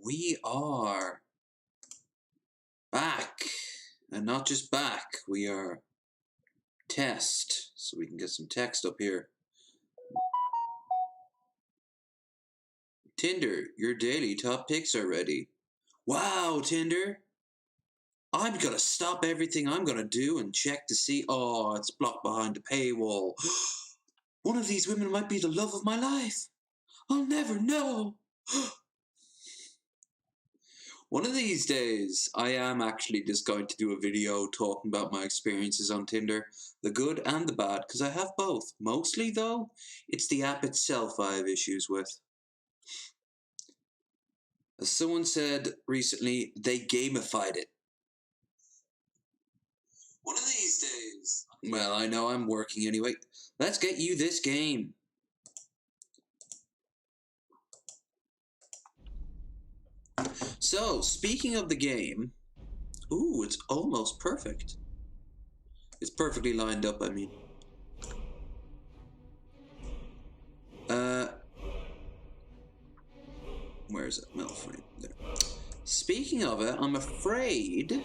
we are back. And not just back, we are test. So we can get some text up here. Tinder, your daily top picks are ready. Wow, Tinder. I'm gonna stop everything I'm gonna do and check to see. Oh, it's blocked behind a paywall. One of these women might be the love of my life. I'll never know. One of these days, I am actually just going to do a video talking about my experiences on Tinder, the good and the bad, because I have both. Mostly, though, it's the app itself I have issues with. As someone said recently, they gamified it. One of these days. Well, I know I'm working anyway. Let's get you this game. So, speaking of the game, ooh, it's almost perfect. It's perfectly lined up, I mean. Where is it? No, frame. There. Speaking of it, I'm afraid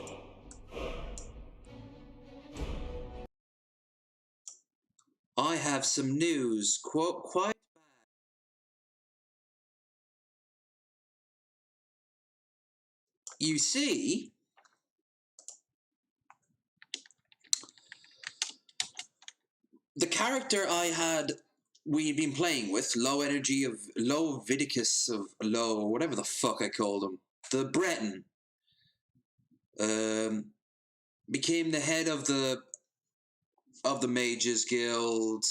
I have some news. Quite bad. You see, the character we'd been playing with, low Vidicus of low, whatever the fuck I called him, the Breton, became the head of the Mages Guild,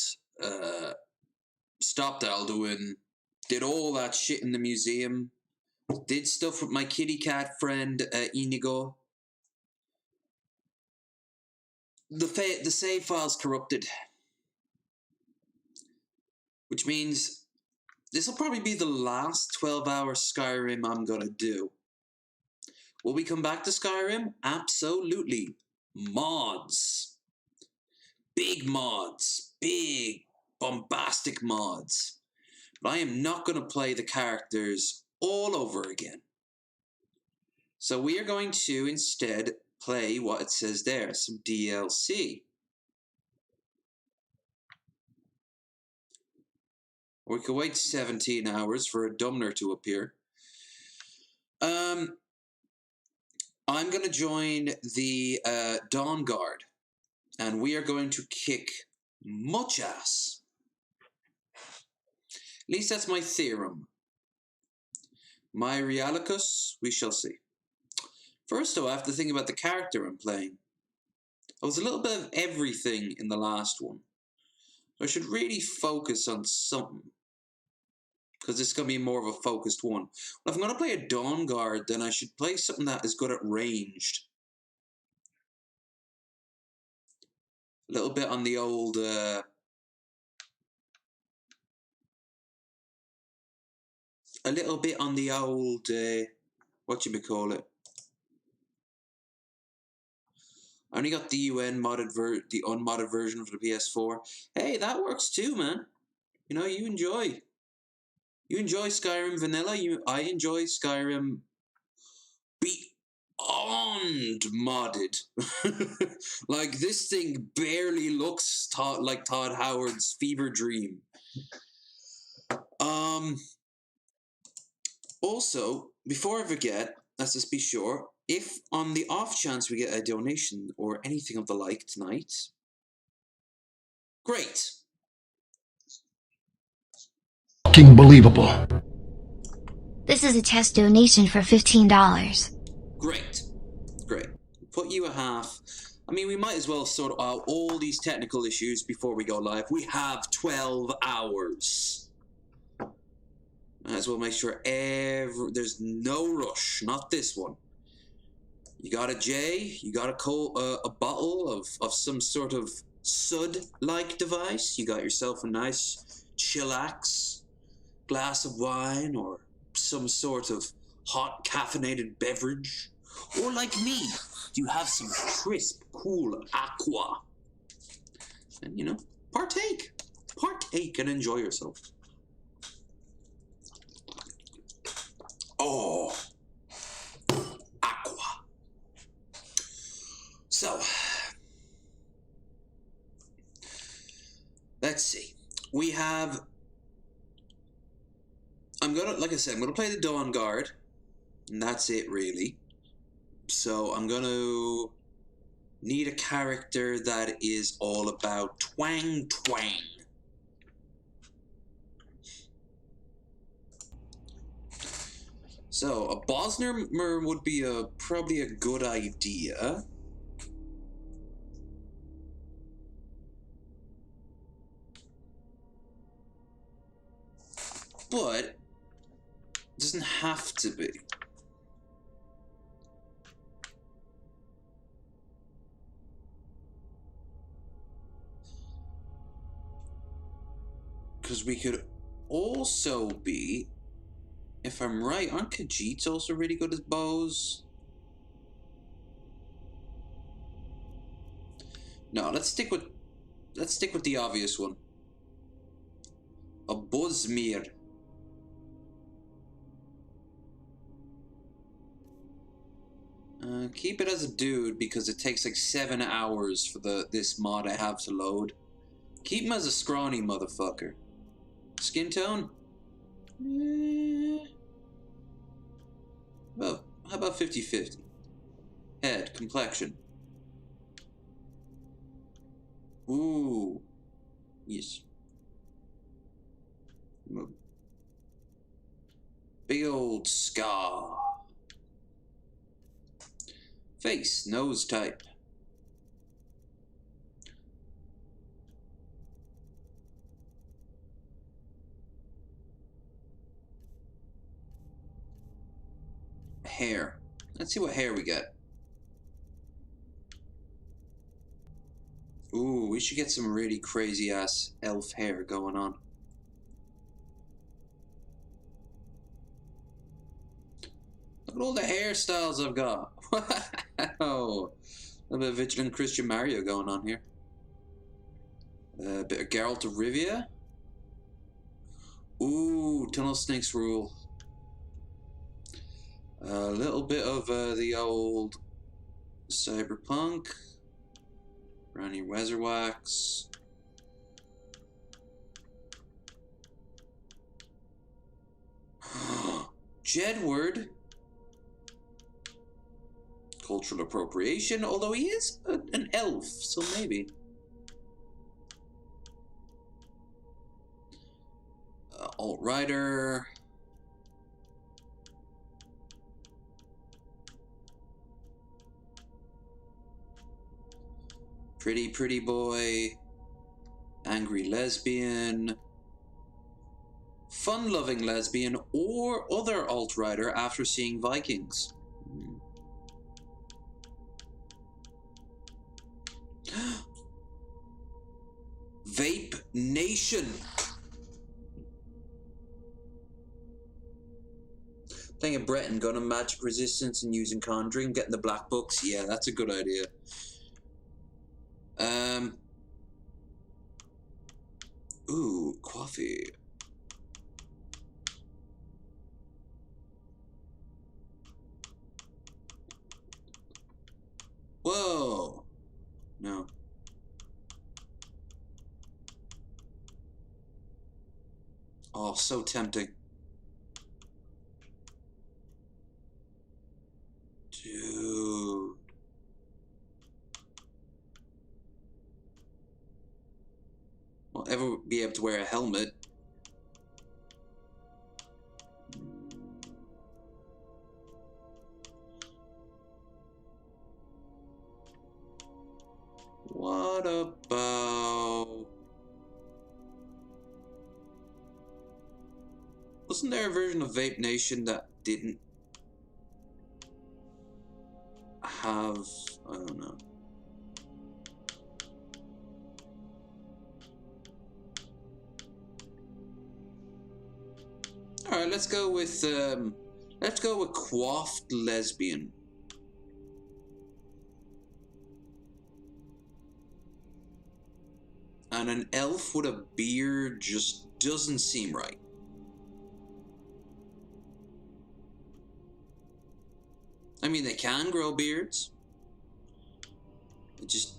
stopped Alduin, did all that shit in the museum, did stuff with my kitty cat friend Inigo. The save file's corrupted, which means this will probably be the last 12-hour Skyrim I'm gonna do. Will we come back to Skyrim? Absolutely. Mods. Big mods. Big, bombastic mods. But I am not going to play the characters all over again. So we are going to instead play what it says there, some DLC. Or we could wait 17 hours for a Dumner to appear. I'm going to join the Dawn Guard, and we are going to kick much ass. At least that's my theorem. My Realicus, we shall see. First, though, I have to think about the character I'm playing. I was a little bit of everything in the last one. I should really focus on something, because this is going to be more of a focused one. Well, if I'm going to play a Dawn Guard, then I should play something that is good at ranged. A little bit on the old... a little bit on the old... whatchamacallit? I only got the the unmodded version for the PS4. Hey, that works too, man. You know, you enjoy Skyrim Vanilla. I enjoy Skyrim beyond modded. Like, this thing barely looks like Todd Howard's fever dream. Also, before I forget, let's just be sure, if on the off chance we get a donation or anything of the like tonight, great. Fucking believable. This is a test donation for $15. Great. Put you a half. I mean, we might as well sort out all these technical issues before we go live. We have 12 hours. Might as well make sure there's no rush. Not this one. You got a J, you got a bottle of some sort of sud-like device. You got yourself a nice chillax glass of wine or some sort of hot caffeinated beverage. Or like me, you have some crisp, cool aqua. And, you know, partake and enjoy yourself. Oh, let's see. We have. Like I said, I'm gonna play the Dawn Guard, and that's it really. So I'm gonna need a character that is all about twang. So a Bosmer would be probably a good idea. But it doesn't have to be. Because we could also be, if I'm right, aren't Khajiits also really good as bows? No, let's stick with the obvious one. A Bosmer. Keep it as a dude because it takes like 7 hours for this mod I have to load. Keep him as a scrawny motherfucker. Skin tone? Well, how about 50-50? Head, complexion. Ooh. Yes. Big old scar. Face, nose type. Hair. Let's see what hair we get. Ooh, we should get some really crazy ass elf hair going on. Look at all the hairstyles I've got. Wow. A little bit of Vigilant Christian Mario going on here. A bit of Geralt of Rivia. Ooh, Tunnel Snakes rule. A little bit of the old Cyberpunk. Brownie Weatherwax. Jedward. Cultural appropriation, although he is an elf, so maybe. Alt-Rider. Pretty boy. Angry lesbian. Fun-loving lesbian or other alt-rider after seeing Vikings. Vape Nation. Playing a Breton, gun and magic resistance and using conjuring, getting the black books. Yeah, that's a good idea. Ooh, coffee. Whoa. No. Oh, so tempting. Dude. Won't ever be able to wear a helmet. What about... Wasn't there a version of Vape Nation that didn't have... I don't know. Alright, let's go with coiffed lesbian. And an elf with a beard just doesn't seem right. I mean, they can grow beards. It just...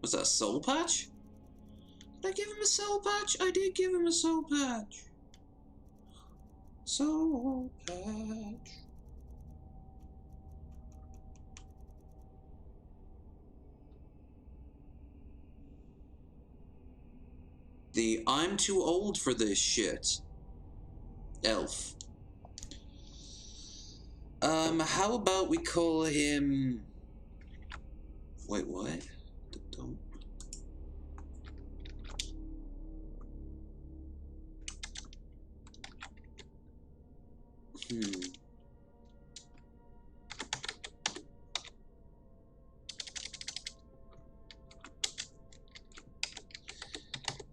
Was that a soul patch? Did I give him a soul patch? I did give him a soul patch. Soul patch. The I'm too old for this shit. Elf. How about we call him... Wait, what? Don't...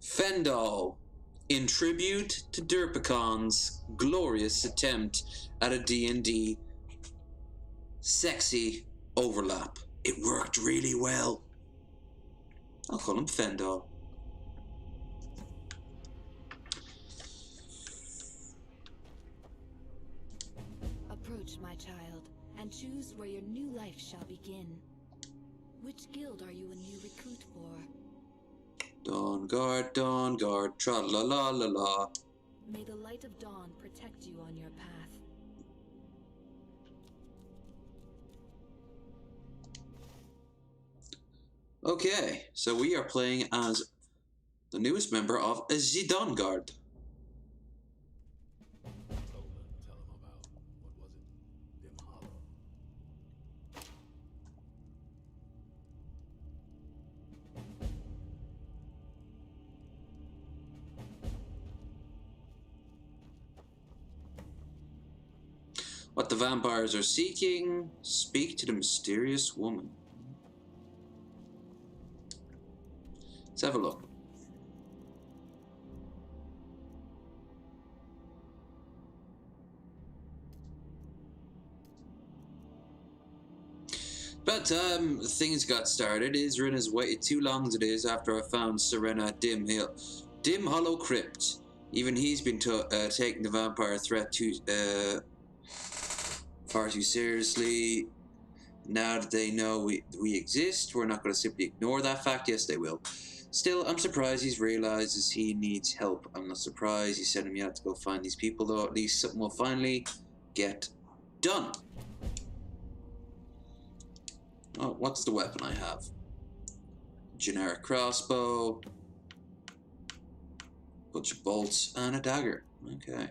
Fendal, in tribute to Derpacon's glorious attempt at a D&D sexy overlap. It worked really well. I'll call him Fendal. Approach, my child, and choose where your new life shall begin. Which guild are you a new recruit for? Dawn guard, tra-la-la-la-la. May the light of dawn protect you on your path. Okay, so we are playing as the newest member of the Dawn Guard. What the vampires are seeking, speak to the mysterious woman. Let's have a look. But things got started. Isrin has waited too long as it is after I found Serena at Dim Hollow Crypt. Even he's been taking the vampire threat far too seriously. Now that they know we exist, we're not going to simply ignore that fact. Yes, they will. Still, I'm surprised he realizes he needs help. I'm not surprised he's sending me out to go find these people, though. At least something will finally get done. Oh, what's the weapon I have? Generic crossbow, bunch of bolts, and a dagger. Okay.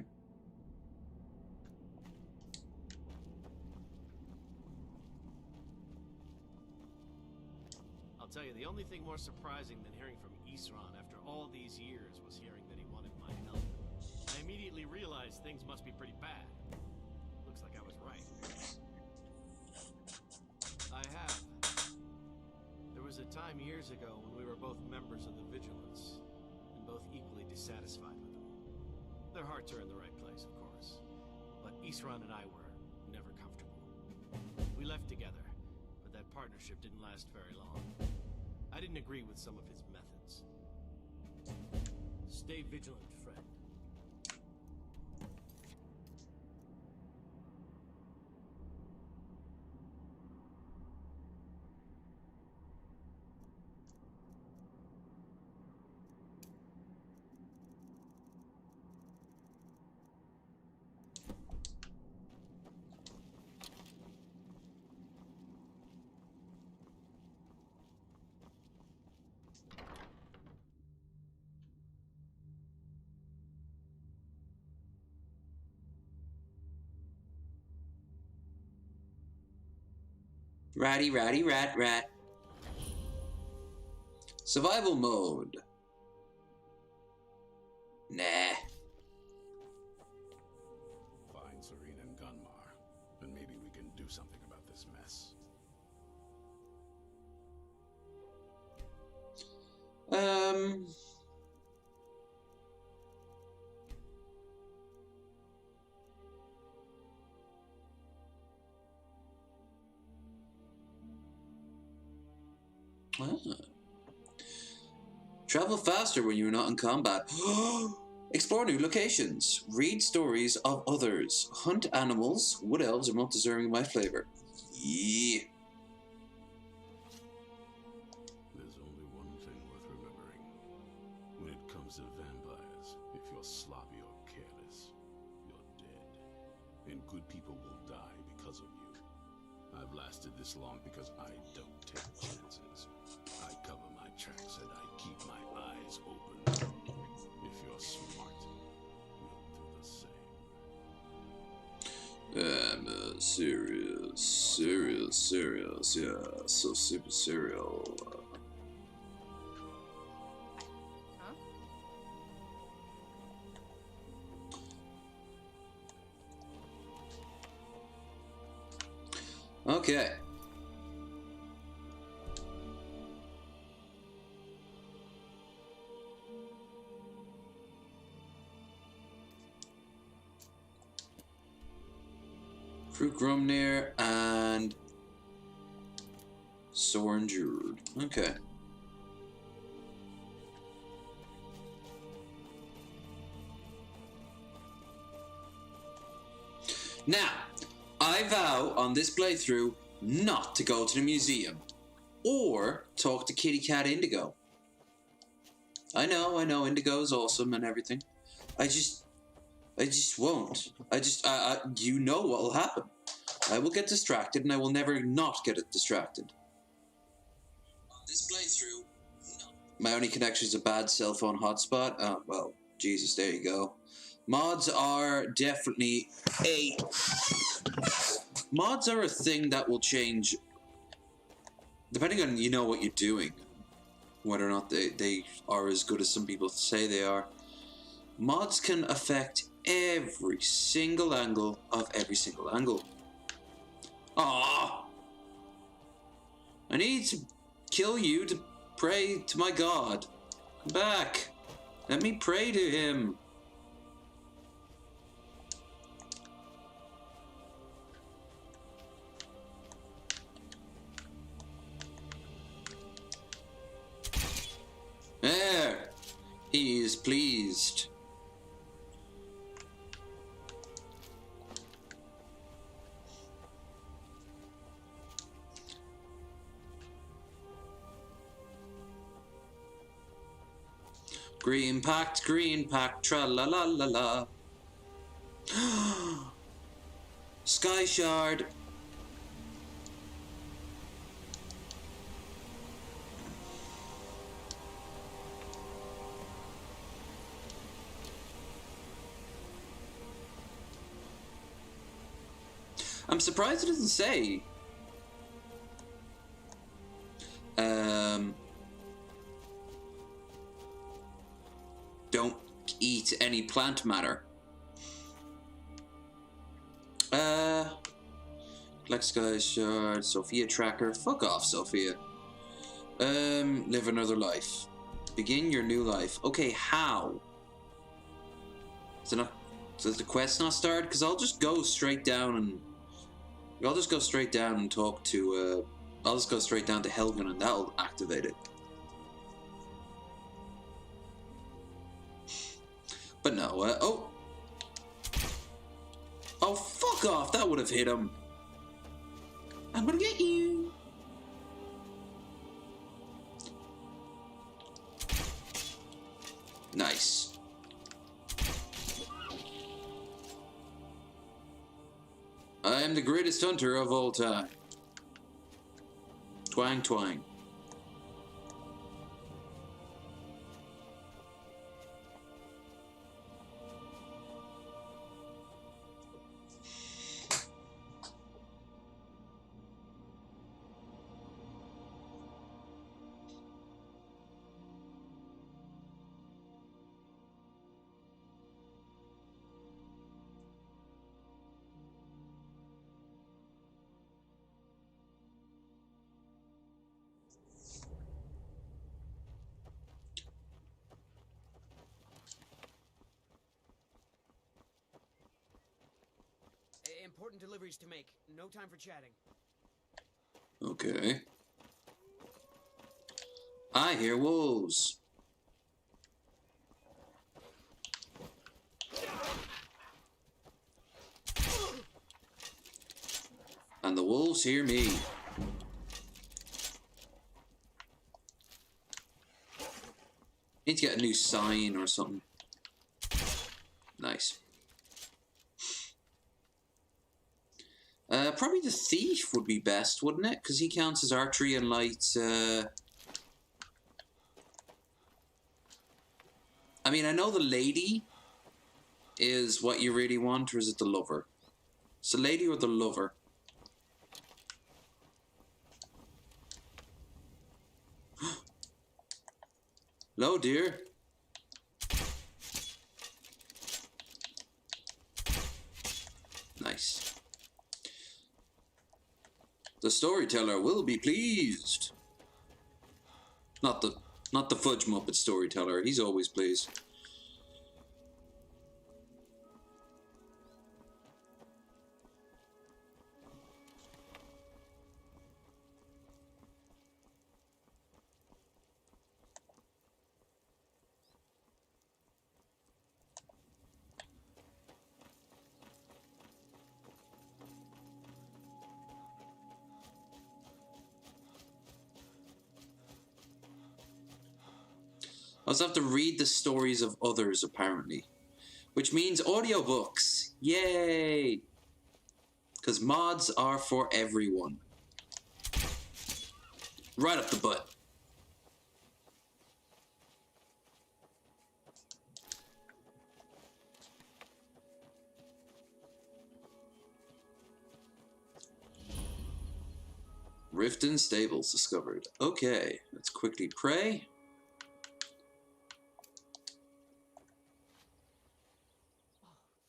I'll tell you, the only thing more surprising than hearing from Isran after all these years was hearing that he wanted my help. I immediately realized things must be pretty bad. Looks like I was right. I have. There was a time years ago when we were both members of the Vigilance, and both equally dissatisfied with them. Their hearts are in the right place, of course, but Isran and I were never comfortable. We left together, but that partnership didn't last very long. I didn't agree with some of his methods. Stay vigilant, friend. Ratty, ratty, rat, rat. Survival mode. Nah. Find Serena and Gunmar, and maybe we can do something about this mess. Ah. Travel faster when you're not in combat. Explore new locations. Read stories of others. Hunt animals. Wood elves are most deserving of my flavor. Yeah. There's only lasted this long because I don't take chances. I cover my tracks and I keep my eyes open. If you're smart, you'll do the same. Serious, yeah, so super serial. Okay. Fruit Grumnir and Soren Jurd. Okay. Now, I vow on this playthrough not to go to the museum or talk to Kitty Cat Indigo. I know, Indigo's awesome and everything. I just won't. You know what will happen. I will get distracted and I will never not get it distracted. On this playthrough, no. My only connection is a bad cell phone hotspot. Oh, well, Jesus, there you go. Mods are definitely Mods are a thing that will change depending on what you're doing, whether or not they are as good as some people say they are. Mods can affect every single angle of every single angle. Ah! I need to kill you to pray to my god. Come back. Let me pray to him. There! He is pleased. Green pact, tra la la la la. Sky Shard. I'm surprised it doesn't say. Don't eat any plant matter. Black Sky Shard, Sophia Tracker. Fuck off, Sophia. Live another life. Begin your new life. Okay, how? Does the quest not start? Because I'll just go straight down and talk to, I'll just go straight down to Helgen and that'll activate it. But no, oh, fuck off, that would have hit him. I'm gonna get you. Nice. I am the greatest hunter of all time. Twang, twang. Important deliveries to make. No time for chatting. Okay. I hear wolves. And the wolves hear me. Need to get a new sign or something. Nice. Probably the thief would be best, wouldn't it? Because he counts as archery and light. I mean, I know the lady is what you really want, or is it the lover? It's the lady or the lover? Hello, dear. Nice. The storyteller will be pleased. Not the Fudge Muppet storyteller. He's always pleased. I also have to read the stories of others, apparently. Which means audiobooks. Yay! Because mods are for everyone. Right up the butt. Riften Stables discovered. Okay, let's quickly pray.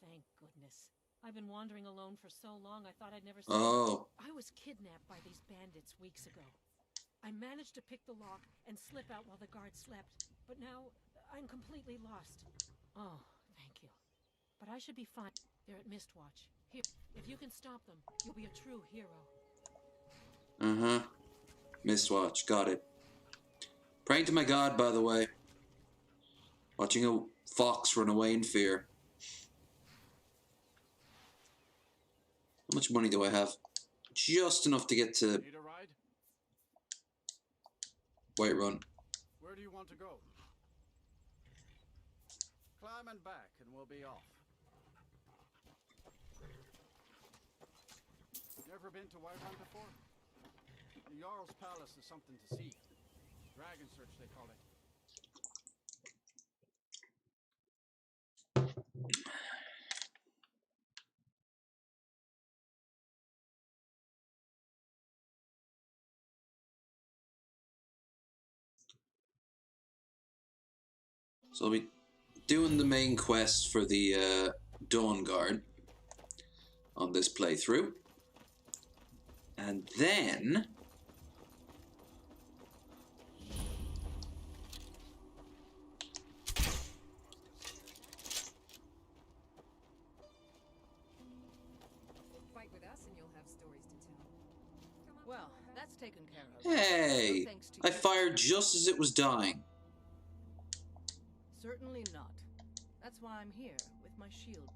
Thank goodness. I've been wandering alone for so long I thought I'd never see Oh. I was kidnapped by these bandits weeks ago. I managed to pick the lock and slip out while the guard slept, but now I'm completely lost. Oh, thank you. But I should be fine. They're at Mistwatch. Here, if you can stop them, you'll be a true hero. Uh-huh. Mistwatch, got it. Praying to my god, by the way. Watching a fox run away in fear. How much money do I have? Just enough to get to Need a ride? Whiterun. Where do you want to go? Climb and back and we'll be off. Never been to Whiterun before? The Jarl's Palace is something to see. Dragon Search, they call it. So I'll be doing the main quest for the Dawn Guard on this playthrough. And then... Fight with us and you'll have stories to tell. Well, that's taken care of. Hey! No thanks to I you. fired just as it was dying. Certainly not. That's why I'm here, with my shield.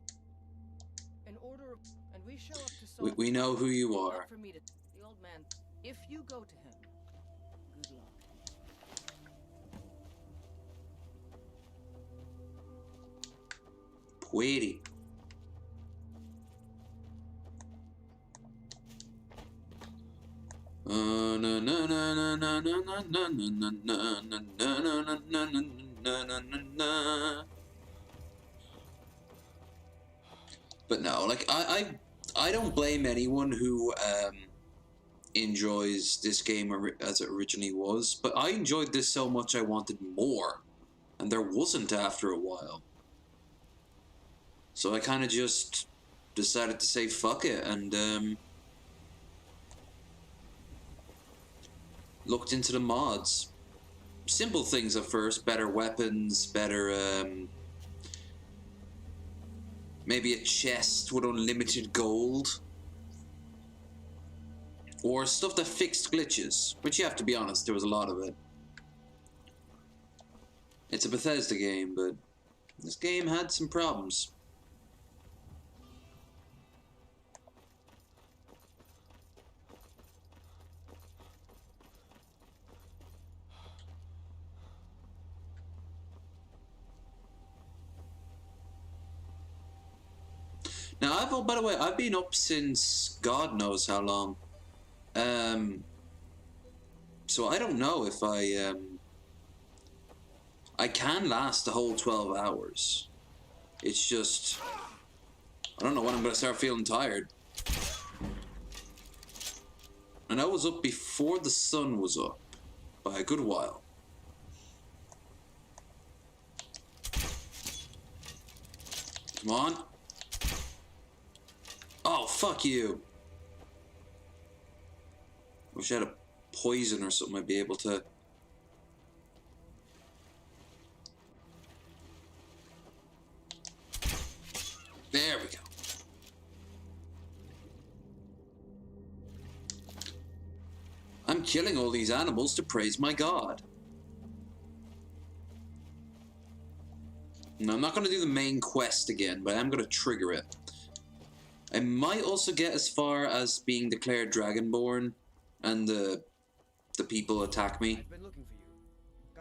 In order, and we show up to solve... We know who you are. Not for me to... The old man... If you go to him, good luck. Pretty. Na na na na na na na na na na na na na na na. But no, like I don't blame anyone who enjoys this game as it originally was, but I enjoyed this so much I wanted more, and there wasn't after a while. So I kind of just decided to say fuck it and looked into the mods. Simple things at first, better weapons, better maybe a chest with unlimited gold. Or stuff that fixed glitches, which you have to be honest, there was a lot of it. It's a Bethesda game, but this game had some problems. Now, oh, by the way, I've been up since God knows how long. So I don't know if I can last the whole 12 hours. It's just, I don't know when I'm going to start feeling tired. And I was up before the sun was up by a good while. Come on. Oh, fuck you. Wish I had a poison or something I'd be able to... There we go. I'm killing all these animals to praise my god. Now, I'm not going to do the main quest again, but I'm going to trigger it. I might also get as far as being declared Dragonborn and the people attack me,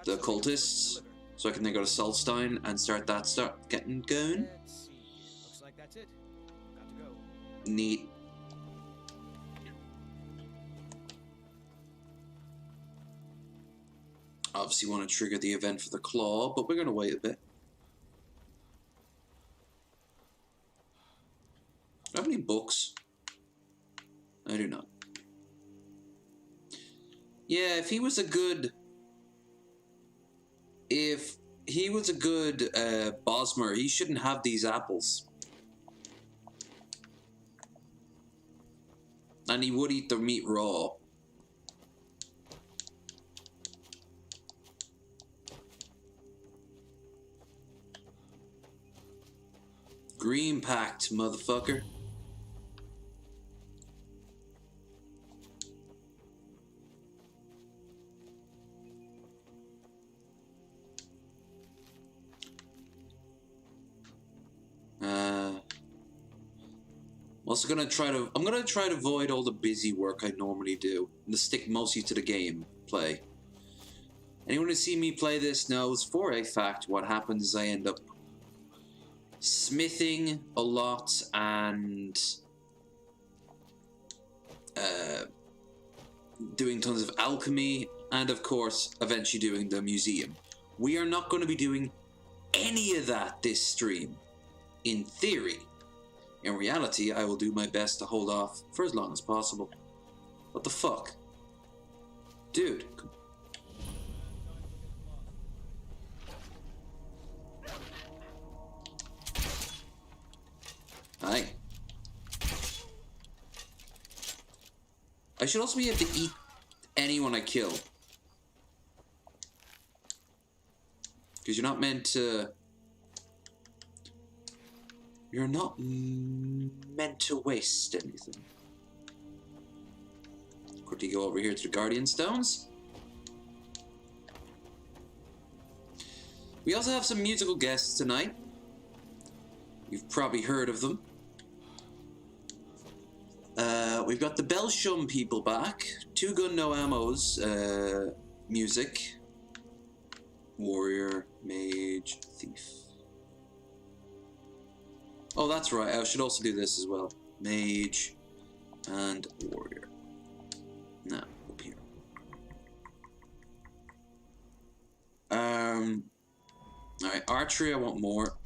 the cultists, so I can then go to Solstein and start getting going. Looks like that's it. Got to go. Neat. Obviously want to trigger the event for the claw, but we're going to wait a bit. Do I have any books? I do not. Yeah, if he was a good Bosmer, he shouldn't have these apples. And he would eat the meat raw. Green pact, motherfucker. I'm gonna try to avoid all the busy work I normally do and to stick mostly to the game play. Anyone who's seen me play this knows for a fact what happens is I end up smithing a lot and doing tons of alchemy and of course eventually doing the museum. We are not going to be doing any of that this stream, in theory. In reality, I will do my best to hold off for as long as possible. What the fuck? Dude. Hi. I should also be able to eat anyone I kill. Because you're not meant to... You're not meant to waste anything. Quickly go over here to the Guardian Stones. We also have some musical guests tonight. You've probably heard of them. We've got the Belshum people back. Two Gun No Ammo's music. Warrior, Mage, Thief. Oh, that's right. I should also do this as well. Mage and Warrior. Now, up here. Alright, Archery, I want more.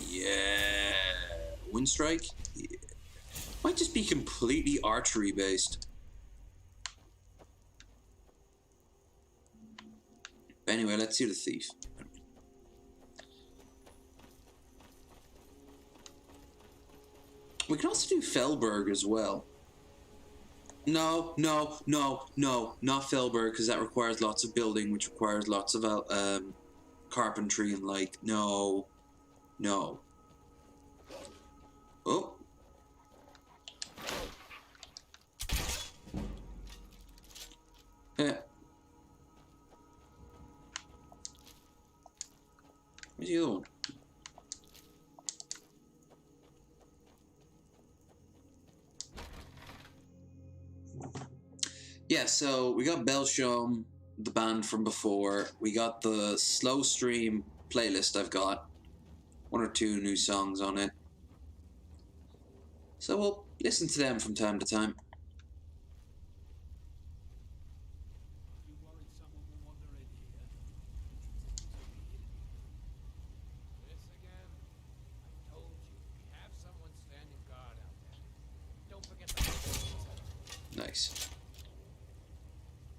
Yeah. Wind Strike? Yeah. Might just be completely archery based. Anyway, let's see the Thief. We can also do Fellberg as well. No, not Fellberg, because that requires lots of building, which requires lots of carpentry and like, no. Oh. Yeah. Where's the other one? Yeah, so we got Belshum, the band from before. We got the slow stream playlist I've got. One or two new songs on it. So we'll listen to them from time to time. You worried someone will wander in here? This again? I told you, we have someone standing guard out there. Don't forget the Nice.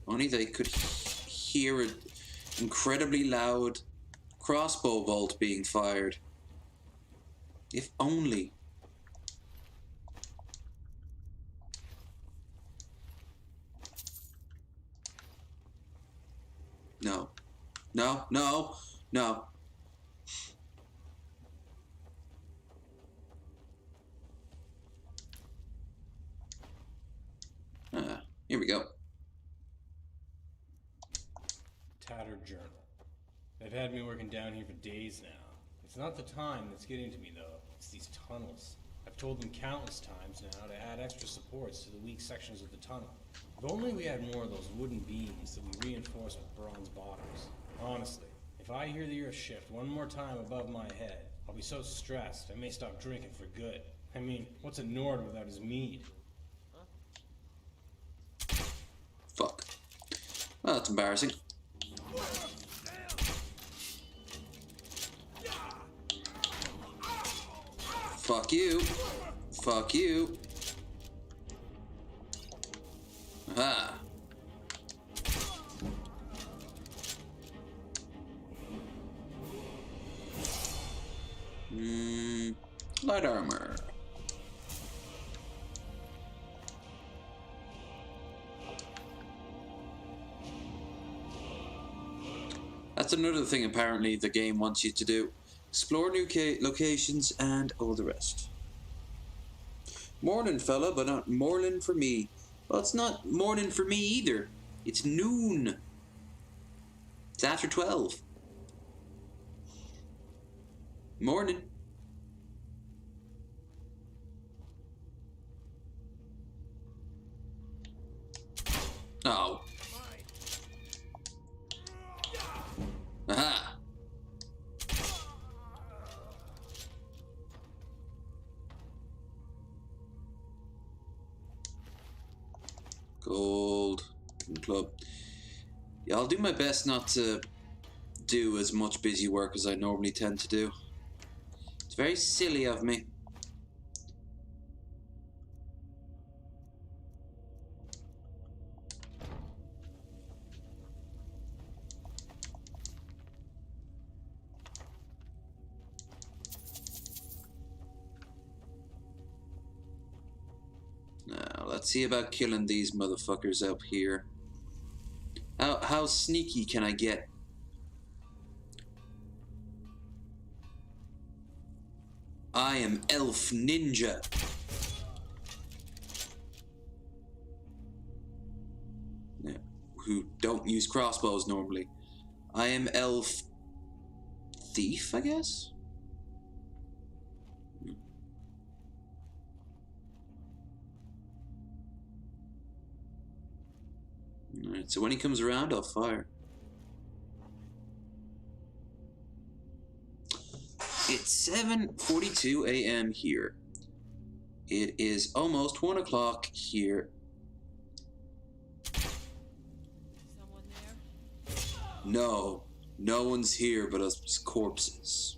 Only they could hear an incredibly loud crossbow bolt being fired. If only. No. No, no, no. Here we go. Tattered journal. They've had me working down here for days now. It's not the time that's getting to me, though. It's these tunnels. I've told them countless times now to add extra supports to the weak sections of the tunnel. If only we had more of those wooden beams that we reinforce with bronze bottoms. Honestly, if I hear the earth shift one more time above my head, I'll be so stressed I may stop drinking for good. I mean, what's a Nord without his mead? Fuck. Well, that's embarrassing. Fuck you. Fuck you. Aha. Light armor. That's another thing apparently the game wants you to do. Explore new locations and all the rest. Morning, fella, but not morning for me. Well, it's not morning for me either. It's noon. It's after 12. Morning. Oh. Aha. Gold club. Yeah, I'll do my best not to do as much busy work as I normally tend to do. It's very silly of me. Now, let's see about killing these motherfuckers up here. How sneaky can I get? I am Elf Ninja. Yeah, who don't use crossbows normally. I am Elf Thief, I guess? Alright, so when he comes around, I'll fire. It's 7:42 a.m. here. It is almost 1 o'clock here. Someone there? No, no one's here but us corpses.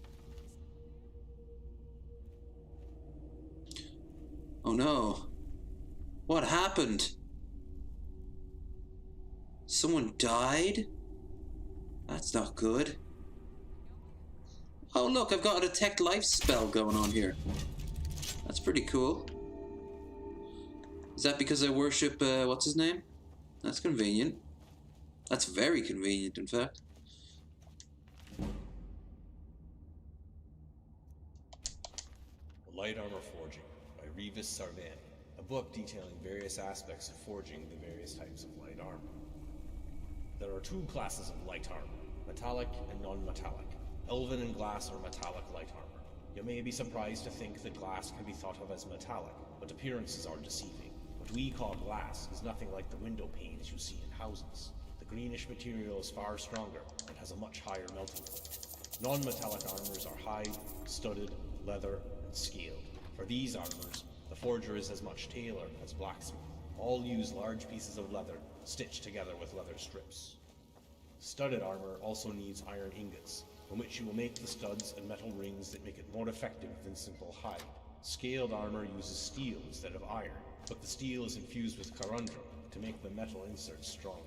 Oh no. What happened? Someone died? That's not good. Oh look, I've got a detect life spell going on here. That's pretty cool. Is that because I worship, what's his name? That's convenient. That's very convenient, in fact. Light Armor Forging by Revis Sarvan, a book detailing various aspects of forging the various types of light armor. There are two classes of light armor, metallic and non-metallic. Elven and glass are metallic light armor. You may be surprised to think that glass can be thought of as metallic, but appearances are deceiving. What we call glass is nothing like the window panes you see in houses. The greenish material is far stronger and has a much higher melting point. Non-metallic armors are hide, studded, leather, and scaled. For these armors, the forger is as much tailor as blacksmith. All use large pieces of leather, stitched together with leather strips. Studded armor also needs iron ingots, from which you will make the studs and metal rings that make it more effective than simple hide. Scaled armor uses steel instead of iron, but the steel is infused with corundum to make the metal inserts stronger.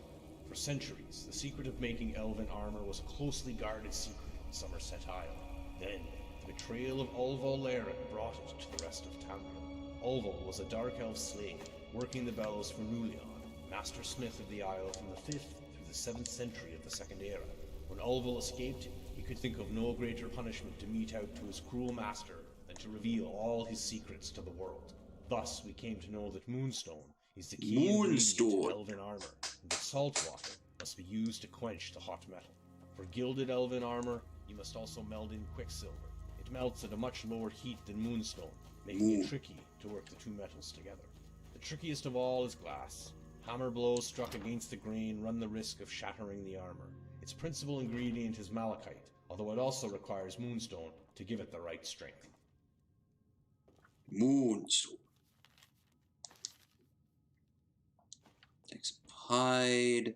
For centuries, the secret of making elven armor was a closely guarded secret on Somerset Isle. Then, the betrayal of Ulval Laren brought it to the rest of Tamriel. Ulval was a dark elf slave, working the bellows for Nulion, master smith of the Isle from the 5th through the 7th century of the Second Era. When Ulval escaped, he could think of no greater punishment to mete out to his cruel master than to reveal all his secrets to the world. Thus, we came to know that Moonstone is the key ingredient to elven armor, and that salt water must be used to quench the hot metal. For gilded elven armor, you must also meld in quicksilver. It melts at a much lower heat than Moonstone, making it tricky to work the two metals together. The trickiest of all is glass. Hammer blows struck against the grain run the risk of shattering the armor. Its principal ingredient is malachite, although it also requires Moonstone to give it the right strength. Moonstone. Takes hide.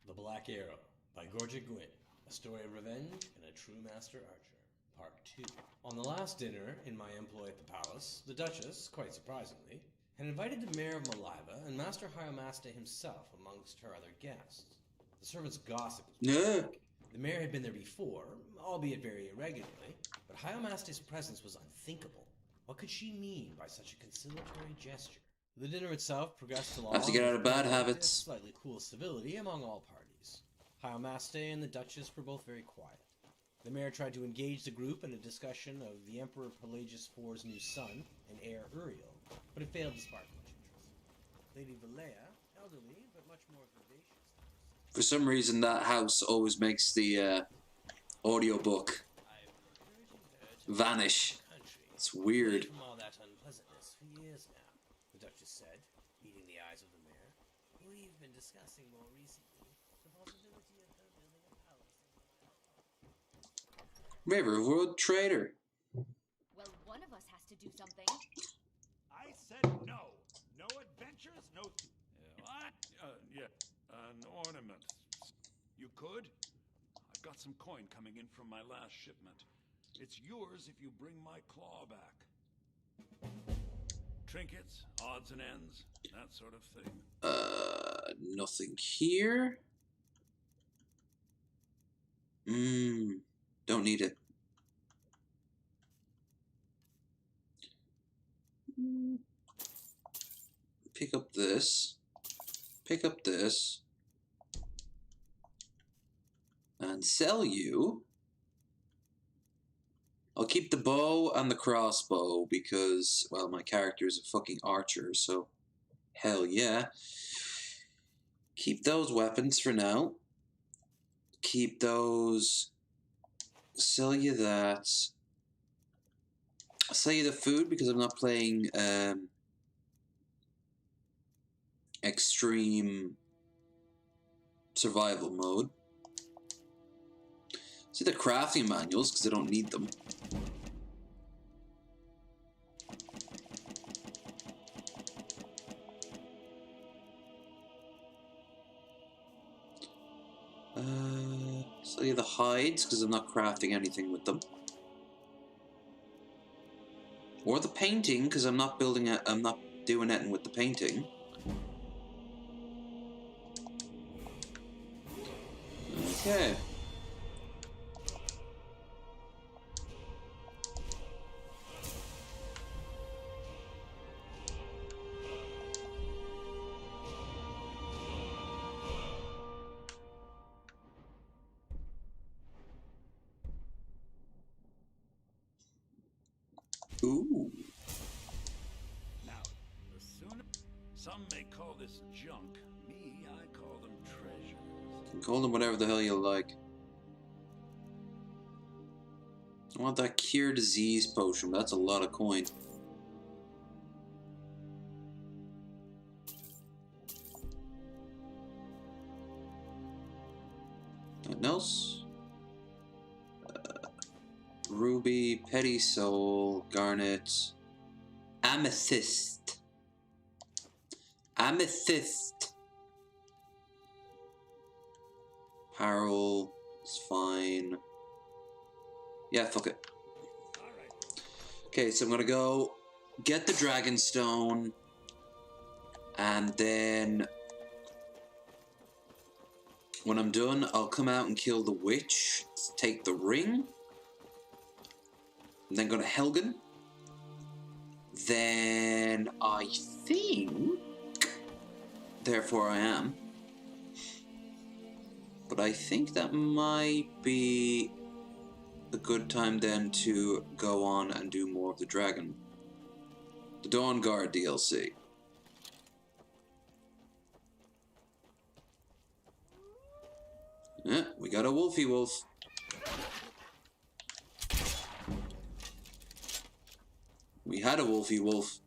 The Black Arrow by Gorgia Gwyn, a story of revenge and a true master archer, part 2. On the last dinner in my employ at the palace, the Duchess, quite surprisingly, had invited the Mayor of Maliva and Master Hyomaste himself amongst her other guests. The servants gossiped. Yeah. The Mayor had been there before, albeit very irregularly, but Hyomaste's presence was unthinkable. What could she mean by such a conciliatory gesture? The dinner itself progressed along. Have to get out of bad habits. Slightly cool civility among all parties. Hyomaste and the Duchess were both very quiet. The Mayor tried to engage the group in a discussion of the Emperor Pelagius IV's new son and heir Uriel, but it failed to spark much interest. Lady Valea, elderly but much more vivacious. For some reason, that house always makes the audiobook vanish. It's weird. From all that unpleasantness for years now, the Duchess said, meeting the eyes of the Mayor. We've been discussing more recently the possibility of her building a palace in Riverwood Trader. Well, one of us has to do something. I said no. No adventures, no... what? An ornament. You could? I've got some coin coming in from my last shipment. It's yours if you bring my claw back. Trinkets, odds and ends, that sort of thing. Nothing here. Don't need it. Pick up this. Pick up this. And sell you. I'll keep the bow and the crossbow because, well, my character is a fucking archer, so hell yeah. Keep those weapons for now. Keep those. Sell you that. I'll sell you the food because I'm not playing extreme survival mode. See the crafting manuals because I don't need them. So yeah, the hides because I'm not crafting anything with them, or the painting because I'm not building it. I'm not doing anything with the painting. Okay. Ooh. Now, the sooner... Some may call this junk. Me, I call them treasures. You can call them whatever the hell you like. I want that cure disease potion. That's a lot of coin. Nothing else? ruby, petty soul, garnet, amethyst. Amethyst. Parole is fine. Yeah, fuck it. Okay, so I'm gonna go get the dragon stone, and then when I'm done, I'll come out and kill the witch, take the ring, and then go to Helgen. Then I think, therefore I am, but I think that might be a good time then to go on and do more of the dragon. The Dawn Guard DLC. Yeah, we got a wolfy wolf. We had a wolfy wolf.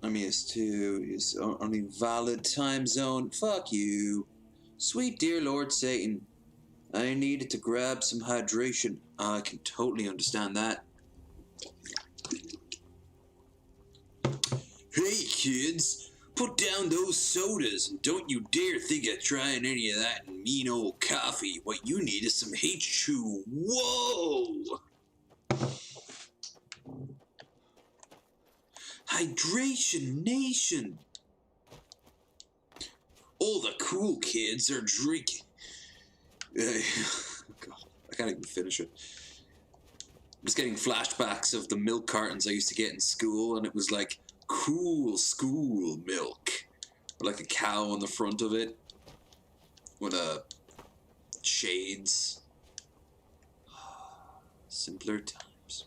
I mean, it's only valid time zone. Fuck you. Sweet dear Lord Satan. I needed to grab some hydration. I can totally understand that. Hey kids, put down those sodas and don't you dare think of trying any of that mean old coffee. What you need is some H2. Whoa! Hydration Nation! All the cool kids are drinking. God, I can't even finish it. I'm just getting flashbacks of the milk cartons I used to get in school, and it was like cool school milk. Or like a cow on the front of it. With shades. Simpler times.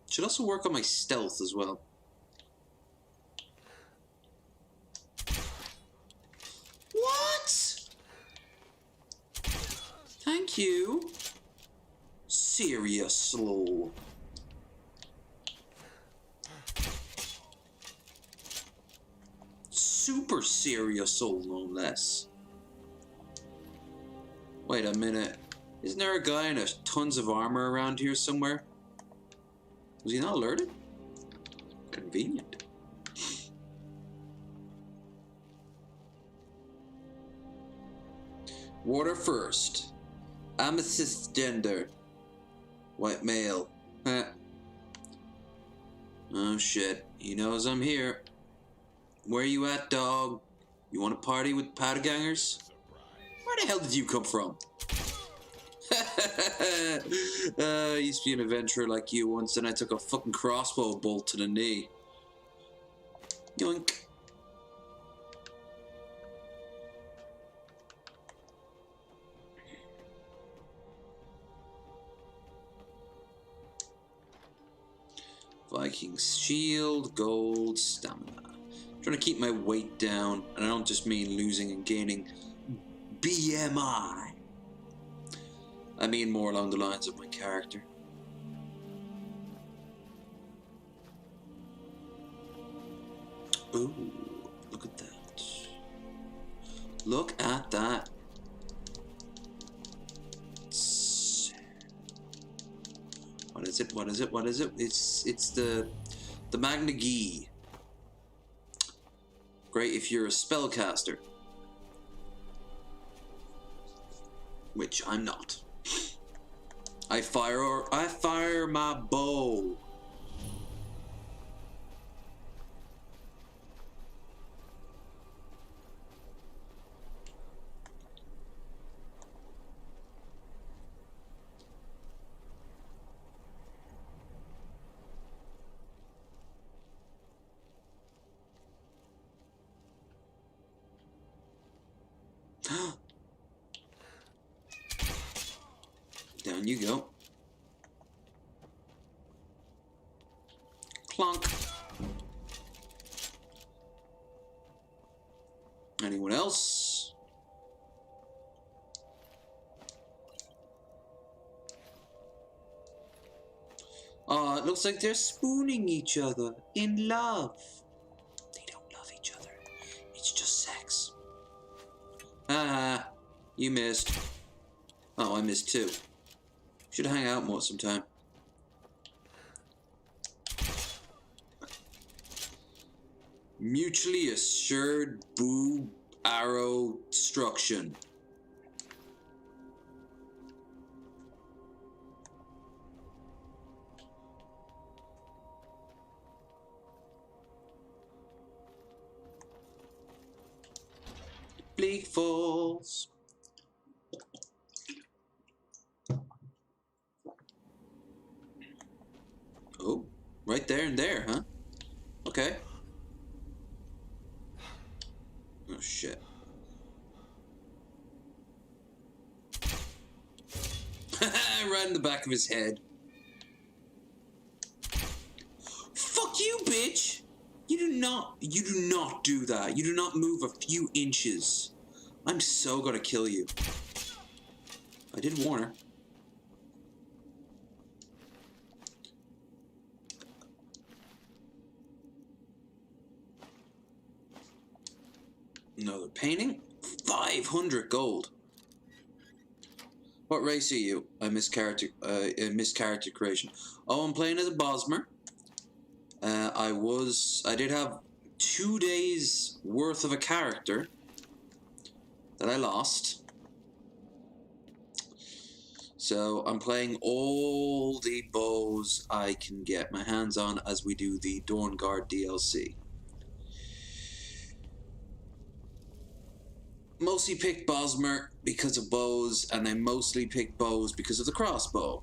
Should also work on my stealth as well. What? Thank you. Seriously. Super serious, no less. Wait a minute. Isn't there a guy in tons of armor around here somewhere? Was he not alerted? Convenient. Water first. Amethyst gender. White male. Huh. Oh shit. He knows I'm here. Where you at, dog? You want to party with powder gangers? Where the hell did you come from? I used to be an adventurer like you once, and I took a fucking crossbow bolt to the knee. Yoink. Viking's shield, gold, stamina. I'm trying to keep my weight down, and I don't just mean losing and gaining BMI. I mean more along the lines of my character. Ooh, look at that. Look at that. What is it? What is it? What is it? It's the Magna Gee. Great if you're a spellcaster. Which I'm not. I fire my bow. Down you go. Clunk. Anyone else? it looks like they're spooning each other in love. They don't love each other. It's just sex. Ah, you missed. Oh, I missed too. Should hang out more sometime. Mutually assured boob arrow destruction. Bleak Falls. Oh, right there and there, huh? Okay. Oh, shit. Right in the back of his head. Fuck you, bitch! You do not do that. You do not move a few inches. I'm so gonna kill you. I did warn her. Another painting? 500 gold. What race are you? I missed character creation. Oh, I'm playing as a Bosmer. I did have 2 days worth of a character that I lost. So I'm playing all the bows I can get my hands on as we do the Dawnguard DLC. Mostly picked Bosmer because of bows, and I mostly picked bows because of the crossbow.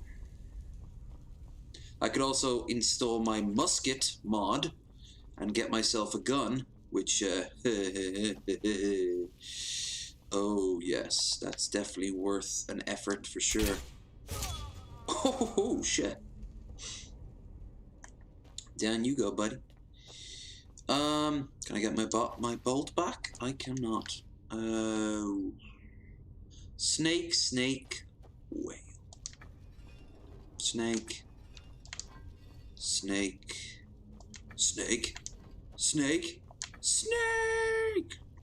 I could also install my musket mod and get myself a gun, which, oh yes, that's definitely worth an effort for sure. Oh, shit. Down you go, buddy. Can I get my bolt back? I cannot. Snake, whale. Snake,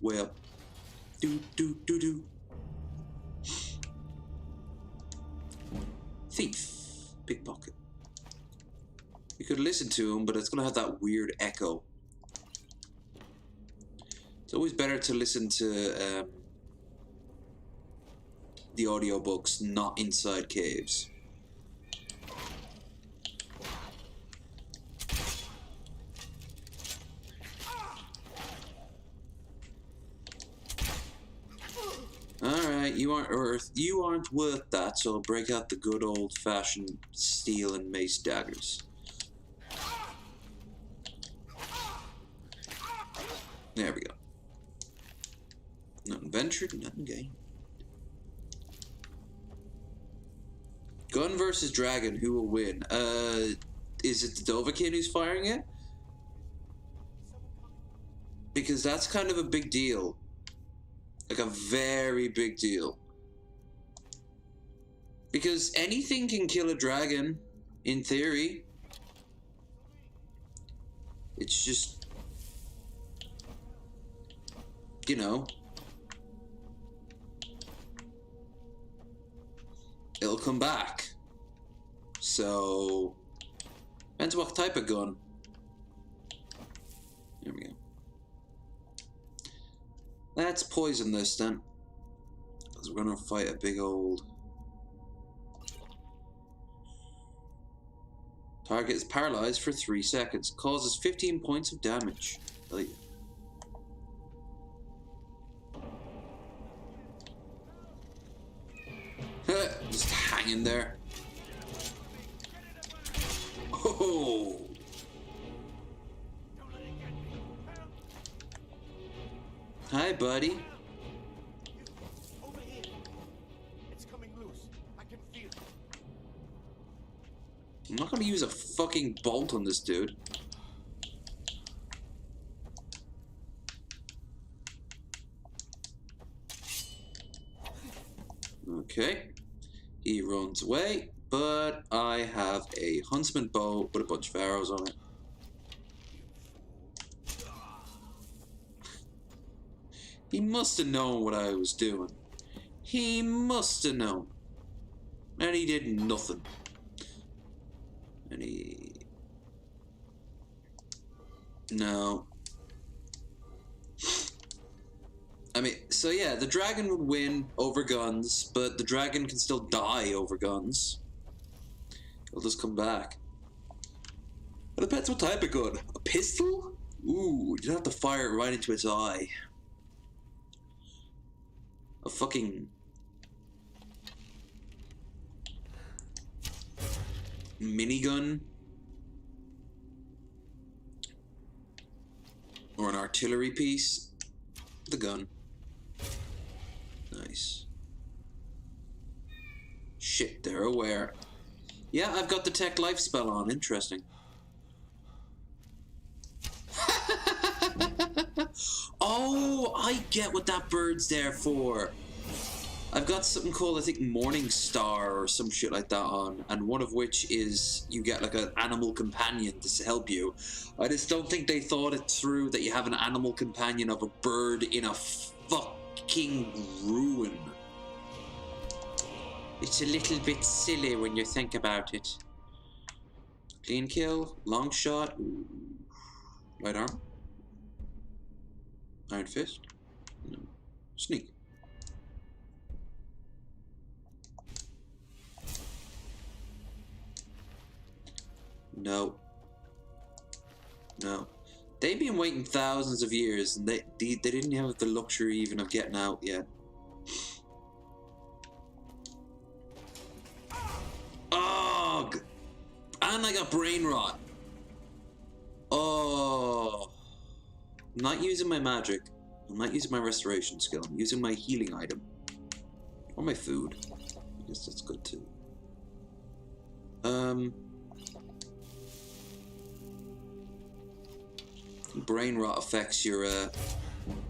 whale. Do. Thief, pickpocket. You could listen to him, but it's gonna have that weird echo. It's always better to listen to the audiobooks not inside caves. Alright, you aren't worth that, so I'll break out the good old-fashioned steel and mace daggers. There we go. Nothing ventured, nothing gained. Gun versus dragon, who will win? Is it the Dovahkiin who's firing it? Because that's kind of a big deal. Like a very big deal. Because anything can kill a dragon, in theory. It's just, you know, it'll come back. So, depends what type of gun. There we go. Let's poison this then, because we're gonna fight a big old... Target is paralyzed for 3 seconds. Causes 15 points of damage. Hell yeah. Just hanging there. Oh! Hi, buddy. Over here. It's coming loose. I can feel it. I'm not gonna use a fucking bolt on this dude. Okay. He runs away. But I have a huntsman bow with a bunch of arrows on it. He must have known what I was doing. He must have known. And he did nothing. And he... No. I mean, so yeah, the dragon would win over guns, but the dragon can still die over guns. He'll just come back. It depends what type of gun. A pistol? Ooh, you'd have to fire it right into its eye. A fucking... minigun? Or an artillery piece? The gun. Nice. Shit, they're aware. Yeah, I've got the tech life spell on. Interesting. Oh, I get what that bird's there for. I've got something called, I think, Morning Star or some shit like that on, and one of which is you get like an animal companion to help you. I just don't think they thought it through that you have an animal companion of a bird in a fucking ruin. It's a little bit silly when you think about it. Clean kill, long shot, ooh. Right arm. Iron fist. No. Sneak. No. No. They've been waiting thousands of years, and they didn't have the luxury even of getting out yet. Ugh! And I got brain rot. Oh. I'm not using my magic. I'm not using my restoration skill. I'm using my healing item. Or my food. I guess that's good too. Brain rot affects your,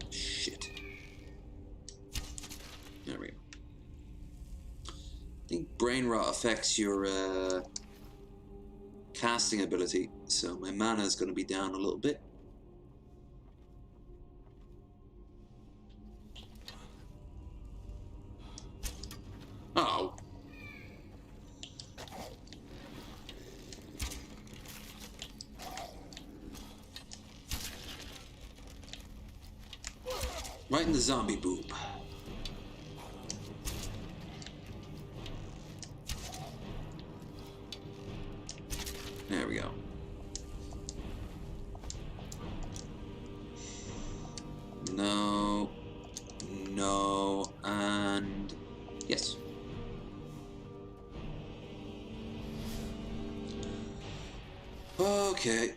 shit. There we go. I think brain rot affects your, casting ability, so my mana is going to be down a little bit. Oh. Right in the zombie boob. There we go. No. No. And... yes. Okay.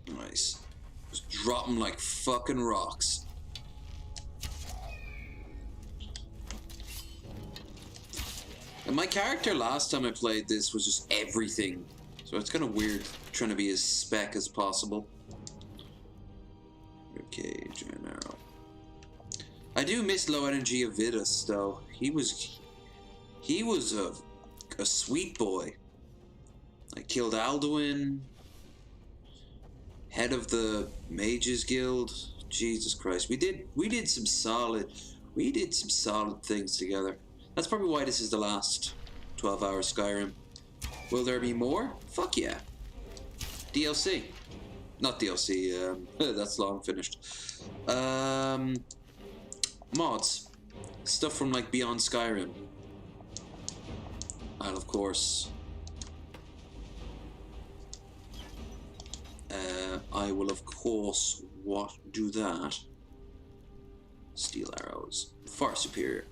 Nice. Just drop them like fucking rocks. And my character last time I played this was just everything. So it's kind of weird trying to be as spec as possible. Ribcage and arrow. I do miss low energy of Vidus though. He was a sweet boy. I killed Alduin, head of the Mages Guild. Jesus Christ, we did some solid things together. That's probably why this is the last 12-hour Skyrim. Will there be more? Fuck yeah. DLC. Not DLC, that's long finished. Mods. Stuff from like Beyond Skyrim. And of course, I will of course do that. Steel arrows. Far superior.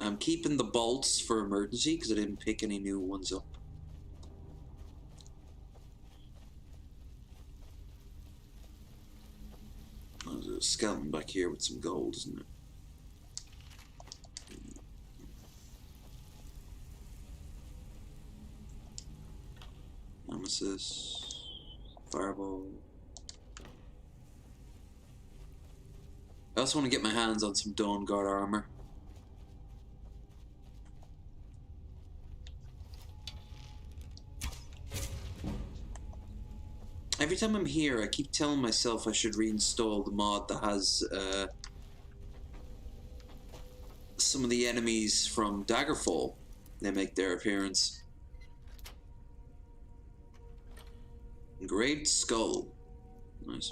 I'm keeping the bolts for emergency because I didn't pick any new ones up. There's a skeleton back here with some gold, isn't it? What's this? Fireball. I also want to get my hands on some Dawn Guard armor. Every time I'm here, I keep telling myself I should reinstall the mod that has some of the enemies from Daggerfall. They make their appearance. Great Skull. Nice.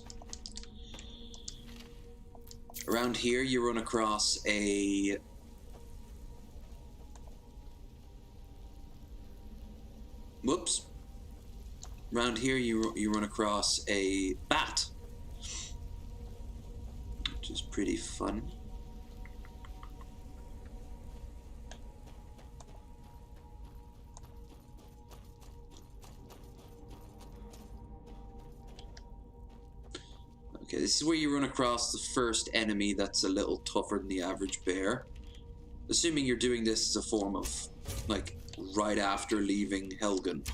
Around here, you run across a... Whoops. Around here, you run across a bat, which is pretty fun. Okay, this is where you run across the first enemy that's a little tougher than the average bear. Assuming you're doing this as a form of, like, right after leaving Helgen.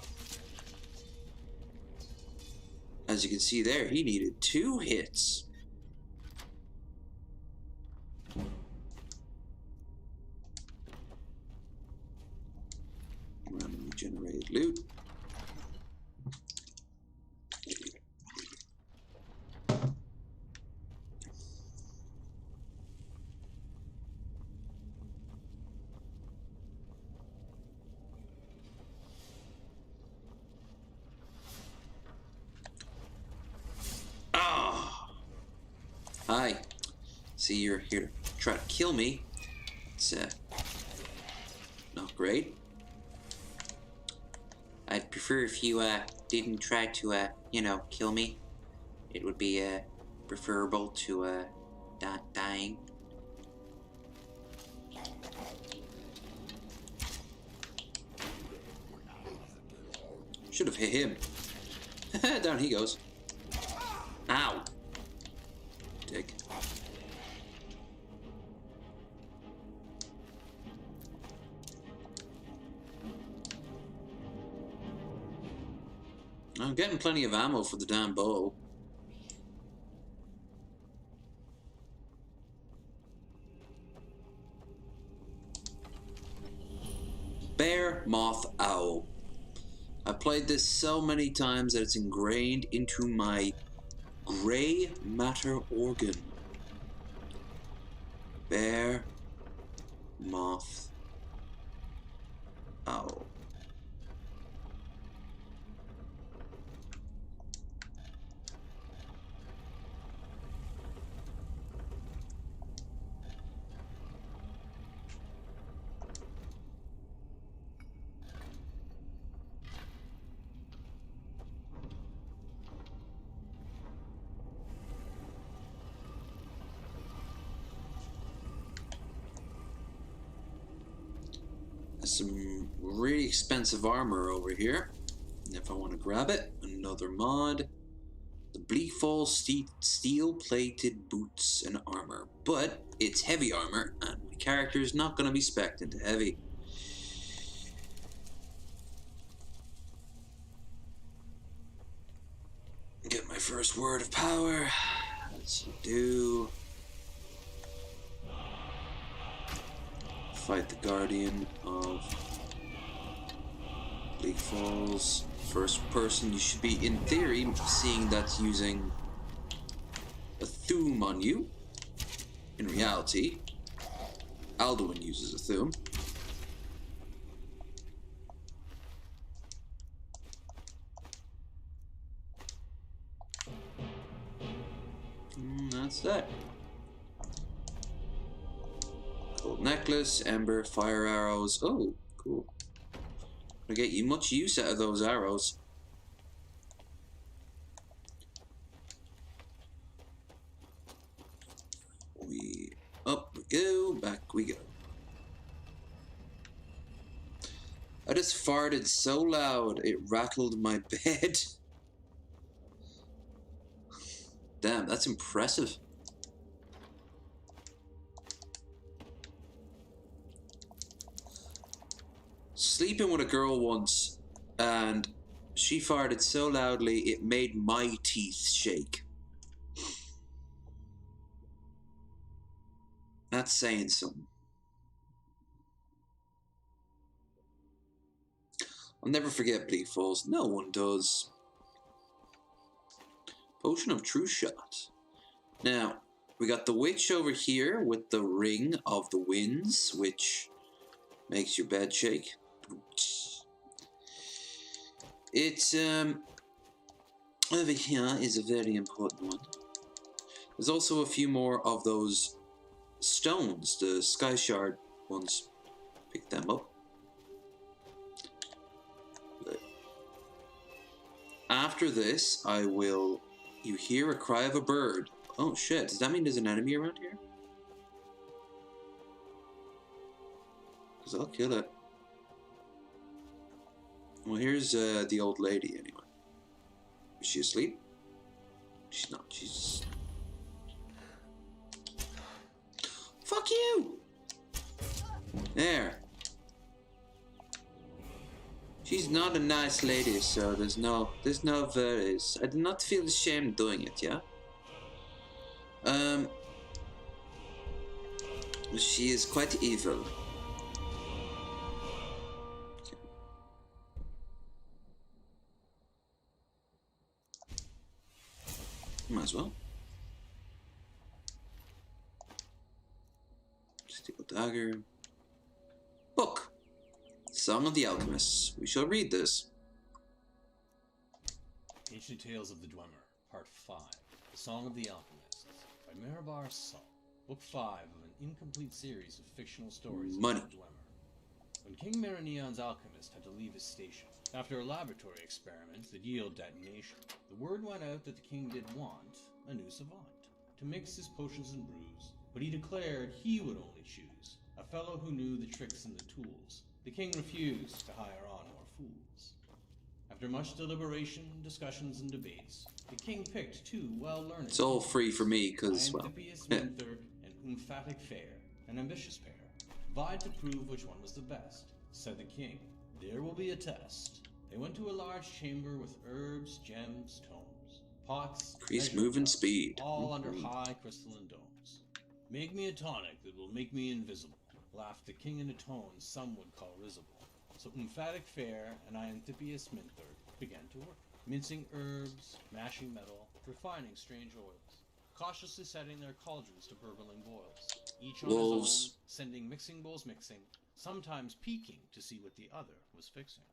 As you can see there, he needed 2 hits. Randomly generated loot. Hi. See, you're here to try to kill me. It's not great. I'd prefer if you didn't try to you know, kill me. It would be preferable to dying. Should have hit him. Down he goes. Ow. Dick. I'm getting plenty of ammo for the damn bow. Bear, moth, owl. I've played this so many times that it's ingrained into my gray matter organ. Bear, moth, owl. Some really expensive armor over here. If I want to grab it, another mod. The Bleakfall steel-plated boots and armor. But it's heavy armor, and my character is not going to be spec'd into heavy. Get my first word of power. As you do. Fight the Guardian of Bleak Falls. First person, you should be, in theory, seeing that's using a Thum on you. In reality, Alduin uses a Thum. That's that. Gold necklace, ember, fire arrows. Oh, cool. I get you much use out of those arrows. Up we go, back we go. I just farted so loud it rattled my bed. Damn, that's impressive. Sleeping with a girl once, and She farted so loudly it made my teeth shake. That's saying something. I'll never forget Bleak Falls. No one does. Potion of True Shot. Now, we got the witch over here with the Ring of the Winds, which makes your bed shake. It's, over here is a very important one. There's also a few more of those stones, the Sky Shard ones. Pick them up. After this, I will... You hear a cry of a bird. Oh shit, does that mean there's an enemy around here? Because I'll kill it. Well, here's the old lady anyway. Is she asleep? She's not, she's... Fuck you! There. She's not a nice lady, so there's no worries. I do not feel ashamed doing it, yeah? She is quite evil. Okay. Might as well. Steel dagger. Book. Song of the Alchemists. We shall read this. Ancient Tales of the Dwemer, Part 5. The Song of the Alchemists, by Mirabar Sol. Book 5 of an incomplete series of fictional stories Money. about the Dwemer. When King Merineon's alchemist had to leave his station, after a laboratory experiment that yielded detonation, the word went out that the king did want a new savant to mix his potions and brews, but he declared he would only choose a fellow who knew the tricks and the tools. The king refused to hire on more fools. After much deliberation, discussions, and debates, the king picked two well-learned... It's all free for me, because, well... Antippius Minther and Emphatic Fair, an ambitious pair, vied to prove which one was the best. Said the king, "There will be a test." They went to a large chamber with herbs, gems, tomes, pots... Increase movement speed. All under high crystalline domes. "Make me a tonic that will make me invisible," laughed the king in a tone some would call risible. So Emphatic Fair and Antippius Minther began to work, mincing herbs, mashing metal, refining strange oils, cautiously setting their cauldrons to burbling boils, each on his own, sending mixing bowls mixing, sometimes peeking to see what the other was fixing.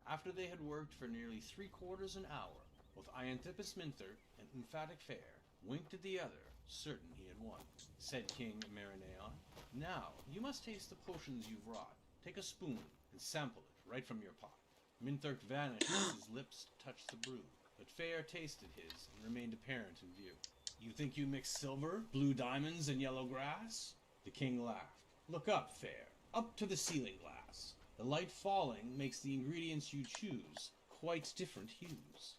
After they had worked for nearly 3/4 an hour, both Antippius Minther and Emphatic Fair winked at the other, certain he had won. Said King Merineon, "Now, you must taste the potions you've wrought. Take a spoon and sample it right from your pot." Mintherk vanished as his lips touched the brew, but Fair tasted his and remained apparent in view. "You think you mix silver, blue diamonds, and yellow grass?" The king laughed. "Look up, Fair, up to the ceiling glass. The light falling makes the ingredients you choose quite different hues."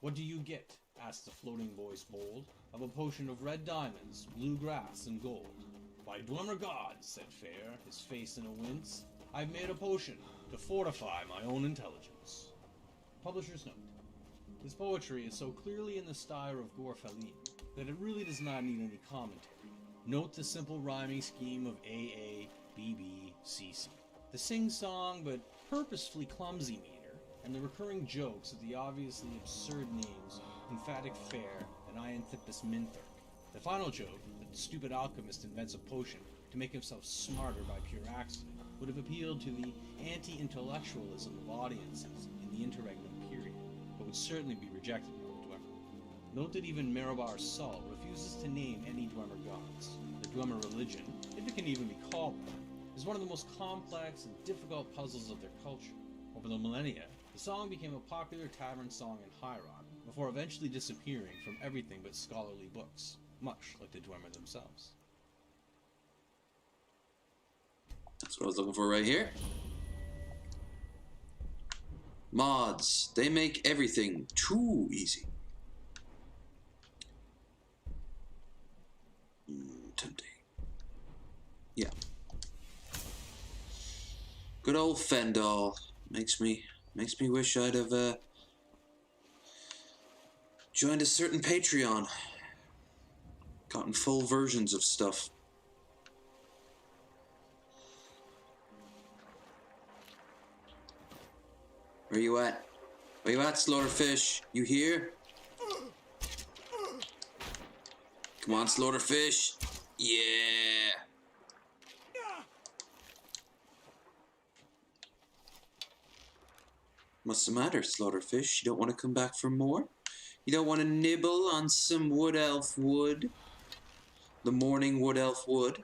"What do you get?" asked the floating voice bold. "Of a potion of red diamonds, blue grass, and gold." "By Dwemer gods," said Fair, his face in a wince, "I've made a potion to fortify my own intelligence." Publisher's note. This poetry is so clearly in the style of Gorfelin that it really does not need any commentary. Note the simple rhyming scheme of AA, BB, CC. The sing-song but purposefully clumsy meter, and the recurring jokes of the obviously absurd names Emphatic Fair and Antippius Minther. The final joke, that the stupid alchemist invents a potion to make himself smarter by pure accident, would have appealed to the anti-intellectualism of audiences in the interregnum period, but would certainly be rejected by the Dwemer. Note that even Mirabar Sol refuses to name any Dwemer gods. The Dwemer religion, if it can even be called that, is one of the most complex and difficult puzzles of their culture. Over the millennia, the song became a popular tavern song in High Rock, before eventually disappearing from everything but scholarly books, much like the Dwemer themselves. That's what I was looking for right here. Mods. They make everything too easy. Tempting. Yeah. Good old Fendal. Makes me wish I'd have joined a certain Patreon. Gotten full versions of stuff. Where you at? Where you at, Slaughterfish? You here? Come on, Slaughterfish. Yeah. What's the matter, Slaughterfish? You don't want to come back for more? You don't want to nibble on some wood elf wood? The morning wood elf wood?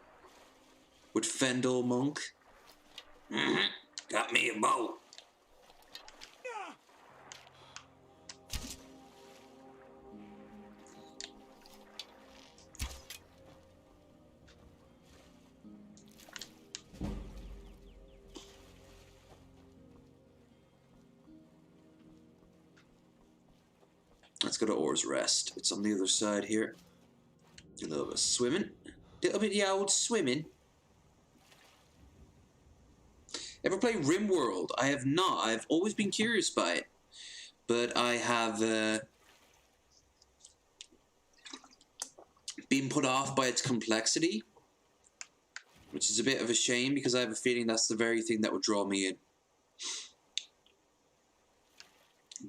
With Fendel Monk? Got me a bow. Let's go to Or's Rest. It's on the other side here. Do a little bit of swimming. Little bit of the old swimming. Ever play RimWorld? I have not. I've always been curious by it. But I have been put off by its complexity. Which is a bit of a shame because I have a feeling that's the very thing that would draw me in.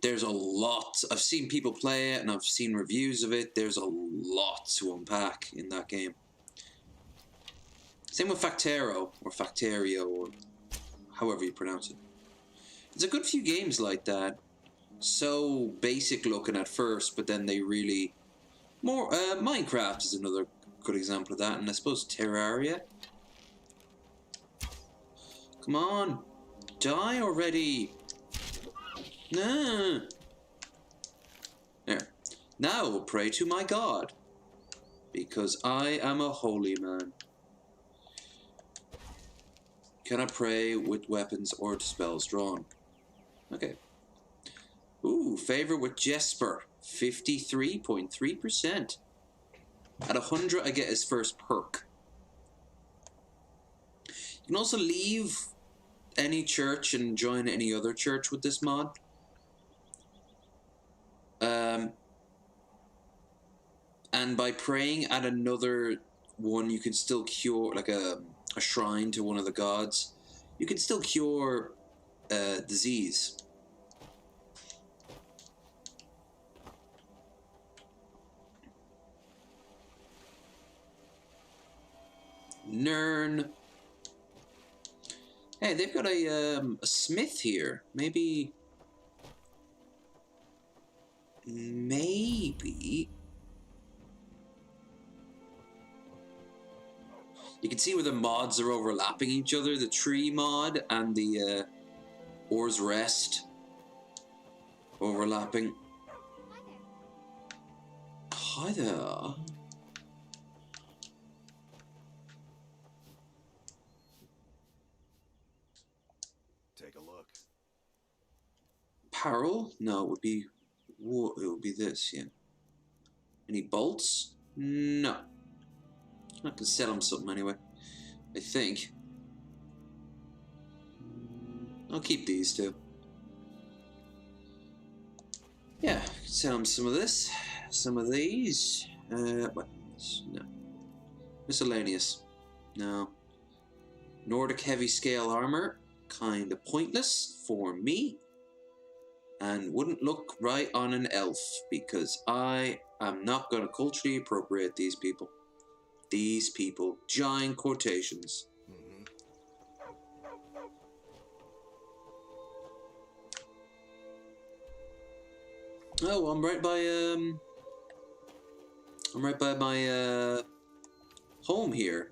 There's a lot. I've seen people play it and I've seen reviews of it. There's a lot to unpack in that game. Same with Factero, or Facterio, or however you pronounce it. There's a good few games like that. So basic looking at first, but then they really... Minecraft is another good example of that, and I suppose Terraria. Come on. Die already. No. There. Now I will pray to my God, because I am a holy man. Can I pray with weapons or spells drawn? Okay. Ooh, favor with Jesper. 53.3%. At 100, I get his first perk. You can also leave any church and join any other church with this mod. And by praying at another one, you can still cure, like a shrine to one of the gods. You can still cure disease. Nern. Hey, they've got a smith here. Maybe. You can see where the mods are overlapping each other. The tree mod and the Or's Rest overlapping. Hi there. Take a look. Apparel? No, it would be this, yeah. Any bolts? No. I can sell them something anyway. I think. I'll keep these two. Yeah, I can sell them some of this. Some of these. Weapons. No. Miscellaneous. No. Nordic heavy scale armor. Kinda pointless for me. And wouldn't look right on an elf, because I am not going to culturally appropriate these people. These people. Giant quotations. Oh, I'm right by my home here.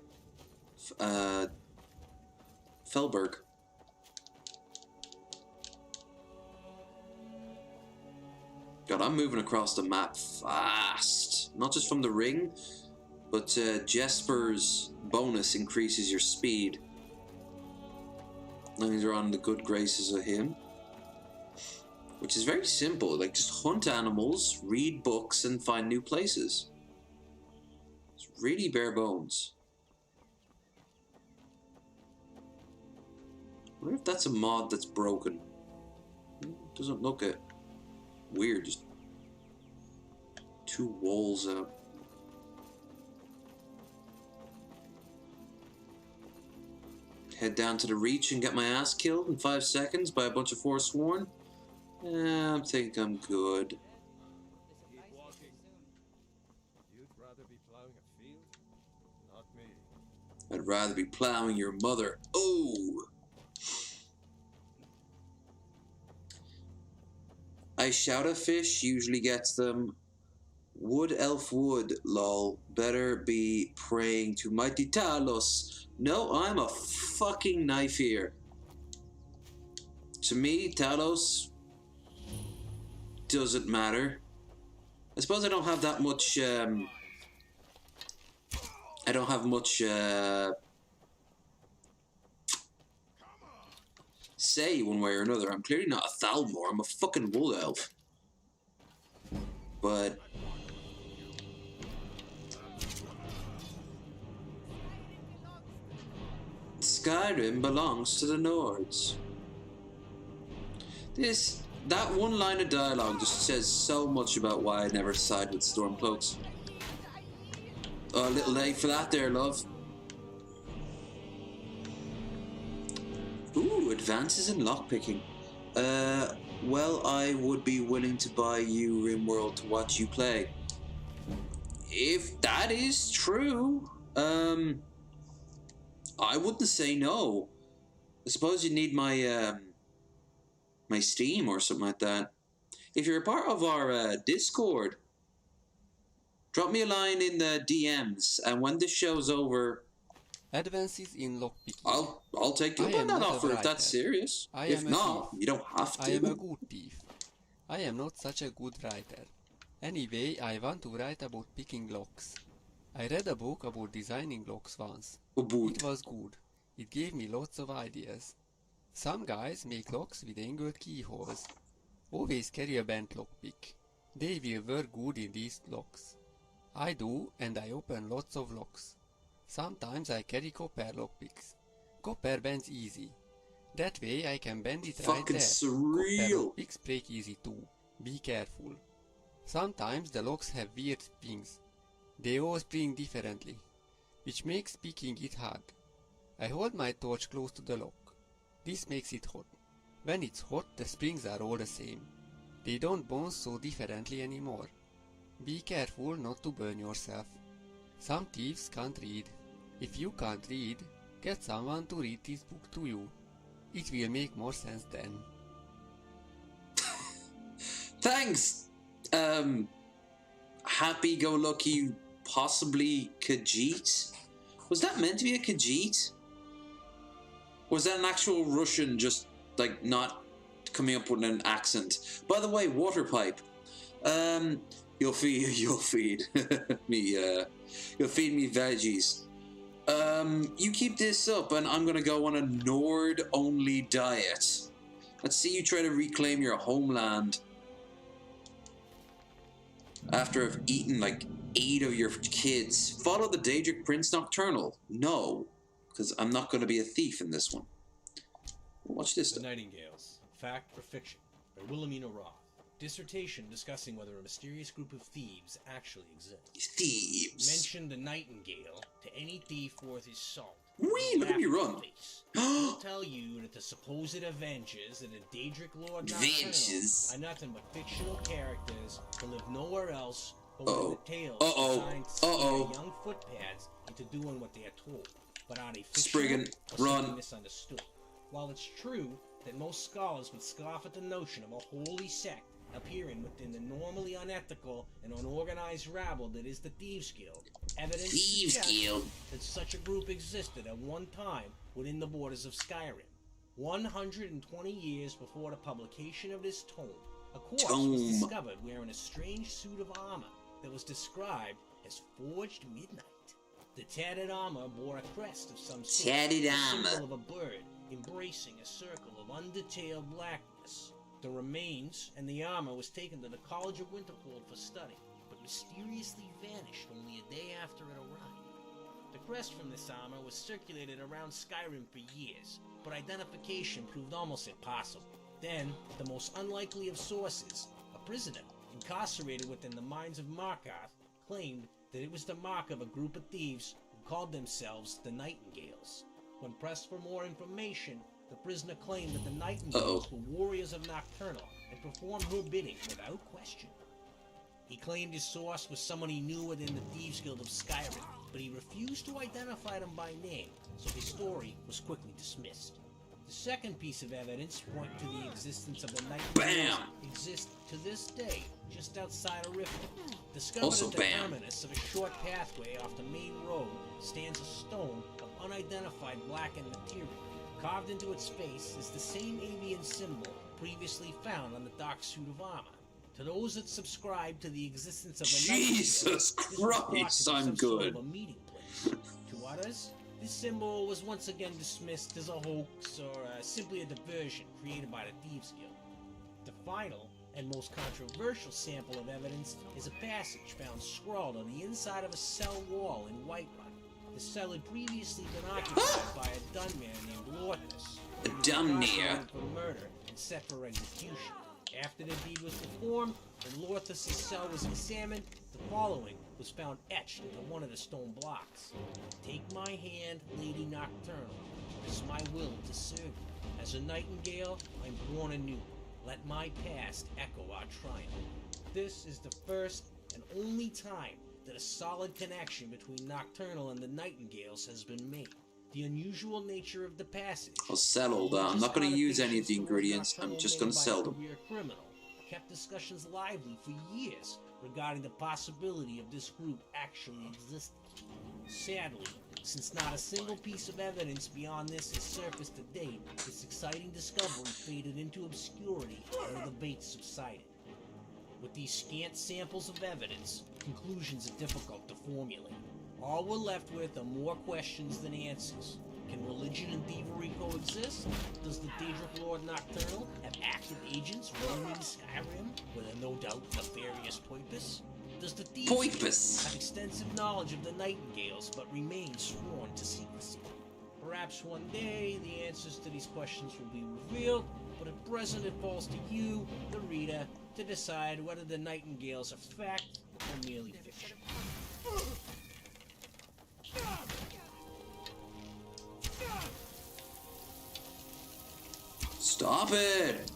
Felberg. God, I'm moving across the map fast. Not just from the ring, but Jesper's bonus increases your speed. As long as you're on the good graces of him. Which is very simple. Like, just hunt animals, read books, and find new places. It's really bare bones. I wonder if that's a mod that's broken. Doesn't look it. Weird. Just 2 walls up. Head down to the Reach and get my ass killed in 5 seconds by a bunch of Forsworn? I think I'm good. Keep walking. You'd rather be plowing a field? Not me. I'd rather be plowing your mother. Oh! I shout a fish usually gets them. Wood elf wood, lol. Better be praying to mighty Talos. No, I'm a fucking knife here. To me, Talos doesn't matter. I suppose I don't have that much, I don't have much, say one way or another. I'm clearly not a Thalmor, I'm a fucking wood elf. But Skyrim belongs to the Nords. That one line of dialogue just says so much about why I never sided with Stormcloaks. Oh, a little late for that there, love. Ooh, advances in lockpicking. Well, I would be willing to buy you RimWorld to watch you play. If that is true, I wouldn't say no. I suppose you need my, my Steam or something like that. If you're a part of our, Discord, drop me a line in the DMs, and when this show's over, Advances in lockpicking. I'll take you up on that offer if that's serious. If not, you don't have to. I am a good thief. I am not such a good writer. Anyway, I want to write about picking locks. I read a book about designing locks once. It was good. It gave me lots of ideas. Some guys make locks with angled keyholes. Always carry a bent lockpick. They will work good in these locks. I do, and I open lots of locks. Sometimes I carry copper lockpicks. Copper bends easy. That way I can bend it right there. Surreal. Copper lockpicks break easy too. Be careful. Sometimes the locks have weird springs. They all spring differently, which makes picking it hard. I hold my torch close to the lock. This makes it hot. When it's hot, the springs are all the same. They don't bounce so differently anymore. Be careful not to burn yourself. Some thieves can't read. If you can't read, get someone to read this book to you. It will make more sense then. Thanks, happy-go-lucky, possibly Khajiit? Was that meant to be a Khajiit? Was that an actual Russian just, like, not coming up with an accent? By the way, water pipe. You'll feed me, you'll feed me veggies. You keep this up and I'm gonna go on a Nord-only diet. Let's see you try to reclaim your homeland after I've eaten like 8 of your kids. Follow the Daedric Prince Nocturnal. No, because I'm not going to be a thief in this one. Watch this. The Nightingales. Fact or Fiction by Wilhelmina Roth. Dissertation discussing whether a mysterious group of thieves actually exists. Thieves. Mention the Nightingale to any thief worth his salt. Wee, look at me run. He'll tell you that the supposed Avengers and the Daedric Lord Nocturnal are nothing but fictional characters who live nowhere else but with the tales designed to scare young footpads into doing what they are told. But are they fictional or simply misunderstood? While it's true that most scholars would scoff at the notion of a holy sect appearing within the normally unethical and unorganized rabble that is the Thieves Guild, evidence suggests that such a group existed at one time within the borders of Skyrim. 120 years before the publication of this tome, a corpse was discovered wearing a strange suit of armor that was described as Forged Midnight. The tattered armor bore a crest of some sort, a symbol of a bird embracing a circle of undetailed blackness. The remains and the armor was taken to the College of Winterhold for study, but mysteriously vanished only a day after it arrived. The crest from this armor was circulated around Skyrim for years, but identification proved almost impossible. Then, the most unlikely of sources, a prisoner, incarcerated within the mines of Markarth, claimed that it was the mark of a group of thieves who called themselves the Nightingales. When pressed for more information, the prisoner claimed that the Nightingales were warriors of Nocturnal and performed her bidding without question. He claimed his source was someone he knew within the Thieves Guild of Skyrim, but he refused to identify them by name, so his story was quickly dismissed. The second piece of evidence pointing to the existence of the Nightingales exists to this day just outside of Riften. Discovered at the terminus of a short pathway off the main road stands a stone of unidentified blackened material. Carved into its face is the same avian symbol previously found on the dark suit of armor. To those that subscribe to the existence of the Jesus Christ, I'm good. Sort of a meeting place. To others, this symbol was once again dismissed as a hoax or simply a diversion created by the Thieves Guild. The final and most controversial sample of evidence is a passage found scrawled on the inside of a cell wall in Whiterun. The cell had previously been occupied by a dunman named Lorthus. A Dunmere. For murder and set for execution. After the deed was performed and Lorthus' cell was examined, the following was found etched into one of the stone blocks. Take my hand, Lady Nocturnal. It is my will to serve you. As a nightingale, I'm born anew. Let my past echo our triumph. This is the first and only time that a solid connection between Nocturnal and the Nightingales has been made. The unusual nature of the passage. I'll sell all that. I'm not going to use any of the ingredients. I'm just going to sell them. Criminal kept discussions lively for years regarding the possibility of this group actually existing. Sadly, since not a single piece of evidence beyond this has surfaced to date, this exciting discovery faded into obscurity and the debate subsided. With these scant samples of evidence, conclusions are difficult to formulate. All we're left with are more questions than answers. Can religion and thievery coexist? Does the Daedric Lord Nocturnal have active agents roaming Skyrim with a no doubt nefarious Poipus? Does the Thieves have extensive knowledge of the Nightingales but remain sworn to secrecy? Perhaps one day the answers to these questions will be revealed, but at present it falls to you, the reader, to decide whether the Nightingales are fact or merely fiction. Stop it!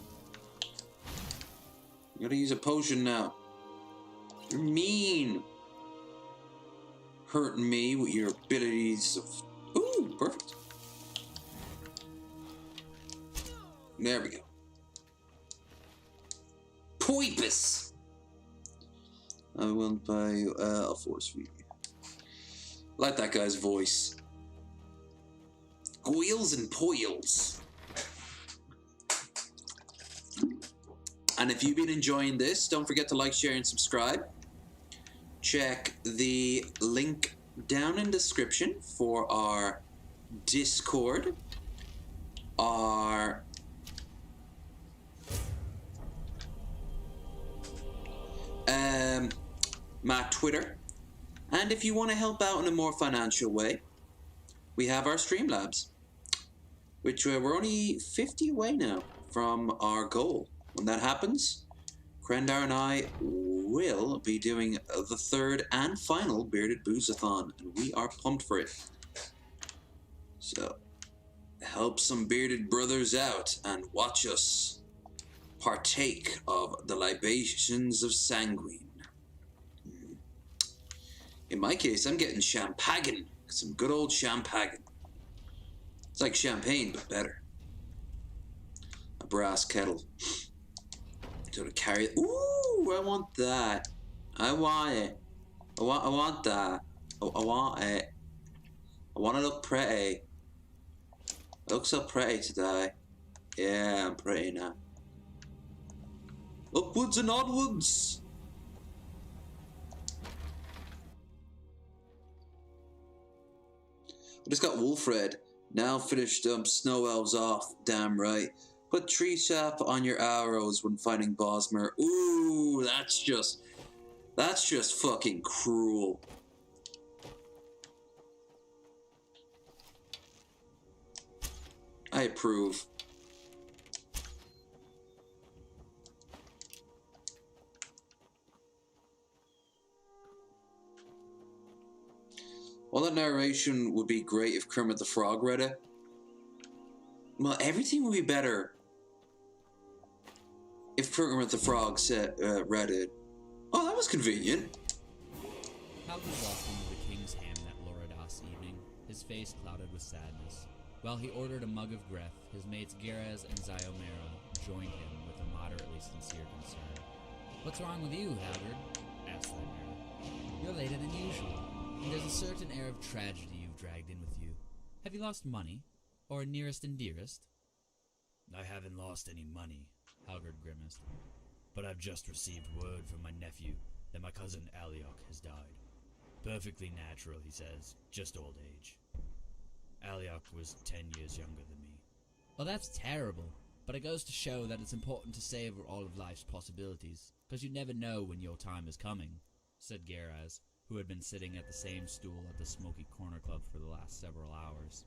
You gotta use a potion now. You're mean. Hurting me with your abilities of... Ooh, perfect. There we go. Poipus! I will buy you a force feed. Like that guy's voice. Goyles and Poils. And if you've been enjoying this, don't forget to like, share, and subscribe. Check the link down in the description for our Discord, our my Twitter, and if you want to help out in a more financial way, we have our Streamlabs, which we're only 50 away now from our goal. When that happens, Krendar and I will be doing the third and final Bearded Boozathon, and we are pumped for it. So, help some bearded brothers out and watch us partake of the libations of sanguine. In my case, I'm getting champagne, some good old champagne. It's like champagne, but better. A brass kettle. So to carry it. Ooh, I want that. I want it. I want that. I want it. I want to look pretty. I look so pretty today. Yeah, I'm pretty now. Upwards and onwards. I just got Wolfred. Now finished Snow Elves off. Damn right. Put tree sap on your arrows when fighting Bosmer. Ooh, that's just fucking cruel. I approve. All that narration would be great if Kermit the Frog read it. Well, everything would be better if Kermit the Frog read it. Oh, that was convenient. Halvard walked into the king's ham that Loridas evening, his face clouded with sadness. While he ordered a mug of greth, his mates Geras and Zyomera joined him with a moderately sincere concern. "What's wrong with you, Halvard?" asked Zyomera. "You're later than usual, and there's a certain air of tragedy you've dragged in with you. Have you lost money? Or a nearest and dearest?" "I haven't lost any money," Halvard grimaced. "But I've just received word from my nephew that my cousin Aliok has died. Perfectly natural, he says, just old age. Aliok was 10 years younger than me." "Well, that's terrible, but it goes to show that it's important to savor all of life's possibilities, because you never know when your time is coming," said Geras, who had been sitting at the same stool at the Smoky Corner Club for the last several hours.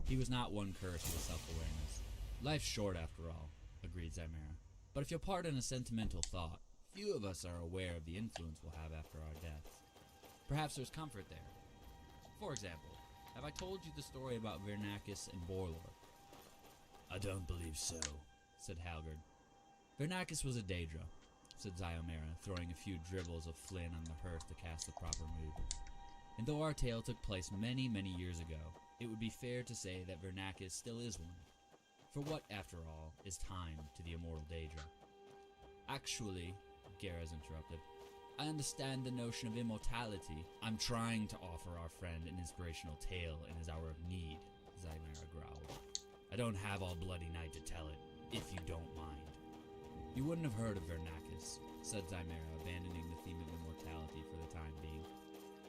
He was not one cursed with self-awareness. "Life's short, after all," agreed Zyomera. "But if you'll pardon a sentimental thought, few of us are aware of the influence we'll have after our deaths. Perhaps there's comfort there. For example, have I told you the story about Vernakis and Borlor?" "I don't believe so," said Halvard. "Vernakis was a Daedra," said Zyomera, throwing a few dribbles of Flynn on the hearth to cast the proper mood. "And though our tale took place many, many years ago, it would be fair to say that Vernakis still is one. For what, after all, is time to the immortal Daedra?" "Actually," Geras interrupted, "I understand the notion of immortality. I'm trying to offer our friend an inspirational tale in his hour of need," Zyomera growled. "I don't have all bloody night to tell it, if you don't mind." "You wouldn't have heard of Vernakis," said Zyomera, abandoning the theme of immortality for the time being.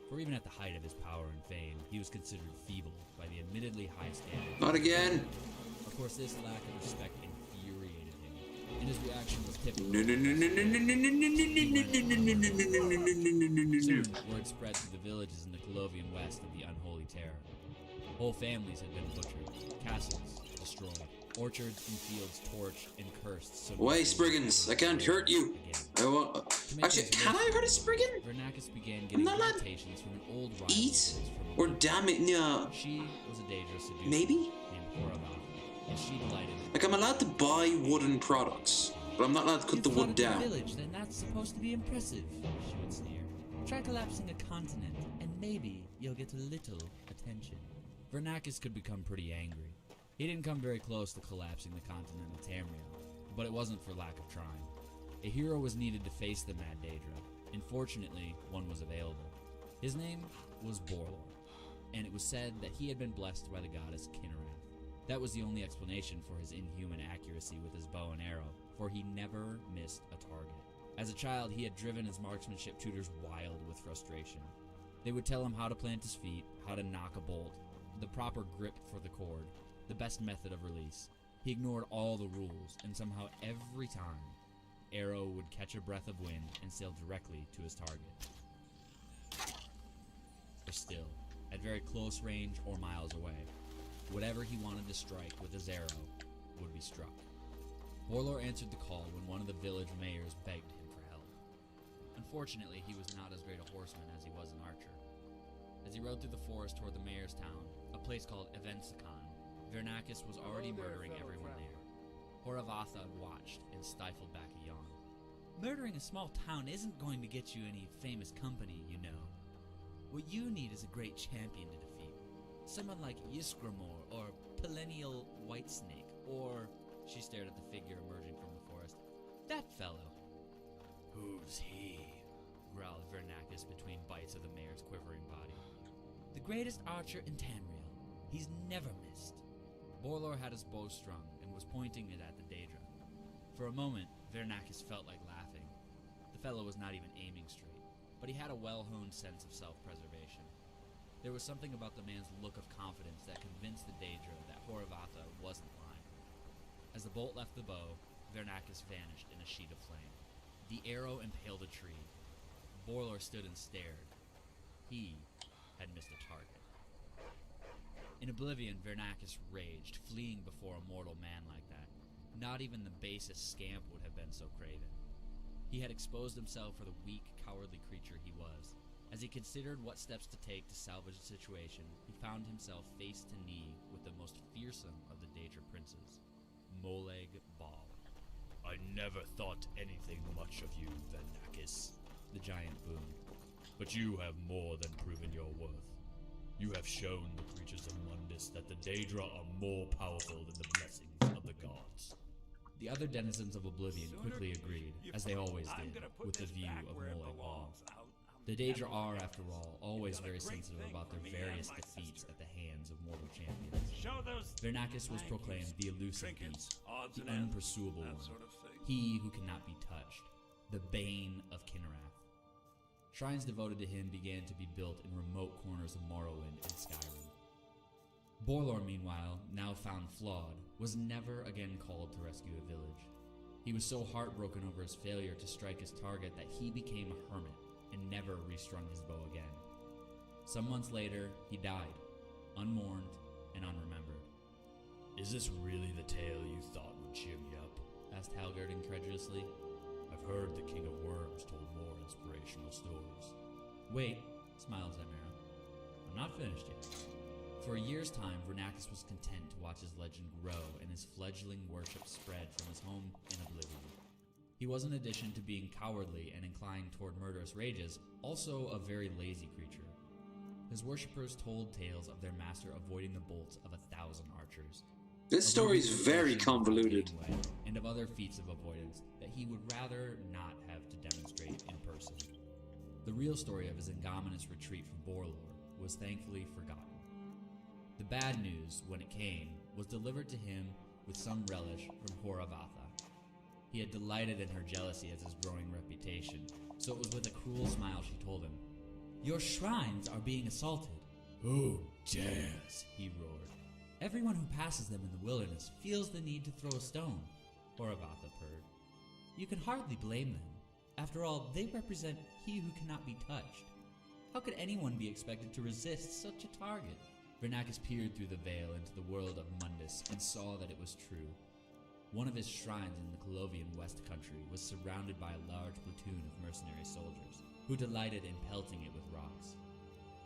For even at the height of his power and fame, he was considered feeble by the admittedly high standards. Not again! Of course, this lack of respect infuriated him, and his reaction was typical. Soon, word spread through the villages in the Colovian West of the unholy terror. Whole families had been butchered, castles destroyed, orchards and fields torched and cursed. So Why, Spriggans? I can't hurt you. I won't. Actually, can I hurt a Spriggan? Vernakis began getting invitations from an old rival. Eat? Or damn it, no. She was a Daedra seducer Maybe? named Horavath, and she delighted. Like, I'm allowed to buy wooden products, but I'm not allowed to cut the wood down. Village, then that's supposed to be impressive, she would sneer. "Try collapsing a continent, and maybe you'll get a little attention." Vernakis could become pretty angry. He didn't come very close to collapsing the continent of Tamriel, but it wasn't for lack of trying. A hero was needed to face the mad Daedra, and fortunately, one was available. His name was Borlor, and it was said that he had been blessed by the goddess Kinnerath. That was the only explanation for his inhuman accuracy with his bow and arrow, for he never missed a target. As a child, he had driven his marksmanship tutors wild with frustration. They would tell him how to plant his feet, how to knock a bolt, the proper grip for the cord, the best method of release. He ignored all the rules, and somehow every time, arrow would catch a breath of wind and sail directly to his target. Or still, at very close range or miles away, whatever he wanted to strike with his arrow would be struck. Borlor answered the call when one of the village mayors begged him for help. Unfortunately, he was not as great a horseman as he was an archer. As he rode through the forest toward the mayor's town, a place called Evensicon, Vernakis was already murdering everyone there. Horavatha watched and stifled back a yawn. "Murdering a small town isn't going to get you any famous company, you know. What you need is a great champion to defeat. Someone like Yskramor or Perennial Whitesnake, or..." She stared at the figure emerging from the forest. "That fellow." "Who's he?" growled Vernakis between bites of the mayor's quivering body. "The greatest archer in Tamriel. He's never missed." Borlor had his bow strung and was pointing it at the Daedra. For a moment, Vernakis felt like laughing. The fellow was not even aiming straight, but he had a well-honed sense of self-preservation. There was something about the man's look of confidence that convinced the Daedra that Horavatha wasn't lying. As the bolt left the bow, Vernakis vanished in a sheet of flame. The arrow impaled a tree. Borlor stood and stared. He had missed a target. In oblivion, Vernakis raged, fleeing before a mortal man like that. Not even the basest scamp would have been so craven. He had exposed himself for the weak, cowardly creature he was, As he considered what steps to take to salvage the situation, he found himself face to knee with the most fearsome of the Daedra princes, Molag Bal. I never thought anything much of you, Vernakis, the giant boomed. but you have more than proven your worth. You have shown the creatures of Mundus that the Daedra are more powerful than the blessings of the gods. The other denizens of Oblivion quickly agreed, as they always did, with the view of Molag Bal. The Daedra are, after all, always very sensitive about their various defeats at the hands of mortal champions. Vernakis was proclaimed the elusive beast, the unpursuable one, he who cannot be touched, the bane of Kinnerath. Shrines devoted to him began to be built in remote corners of Morrowind and Skyrim. Borlor, meanwhile, now found flawed, was never again called to rescue a village. He was so heartbroken over his failure to strike his target that he became a hermit and never restrung his bow again. Some months later, he died, unmourned and unremembered. Is this really the tale you thought would cheer me up? Asked Halgard incredulously. I've heard the King of Worms told more inspirational stories. Wait, smiled Zemera. I'm not finished yet. For a year's time, Vernakis was content to watch his legend grow and his fledgling worship spread from his home in Oblivion. He was, in addition to being cowardly and inclined toward murderous rages, also a very lazy creature. His worshippers told tales of their master avoiding the bolts of 1,000 archers. This story is very convoluted. And of other feats of avoidance that he would rather not have to demonstrate in person. The real story of his ignominious retreat from Borlor was thankfully forgotten. The bad news, when it came, was delivered to him with some relish from Horavatha. He had delighted in her jealousy as his growing reputation, so it was with a cruel smile she told him, "Your shrines are being assaulted." "Who dares?" he roared. "Everyone who passes them in the wilderness feels the need to throw a stone," Horavatha purred. "You can hardly blame them. After all, they represent he who cannot be touched. How could anyone be expected to resist such a target?" Vernakis peered through the veil into the world of Mundus and saw that it was true. One of his shrines in the Colovian West Country was surrounded by a large platoon of mercenary soldiers, who delighted in pelting it with rocks.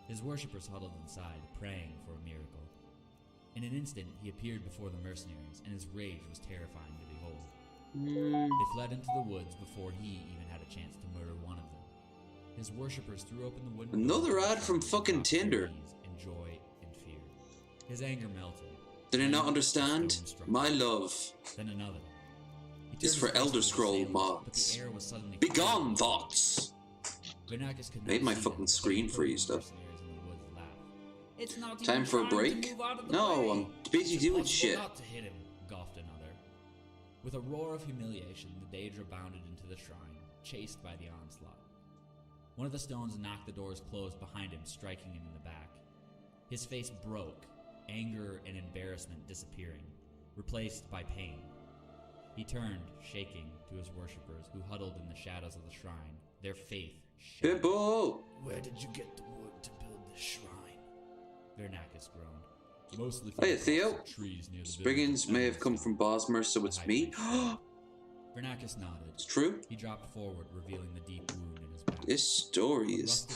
His worshippers huddled inside, praying for a miracle. In an instant, he appeared before the mercenaries, and his rage was terrifying to behold. They fled into the woods before he even had a chance to murder one of them. His worshippers threw open the window. Another ad from fucking Tinder. In joy and fear. His anger melted. Did I not understand? My love Then another. is for Elder Scroll mods. Begone, thoughts! Made my fucking screen freeze though. Time for a break? No, I'm busy doing shit. Not to hit him, gulped another. With a roar of humiliation, the Daedra bounded into the shrine, chased by the onslaught. One of the stones knocked the doors closed behind him, striking him in the back. His face broke, anger and embarrassment disappearing, replaced by pain. He turned, shaking, to his worshippers who huddled in the shadows of the shrine, their faith shattered. Where did you get the wood to build this shrine? Vernakis groaned. Mostly from Hey Theo, trees near the Spriggans may have come from Bosmer, so it's me. Vernakis nodded. It's true. He dropped forward, revealing the deep wound in his back. This story is...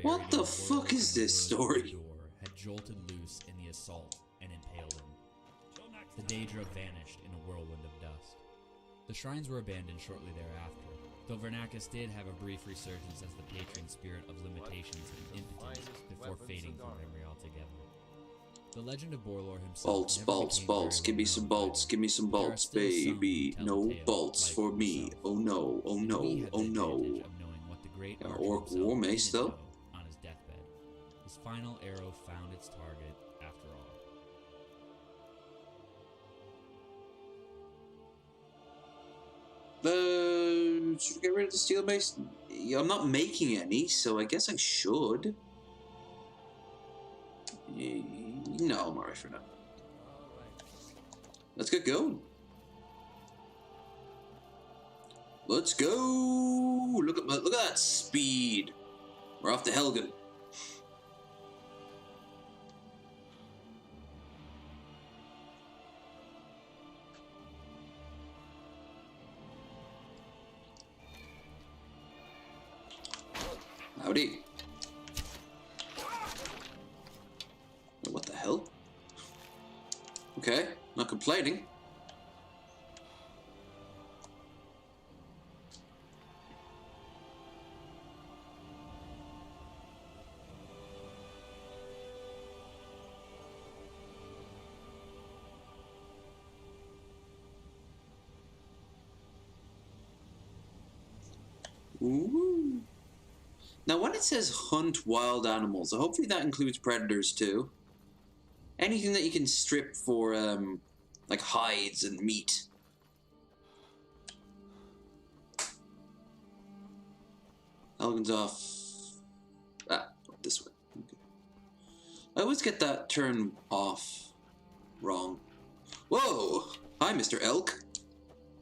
What the fuck is this story? Had jolted loose in the assault and impaled him. The Daedra vanished in a whirlwind of dust. The shrines were abandoned shortly thereafter, though Vernakis did have a brief resurgence as the patron spirit of limitations and impotence before fading from memory altogether. The legend of Borlor himself Bolts, give me some bolts, give me some bolts, baby. No bolts for me. Oh no, oh no, oh no. Orc war mace though. On his deathbed, his final arrow found its target after all. Should we get rid of the steel mace? I'm not making any, so I guess I should. No, I'm alright for now. Let's get going. Let's go! Look at that speed. We're off to Helgen. Howdy. Okay, not complaining. Ooh. Now, when it says hunt wild animals, hopefully that includes predators too. Anything that you can strip for, like hides and meat. Elgin's off. Ah, this way. Okay. I always get that turn off wrong. Whoa! Hi, Mr. Elk.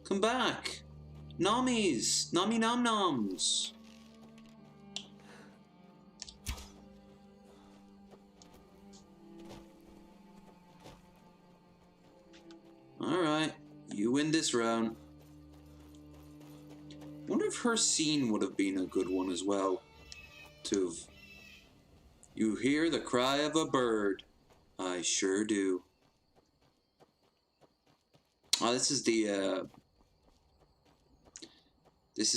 Come back. Nommies! Nommy nom noms! Alright, you win this round. Wonder if her scene would have been a good one as well. You hear the cry of a bird. I sure do. Oh, this is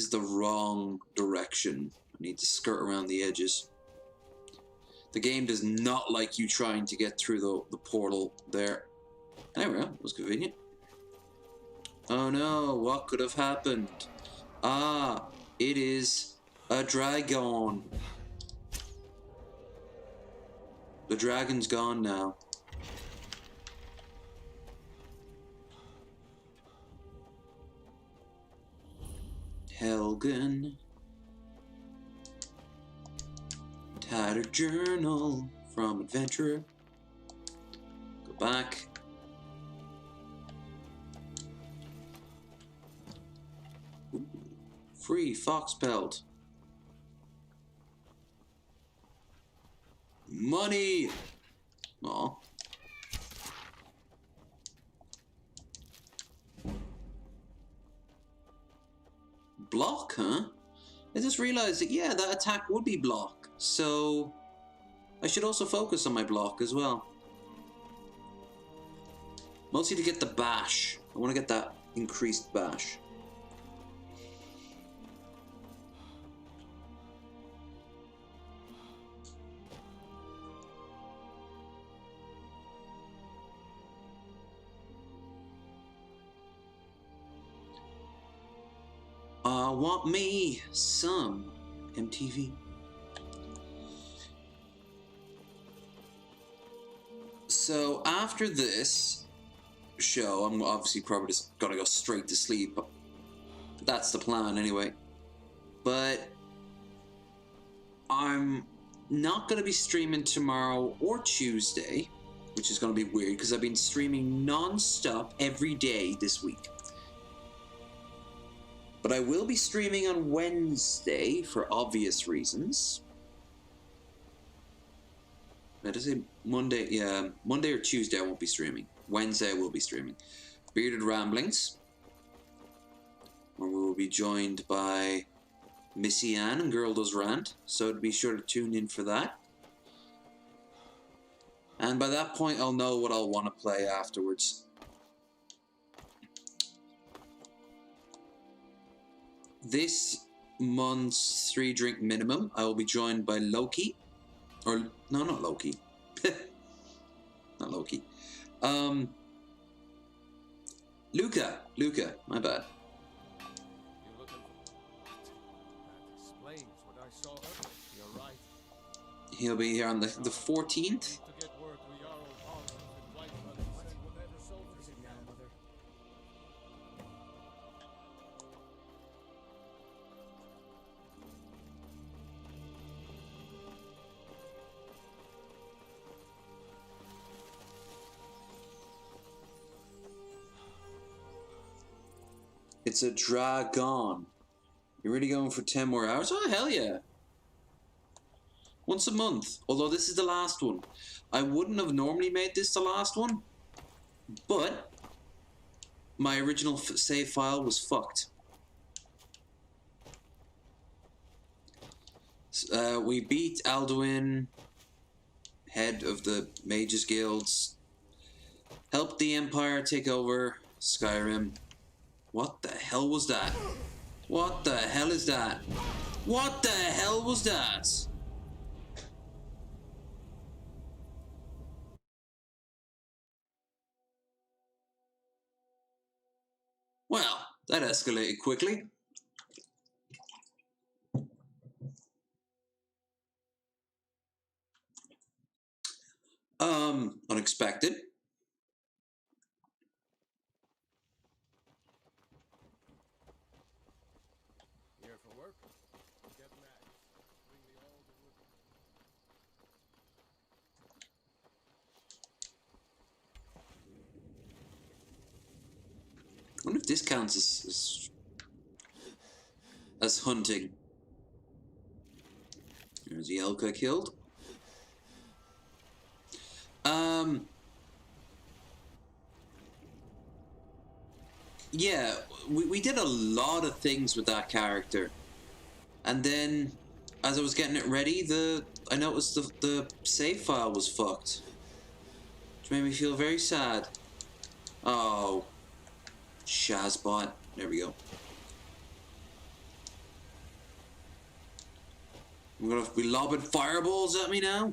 the wrong direction. I need to skirt around the edges. The game does not like you trying to get through the portal there. There we go, it was convenient. Oh no, what could have happened? Ah, it is a dragon. The dragon's gone now. Helgen. Tattered journal from adventurer. Go back. Ooh, free fox pelt. Money. Aw. Block, huh? I just realized that, yeah, that attack would be block. So I should also focus on my block as well. Mostly to get the bash. I want to get that increased bash. I want me some MTV. So after this show, I'm obviously probably just gonna go straight to sleep. That's the plan anyway. But I'm not gonna be streaming tomorrow or Tuesday, which is gonna be weird because I've been streaming non-stop every day this week. But I will be streaming on Wednesday for obvious reasons. Did I say Monday? Yeah, Monday or Tuesday I won't be streaming. Wednesday I will be streaming. Bearded Ramblings, where we will be joined by Missy Ann and Girl Does Rant. So be sure to tune in for that. And by that point I'll know what I'll want to play afterwards. This month's 3-drink minimum, I will be joined by Loki. Or, no, not Loki. Not Loki. Luca, my bad. You're looking for... That explains what I saw earlier. You're right. He'll be here on the 14th. It's a dragon. You're really going for 10 more hours? Oh, hell yeah. Once a month. Although this is the last one. I wouldn't have normally made this the last one. But my original save file was fucked. We beat Alduin, head of the Mages Guilds. Help the Empire take over Skyrim. What the hell was that? What the hell is that? What the hell was that? Well, that escalated quickly. Unexpected. Here for work? Get mad. Bring me all the wood. I wonder if this counts as hunting. There's the elk I killed. Yeah, we did a lot of things with that character. And then, as I was getting it ready, I noticed the save file was fucked. Which made me feel very sad. Oh. Shazbot. There we go. I'm gonna be lobbing fireballs at me now.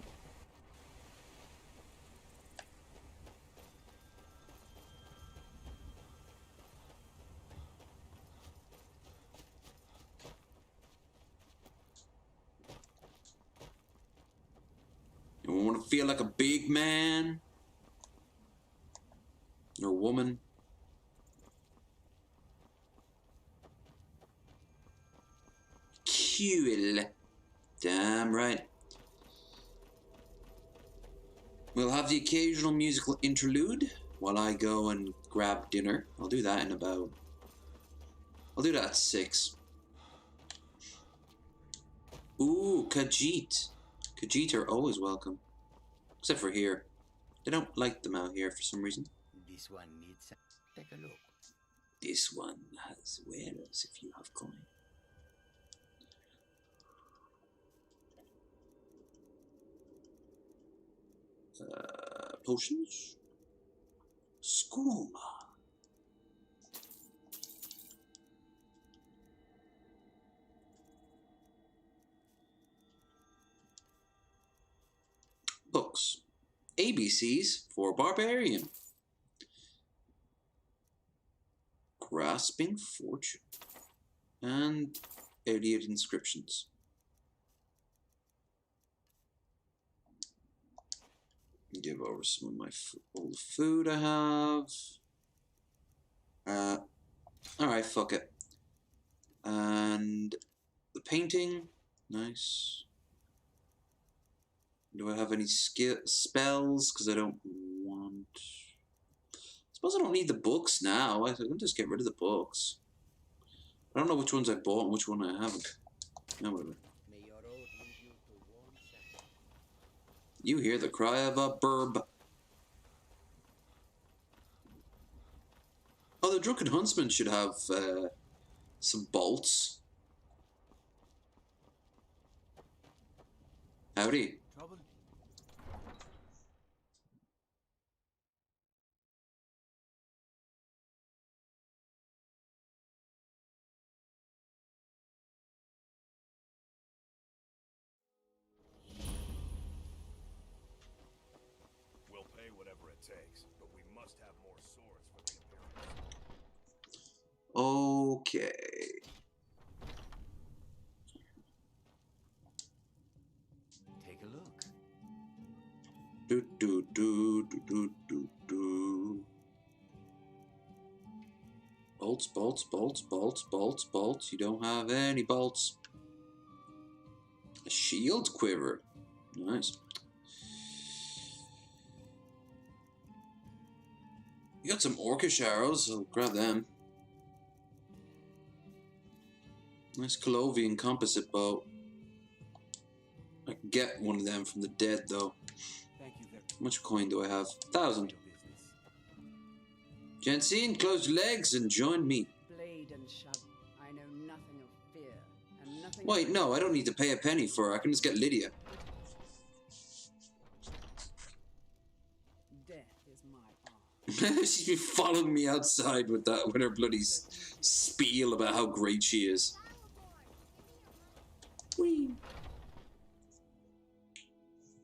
You want to feel like a big man or woman. Cool. Damn right. We'll have the occasional musical interlude while I go and grab dinner. I'll do that in about... I'll do that at 6. Ooh, Khajiit. Khajiit are always welcome. Except for here. They don't like them out here for some reason. This one needs... Take a look. This one has wares if you have coin. Potions? Skooma. Books. ABCs for Barbarian. Grasping Fortune. And Eliot Inscriptions. Give over some of my old food I have. Alright, fuck it. And the painting. Nice. Do I have any spells? Because I don't want... I suppose I don't need the books now. I can just get rid of the books. I don't know which ones I bought and which one I haven't. No, whatever. You hear the cry of a burb. Oh, the Drunken Huntsman should have some bolts. Howdy. Trouble? We'll pay whatever it takes, but we must have more swords for the appearance. Okay. Take a look. Do do do do do do do. Bolts, bolts, bolts, bolts, bolts, bolts. You don't have any bolts. A shield quiver. Nice. You got some orcish arrows. I'll grab them. Nice Colovian composite bow. I can get one of them from the dead, though. Thank you very How much coin do I have? 1,000. Jensine, close your legs and join me. Blade and shove. I know nothing of fear, and nothing. Wait, no, I don't need to pay a penny for her. I can just get Lydia. Death is my art. She's been following me outside with her bloody spiel about how great she is. Whee!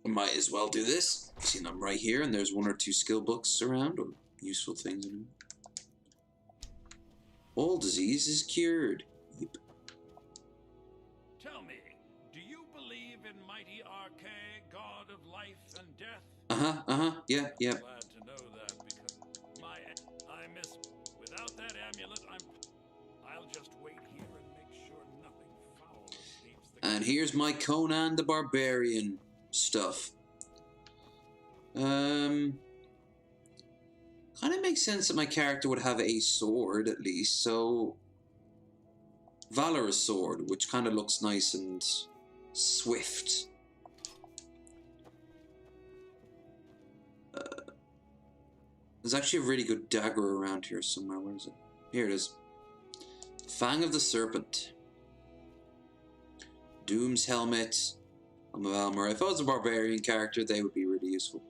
I might as well do this. See, I'm right here, and there's 1 or 2 skill books around, or useful things in them. All disease is cured. Yep. Tell me, do you believe in mighty Arche, god of life and death? Yeah. I'm glad to know that because I miss. Without that amulet, I'll just wait here and make sure nothing foul escapes the. And here's my Conan the Barbarian stuff. Kind of makes sense that my character would have a sword at least. So, Valorous sword, which kind of looks nice and swift. There's actually a really good dagger around here somewhere. Where is it? Here it is. Fang of the Serpent. Doom's Helmet. I'm a Valmar. If I was a barbarian character, they would be really useful.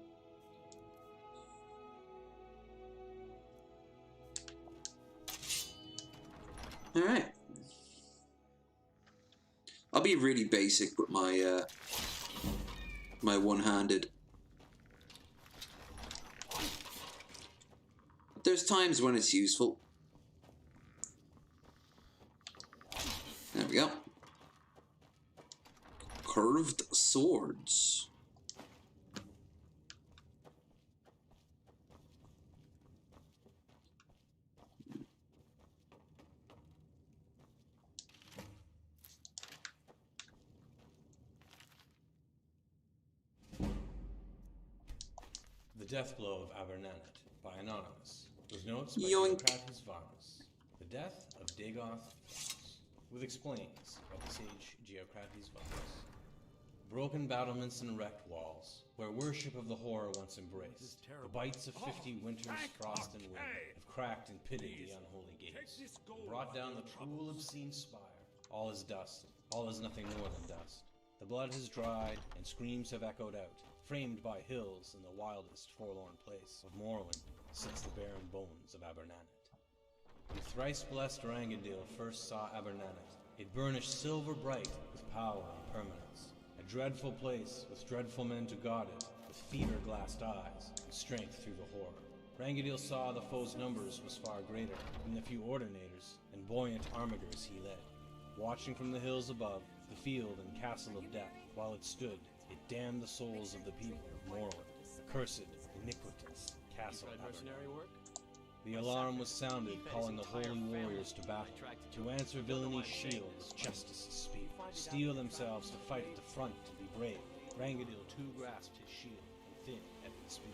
Alright. I'll be really basic with my my one-handed. There's times when it's useful. There we go. Curved swords. The Death Blow of Abernanet by Anonymous. With notes by Yoink. Diocrates Varus. The Death of Dagoth Thras. With explains by the sage Diocrates Varus. Broken battlements and wrecked walls, where worship of the horror once embraced. The bites of 50 winters, frost and wind, have cracked and pitted the unholy gates, and brought down the cruel obscene spire. All is dust, all is nothing more than dust. The blood has dried, and screams have echoed out, framed by hills in the wildest forlorn place of Morrowind sits the barren bones of Abernanet. When thrice-blessed Rangadil first saw Abernanet, it burnished silver bright with power and permanence. A dreadful place with dreadful men to guard it, with fever-glassed eyes and strength through the horror. Rangadil saw the foe's numbers was far greater than the few ordinators and buoyant armigers he led. Watching from the hills above, the field and castle of death, while it stood, it damned the souls of the people of Morrowind. Cursed, iniquitous castle Abernanet. The alarm was sounded, calling the holy warriors to battle, to answer villainy shields, justice's spear, steel themselves to fight at the front, to be brave. Rangadil too grasped his shield and thin, heavy spear.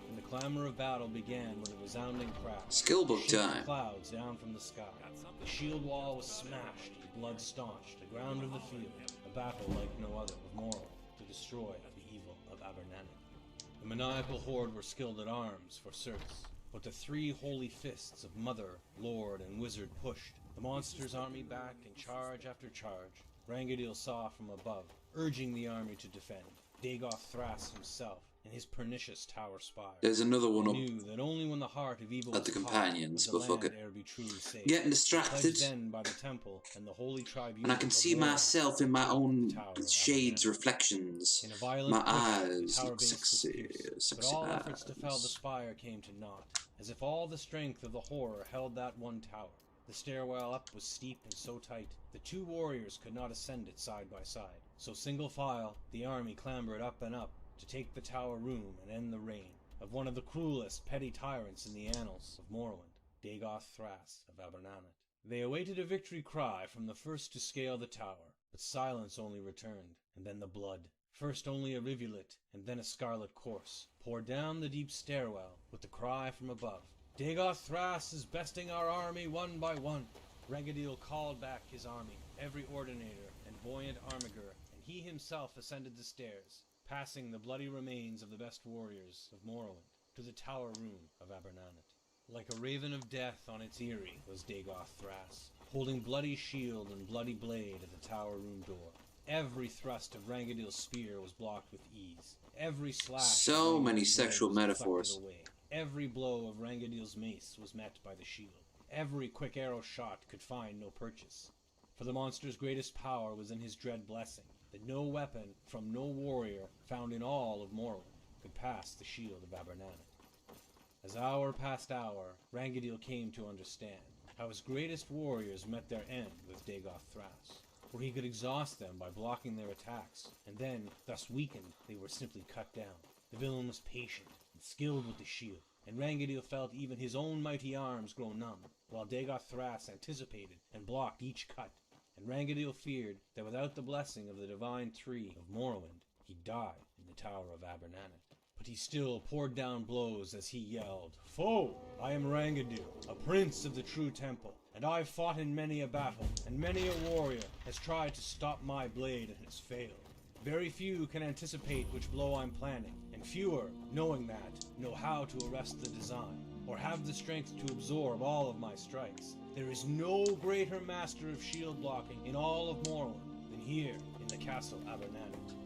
And the clamor of battle began with a resounding crash. Skillbook time. Clouds down from the sky. The shield wall was smashed, blood staunched, the ground of the field, a battle like no other of Morrowind, to destroy the evil of Abernanet. The maniacal horde were skilled at arms, for certes, but the 3 holy fists of Mother, Lord, and Wizard pushed the monster's army back in charge after charge. Rangadil saw from above, urging the army to defend, Dagoth Thras himself in his pernicious tower spire. There's another one up knew that only when the heart of evil at the was companions, caught, but fuck it. be truly saved. Getting distracted. Pledged then by the temple and the holy tribunal And I can of see Morrowind, myself in my own shades, Abernanet. reflections. In a violent My push, the eyes tower look base was sexy, pierced, sexy but all efforts to fell the eyes. spire came to naught, as if all the strength of the horror held that one tower. The stairwell up was steep and so tight, the 2 warriors could not ascend it side by side. So single file, the army clambered up and up, to take the tower room and end the reign of one of the cruelest petty tyrants in the annals of Morrowind, Dagoth Thras of Abernanet. They awaited a victory cry from the first to scale the tower, but silence only returned, and then the blood. First only a rivulet, and then a scarlet course, poured down the deep stairwell, with the cry from above, Dagoth Thras is besting our army one by one. Rangadil called back his army, every ordinator and buoyant armiger, and he himself ascended the stairs, passing the bloody remains of the best warriors of Morrowind to the tower room of Abernanet. Like a raven of death on its eyrie was Dagoth Thras, holding bloody shield and bloody blade at the tower room door. Every thrust of Rangadil's spear was blocked with ease. Every slash So many sexual metaphors. away. Every blow of Rangadil's mace was met by the shield. Every quick arrow shot could find no purchase. For the monster's greatest power was in his dread blessing, that no weapon from no warrior found in all of Morrowind could pass the shield of Abernathy. As hour passed hour, Rangadil came to understand how his greatest warriors met their end with Dagoth Thras, where he could exhaust them by blocking their attacks, and then, thus weakened, they were simply cut down. The villain was patient and skilled with the shield, and Rangadil felt even his own mighty arms grow numb, while Dagoth Thras anticipated and blocked each cut, and Rangadil feared that without the blessing of the divine tree of Morrowind, he'd die in the Tower of Abernathy. But he still poured down blows as he yelled, "Foe, I am Rangadil, a prince of the true temple, and I've fought in many a battle, and many a warrior has tried to stop my blade and has failed. Very few can anticipate which blow I'm planning, and fewer, knowing that, know how to arrest the design, or have the strength to absorb all of my strikes. There is no greater master of shield blocking in all of Morrowind than here in the castle Abernathy.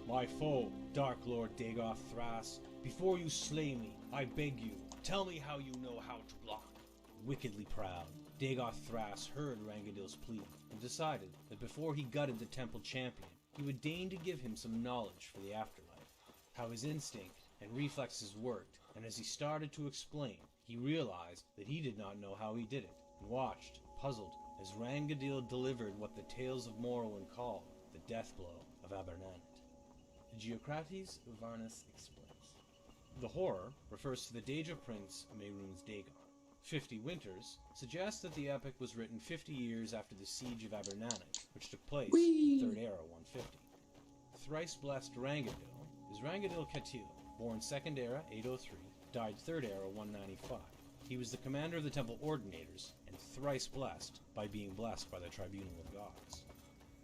My foe, Dark Lord Dagoth Thras, before you slay me, I beg you, tell me how you know how to block." Wickedly proud, Dagoth Thras heard Rangadil's plea, and decided that before he gutted the temple champion, he would deign to give him some knowledge for the afterlife, how his instinct and reflexes worked, and as he started to explain, he realized that he did not know how he did it, and watched, puzzled, as Rangadil delivered what the tales of Morrowind call the death blow of Abernathy. Geocrates Varnus explains. The horror refers to the Daedra Prince Mehrunes Dagon. 50 Winters suggests that the epic was written 50 years after the siege of Abernathy, which took place in 3rd Era 150. Thrice blessed Rangadil is Rangadil Katil, born 2nd Era 803, died 3rd Era 195. He was the commander of the Temple Ordinators, and thrice blessed by being blessed by the Tribunal of Gods.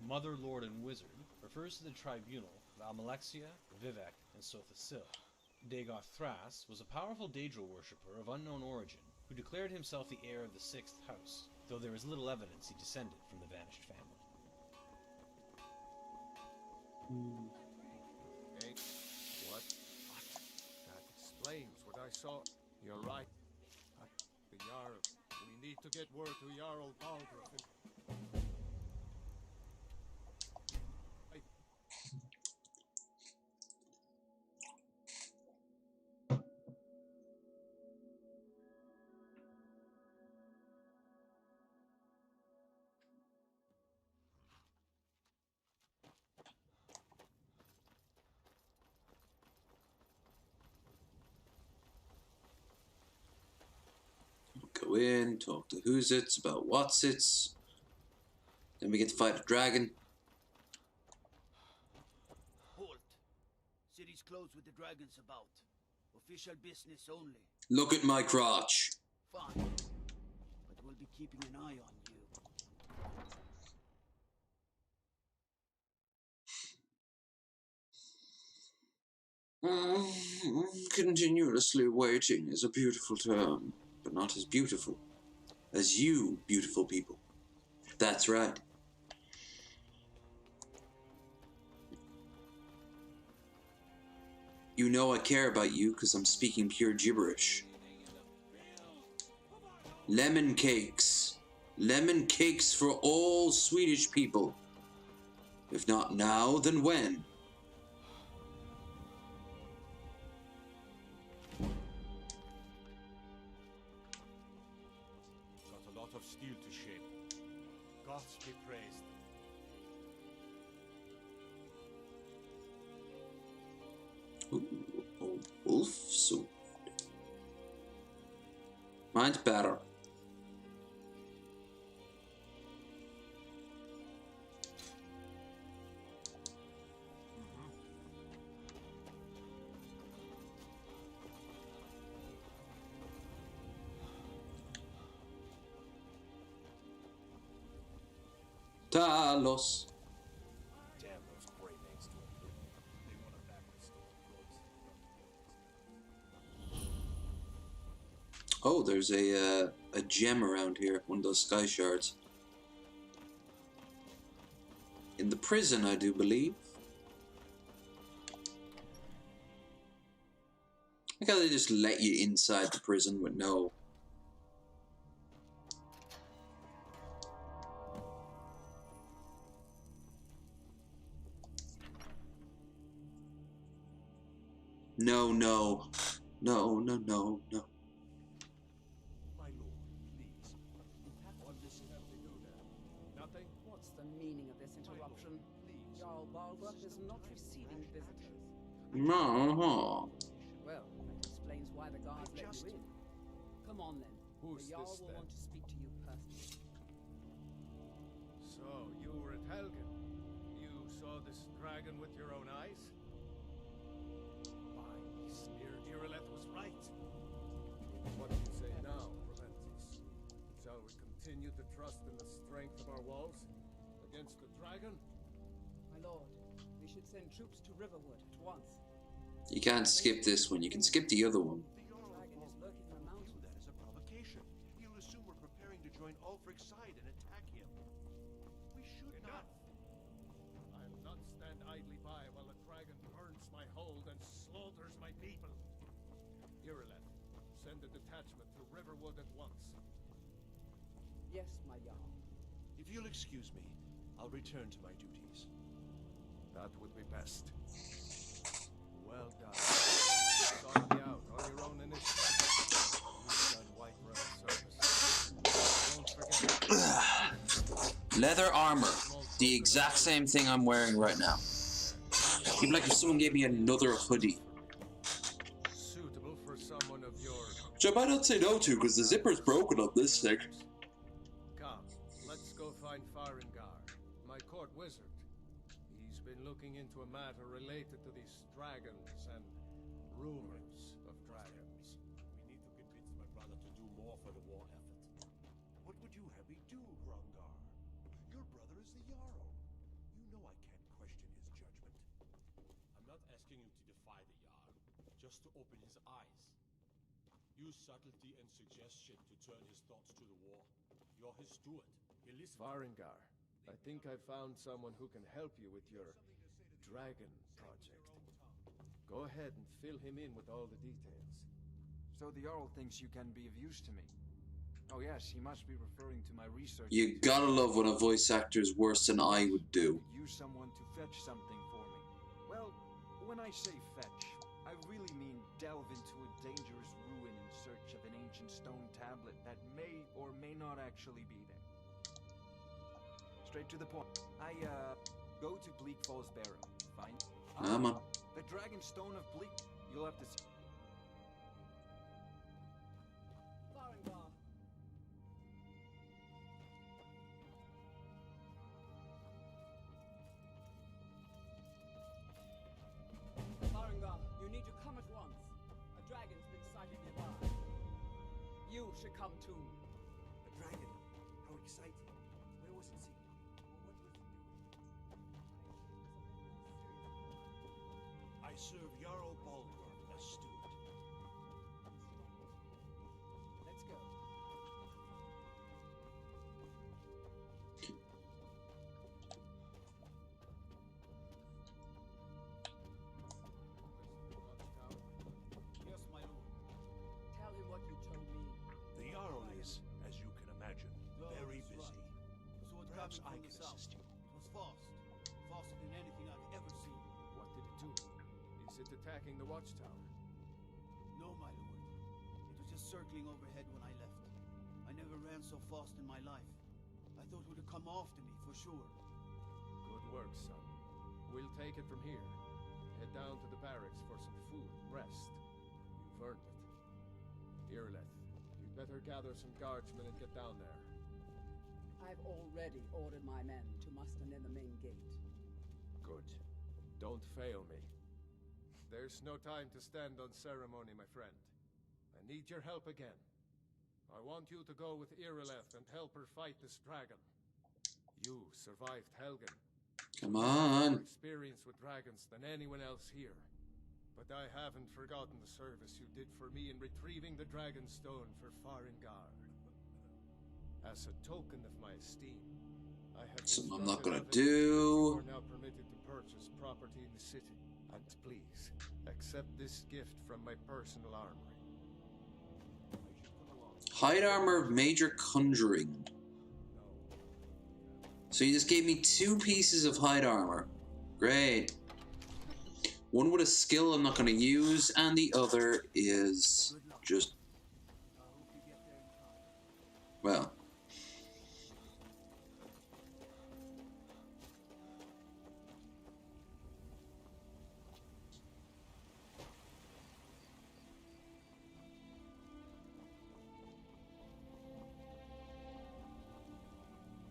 Mother, Lord, and Wizard refers to the Tribunal of Almalexia, Vivec, and Sothasil. Dagoth Thras was a powerful Daedra worshipper of unknown origin who declared himself the heir of the 6th house, though there is little evidence he descended from the vanished family. Hey, what? That explains what I saw. You're right. The Jarl. We need to get word to Jarl Balgruuf. Go in, talk to Who's-Its about What's-Its. Then we get to fight a dragon. Halt. City's closed with the dragons about. Official business only. Look at my crotch. Fine. But we'll be keeping an eye on you. Continuously waiting is a beautiful term, but not as beautiful as you, beautiful people. That's right. You know I care about you because I'm speaking pure gibberish. Lemon cakes. Lemon cakes for all Swedish people. If not now, then when? Got a lot of steel to shape. Gods be praised. Ooh, wolf sword. Mine's better. Talos. Damn those great names to him. They want to back the stolen goods. Oh, there's a gem around here, one of those sky shards. In the prison, I do believe. Like how they just let you inside the prison with no... No, no. No, no, no, no. My lord, please. What does he have to do there? Nothing? What's the meaning of this interruption? Jarl Balgruuf is not receiving visitors. No. Well, that explains why the guards let you in. Come on then. Who's the Jarl this, will then? want to speak to you personally. So, you were at Helgen. You saw this dragon with your own eyes? By he sneered Irileth was right. What do you say now, Proventus? Shall we continue to trust in the strength of our walls against the dragon? My lord, we should send troops to Riverwood at once. You can't skip this one. You can skip the other one. The dragon is lurking in the mountains. That is a provocation. He'll assume we're preparing to join Ulfric's side and attack him. We should not. I'll not stand idly by while the dragon burns my hold and slaughters my people. Irileth, send a detachment to Riverwood at once. Yes, my Jarl. If you'll excuse me, I'll return to my duties. That would be best. Well done. Sought me out on your own initiative. You've done Whiterun service. Don't forget. Leather armor. The exact same thing I'm wearing right now. It'd be like if someone gave me another hoodie. Suitable for someone of your... Which I might not say no to, because the zipper's broken on this thing. Come, let's go find Farengar, my court wizard. He's been looking into a matter related to these dragons and rumors of dragons. We need to convince my brother to do more for the war effort. What would you have me do, Hrongar? Your brother is the Jarl. You know I can't question his judgment. I'm not asking you to defy the Jarl, just to open his eyes. Use subtlety and suggestion to turn his thoughts to the war. You're his steward. He'll listen. Farengar, I think I found someone who can help you with your dragon project. Go ahead and fill him in with all the details. So the Jarl thinks you can be of use to me. Oh yes, he must be referring to my research. You gotta love when a voice actor is worse than I would do. Use someone to fetch something for me. Well, when I say fetch, I really mean delve into a dangerous ruin in search of an ancient stone tablet that may or may not actually be there. Straight to the point. I go to Bleak Falls Barrow. Find the Dragon Stone of Bleak. You'll have to see. Farengar. Farengar, you need to come at once. A dragon's been sighted nearby. You should come too. A dragon? How exciting. Where was it seen? What was it doing? I serve Jarl Balgruuf as steward. Let's go. Yes, my lord. Tell him what you told me. The Jarl is, as you can imagine, very that's busy. right. So it Perhaps I happened from can the south. assist you. It was fast. Faster than anything I've ever seen. What did it do? Is it attacking the watchtower? No, my lord. It was just circling overhead when I left. I never ran so fast in my life. I thought it would have come after me, for sure. Good work, son. We'll take it from here. Head down to the barracks for some food, rest. You've earned it. Irileth, you'd better gather some guardsmen and get down there. I've already ordered my men to muster near the main gate. Good. Don't fail me. There's no time to stand on ceremony, my friend. I need your help again. I want you to go with Irileth and help her fight this dragon. You survived Helgen. Come More on. experience with dragons than anyone else here. But I haven't forgotten the service you did for me in retrieving the Dragon Stone for Farengar. As a token of my esteem, I have Something I'm not instructed gonna others that you do. are now permitted to purchase property in the city. And please, accept this gift from my personal armory. Hide armor of major conjuring. So you just gave me 2 pieces of hide armor. Great. One with a skill I'm not going to use, and the other is just... well...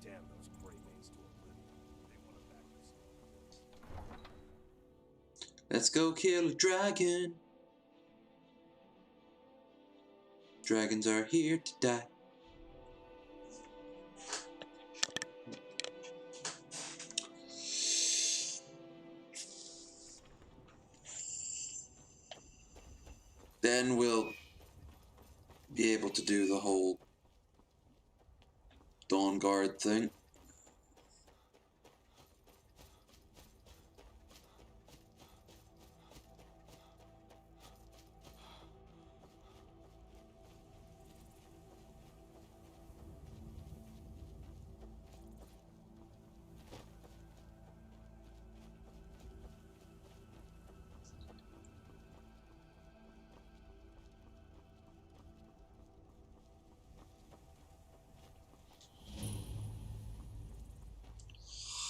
Damn those cravings to oblivion. They want to back this. Let's go kill a dragon. Dragons are here to die. Then we'll be able to do the whole Dawn Guard thing.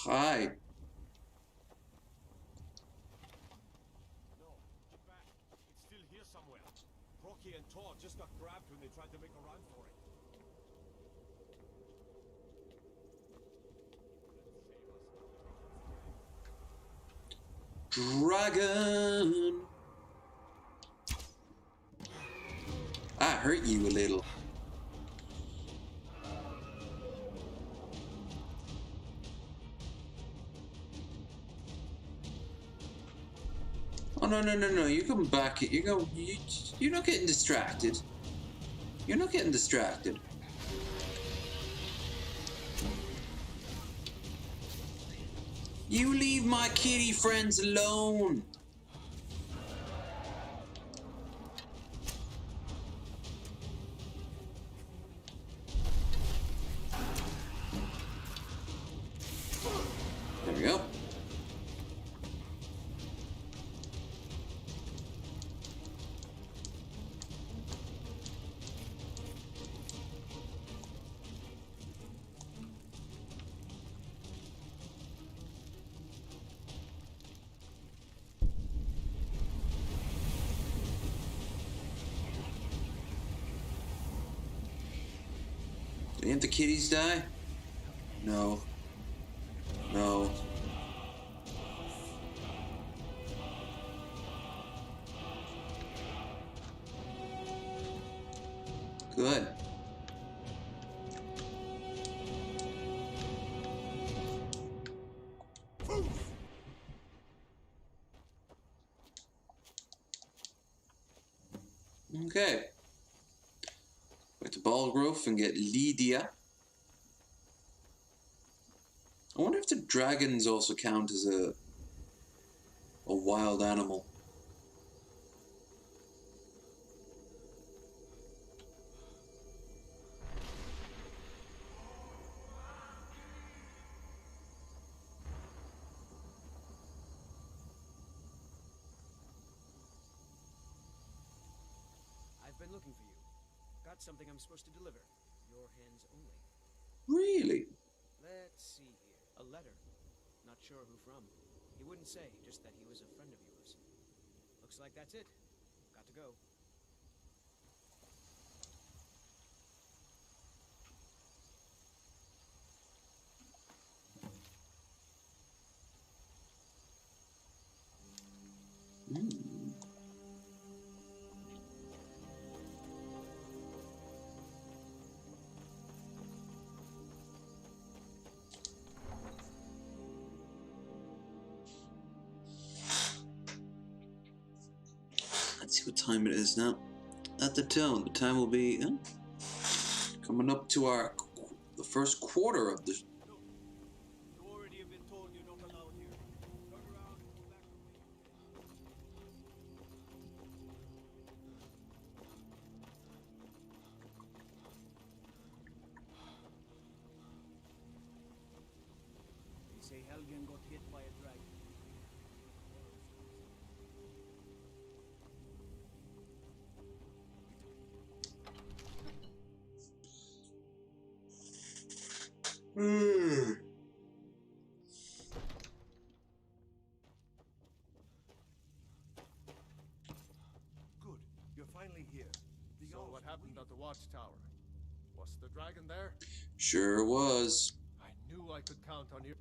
Hi. No, get back. It's still here somewhere. Rocky and Tor just got grabbed when they tried to make a run for it. Dragon. I hurt you a little. Oh no! You come back. You're not getting distracted. You're not getting distracted. You leave my kitty friends alone. There we go. Didn't the kitties die? No. No. Good. Okay. Back to Ballgrove and get Lydia. I wonder if the dragons also count as a wild animal. I've been looking for you. Got something I'm supposed to deliver. Your hands only. Really? Let's see here. A letter. Not sure who from. He wouldn't say, just that he was a friend of yours. Looks like that's it. Got to go. Let's see what time it is now. At the tone, the time will be coming up to the first quarter of the. You already have been told you're not allowed here. Turn around and go back Good. You're finally here. So what happened at the watchtower? Was the dragon there? Sure was. I knew I could count on you.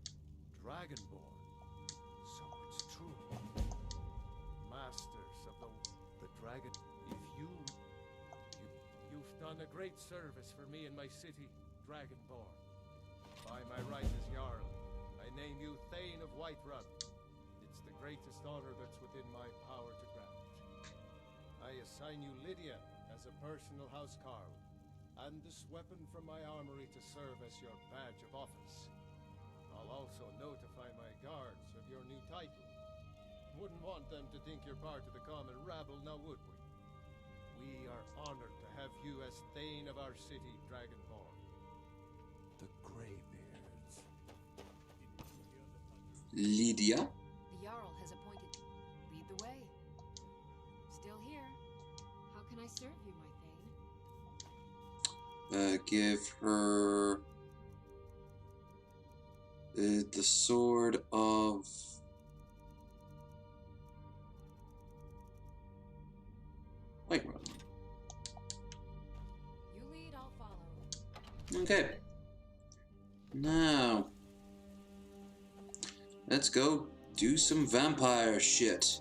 Dragonborn. So it's true. Masters of the dragon. If you've done a great service for me in my city, Dragonborn. By my right as Jarl, I name you Thane of Whiterun. It's the greatest honor that's within my power to grant. I assign you Lydia as a personal housecarl, and this weapon from my armory to serve as your badge of office. I'll also notify my guards of your new title. Wouldn't want them to think you're part of the common rabble, now would we? We are honored to have you as Thane of our city, Dragonborn. The Greybeards. Lydia? The Jarl has appointed. Lead the way. Still here. How can I serve you, my Thane? Give her the sword of Whiterun. You lead, I'll follow. Okay. Now, let's go do some vampire shit.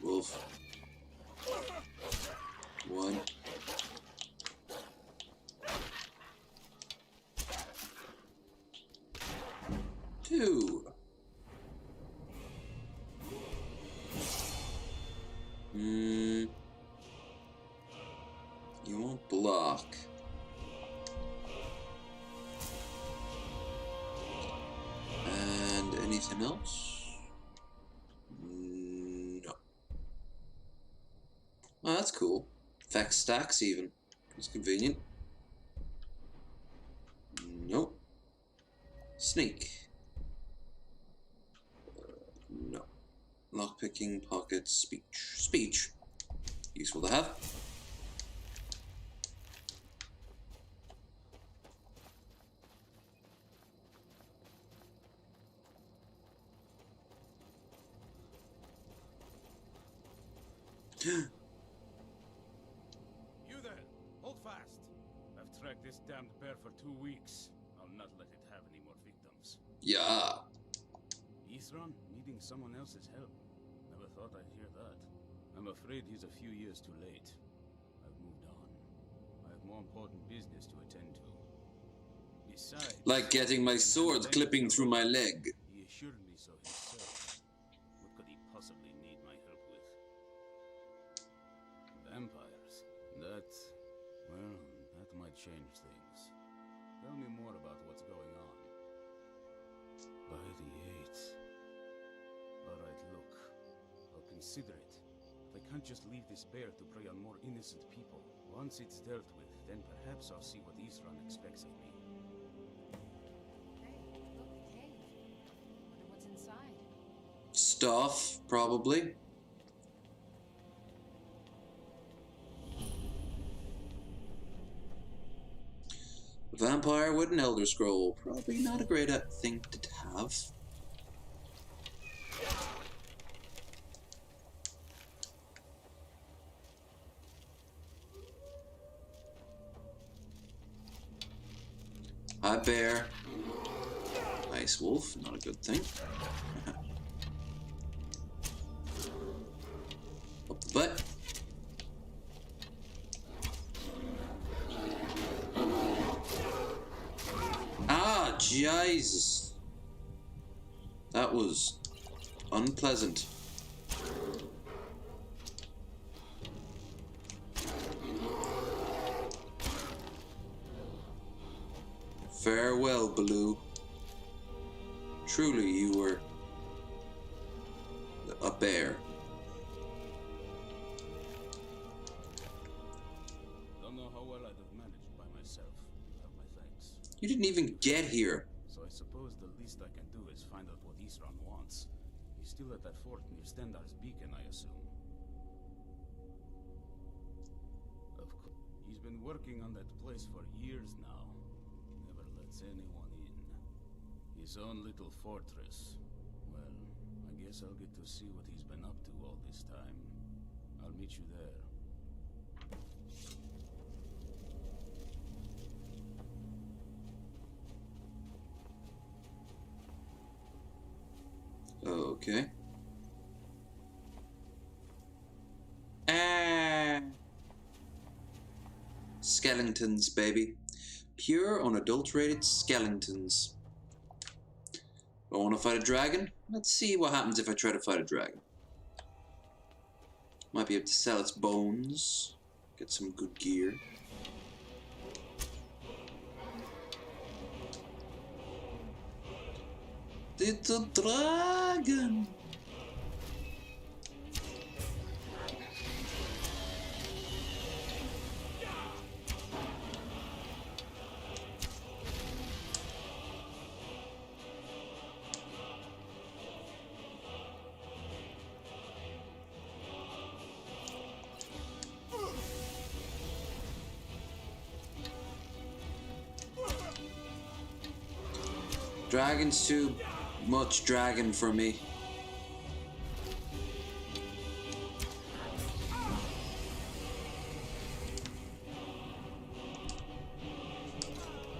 Wolf. 1. 2. You won't block. And anything else? No. Oh, that's cool. Affects stacks even. It's convenient. Nope. Sneak. No. Lockpicking, pockets, speech. Speech. Useful to have. You there! Hold fast! I've tracked this damned bear for 2 weeks. I'll not let it have any more victims. Yeah. Isran needing someone else's help. Never thought I'd hear that. I'm afraid he's a few years too late. I've moved on. I have more important business to attend to. Besides... Like getting my sword clipping through my leg. He assured me so himself. What could he possibly need my help with? Vampires. Well, that might change things. Tell me more about what's going on. By the 8th. Alright, look. I'll consider it. But I can't just leave this bear to prey on more innocent people. Once it's dealt with, then perhaps I'll see what Isran expects of me. Hey, look, the cave. Wonder what's inside. Stuff, probably. Vampire with an Elder Scroll. Probably not a great thing to have. Hi, bear. Ice wolf, not a good thing. But ah, Jesus. That was unpleasant. Farewell, Baloo. Truly, you were a bear. Don't know how well I'd have managed by myself. You have my thanks. You didn't even get here. So I suppose the least I can do is find out what Isran wants. He's still at that fort near Stendar's beacon, I assume. Of course. He's been working on that place for years now. Never lets anyone in. His own little fortress. Well, I guess I'll get to see what he's been up to all this time. I'll meet you there. Okay. Skeletons, baby. Pure, unadulterated skeletons. I want to fight a dragon? Let's see what happens if I try to fight a dragon. Might be able to sell its bones. Get some good gear. It's a dragon! Dragon's too much dragon for me.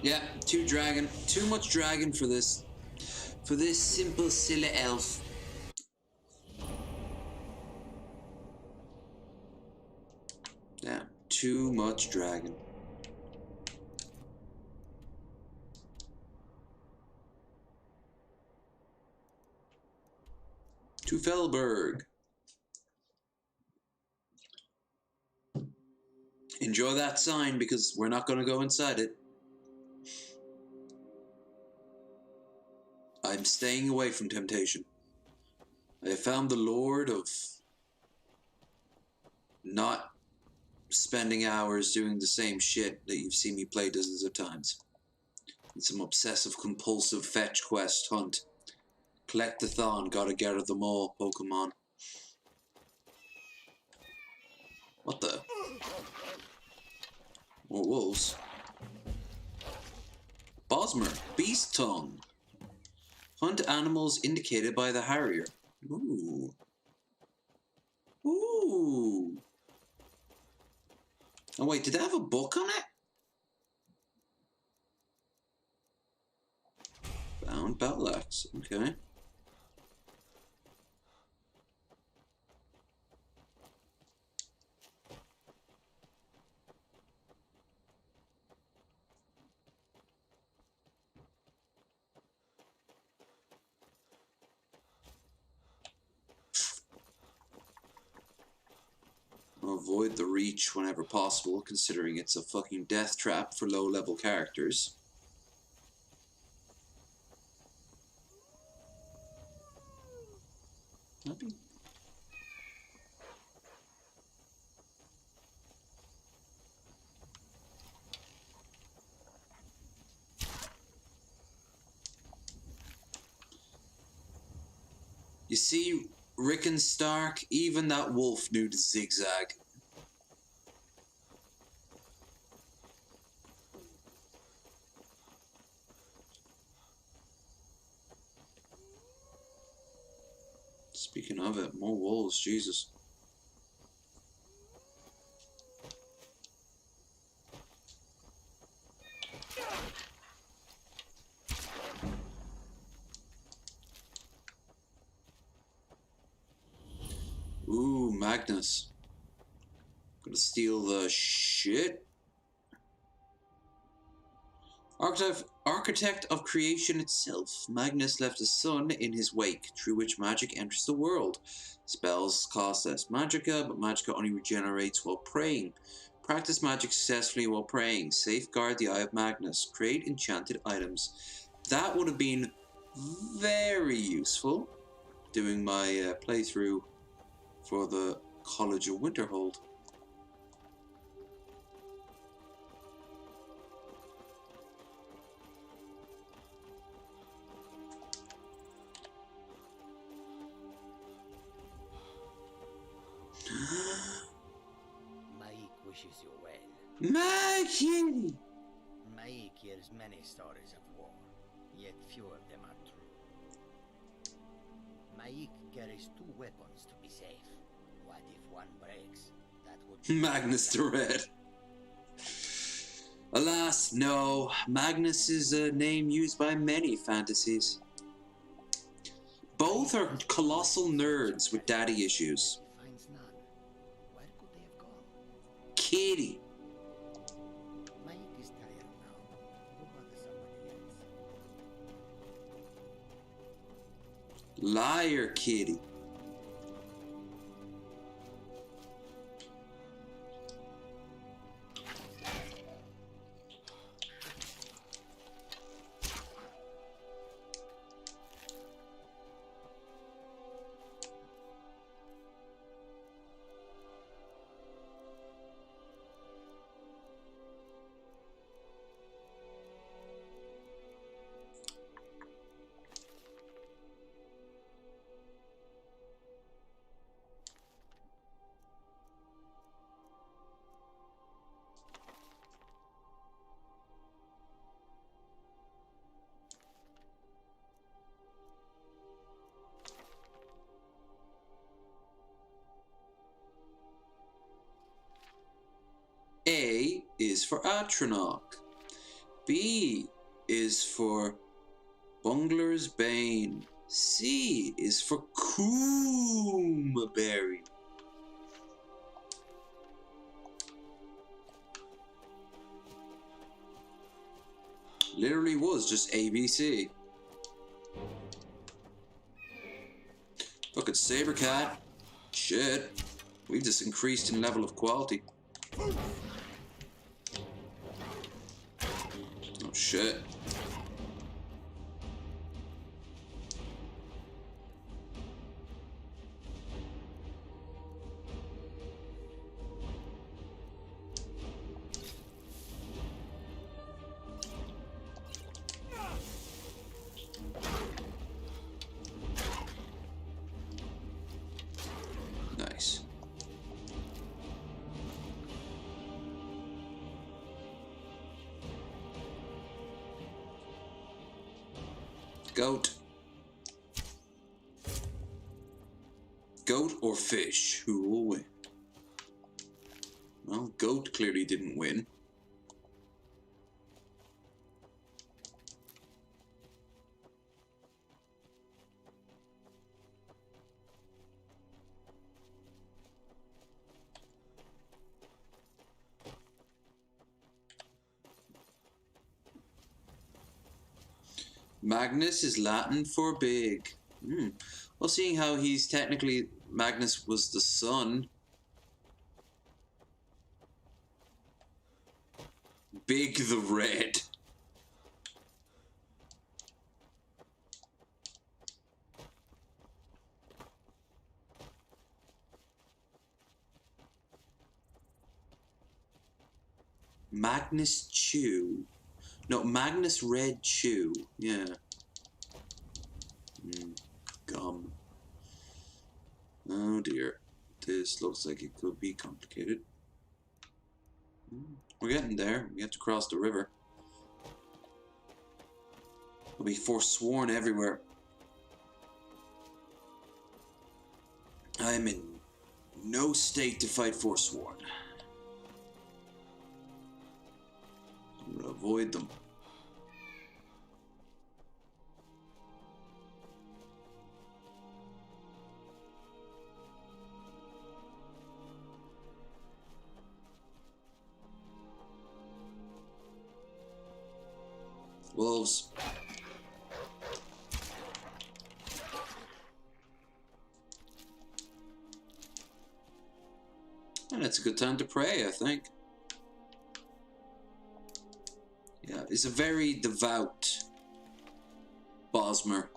Yeah, too much dragon for this simple silly elf. Yeah, too much dragon. To Felberg. Enjoy that sign because we're not going to go inside it. I'm staying away from temptation. I have found the Lord of not spending hours doing the same shit that you've seen me play dozens of times. It's some obsessive compulsive fetch quest hunt. Collect-a-thon, gotta gather them all, Pokemon. What the? More wolves. Bosmer, Beast Tongue. Hunt animals indicated by the Harrier. Ooh. Ooh. Oh wait, did they have a book on it? Bound battle axe, okay. Avoid the reach whenever possible, considering it's a fucking death trap for low-level characters. Happy? You see, Rick and Stark, even that wolf knew to zigzag. Speaking of it, more wolves, Jesus. Ooh, Magnus. Gonna steal the shit. Architect of creation itself, Magnus left a son in his wake, through which magic enters the world. Spells cost less magicka, but magicka only regenerates while praying. Practice magic successfully while praying. Safeguard the Eye of Magnus. Create enchanted items. That would have been very useful doing my playthrough for the College of Winterhold. Maik wishes you well. Maik! Maik hears many stories of war, yet few of them are true. Maik carries 2 weapons to be safe. What if one breaks? That would be Magnus the Red. Alas, no. Magnus is a name used by many fantasies. Both are colossal nerds with daddy issues. Finds none. Where could they have gone? Kitty. Maik is tired now. Go bother somebody else. Liar, Kitty. A is for Atronach. B is for Bungler's Bane. C is for Coomberry. Literally was just ABC. Fucking Sabercat. Shit. We've just increased in level of quality. Oh shit. Nice. Goat. Goat or fish? Who will win? Well, goat clearly didn't win. Magnus is Latin for big. Well, seeing how he's technically... Magnus was the son. Big the Red. Magnus Chew. No, Magnus Red Chew. Yeah. Gum. Oh dear. This looks like it could be complicated. We're getting there. We have to cross the river. We'll be forsworn everywhere. I am in no state to fight forsworn. I'm gonna avoid them. Wolves. And it's a good time to pray, I think. Yeah, he's a very devout Bosmer.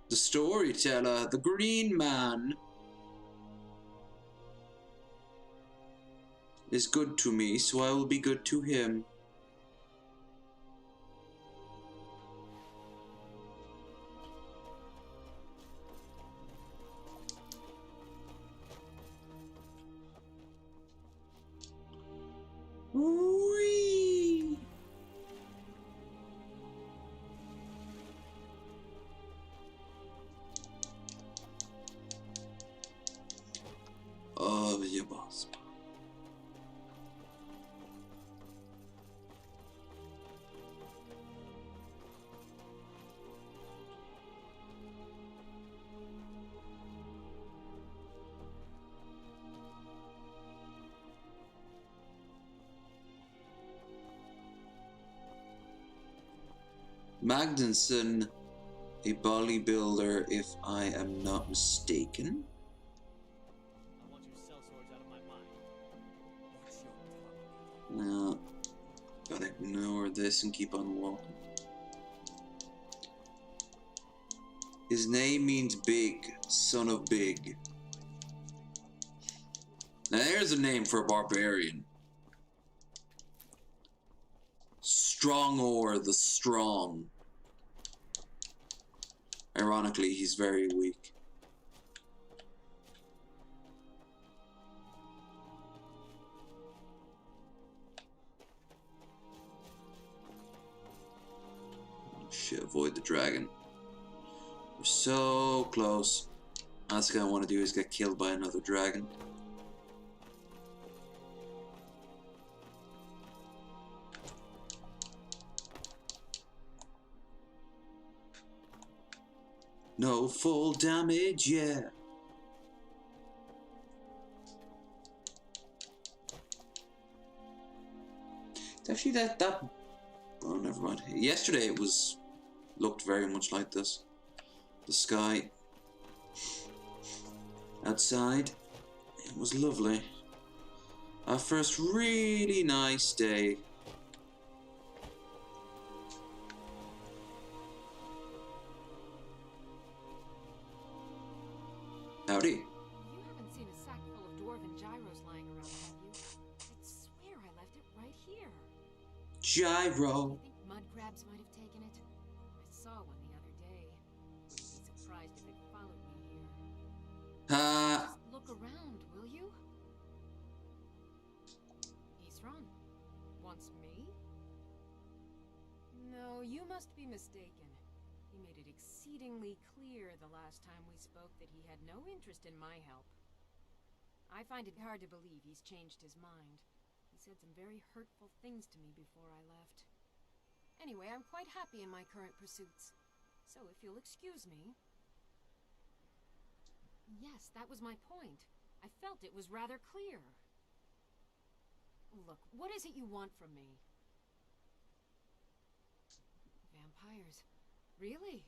The storyteller, the green man, is good to me, so I will be good to him. Whee! Oh, yeah, boss. Magnuson, a bodybuilder, if I am not mistaken. I want you to sell swords out of my mind. No, gotta ignore this and keep on walking. His name means big, son of big. Now there's a name for a barbarian. Strongor the strong. Ironically, he's very weak. Shit, avoid the dragon. We're so close. Last thing I want to do is get killed by another dragon. No full damage, yeah. It's actually that oh, never mind. Yesterday it looked very much like this. The sky outside, it was lovely. Our first really nice day. Howdy. You haven't seen a sack full of dwarven gyros lying around, have you? I swear I left it right here. Gyro. I think mud crabs might have taken it. I saw one the other day. Wouldn't be surprised if it followed me here. Just look around, will you? Isran, wants me? No, you must be mistaken. He made it exceedingly clear the last time we spoke that he had no interest in my help. I find it hard to believe he's changed his mind. He said some very hurtful things to me before I left. Anyway, I'm quite happy in my current pursuits. So if you'll excuse me... Yes, that was my point. I felt it was rather clear. Look, what is it you want from me? Vampires. Really?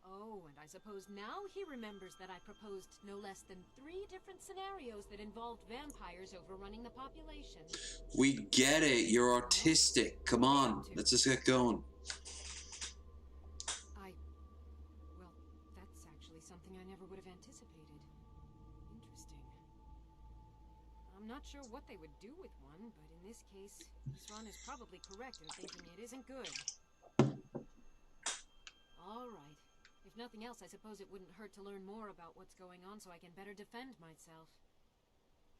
Oh, and I suppose now he remembers that I proposed no less than 3 different scenarios that involved vampires overrunning the population. We get it. You're autistic. Come on. Let's just get going. Well, that's actually something I never would have anticipated. Interesting. I'm not sure what they would do with one, but in this case, Isran is probably correct in thinking it isn't good. All right. If nothing else, I suppose it wouldn't hurt to learn more about what's going on so I can better defend myself.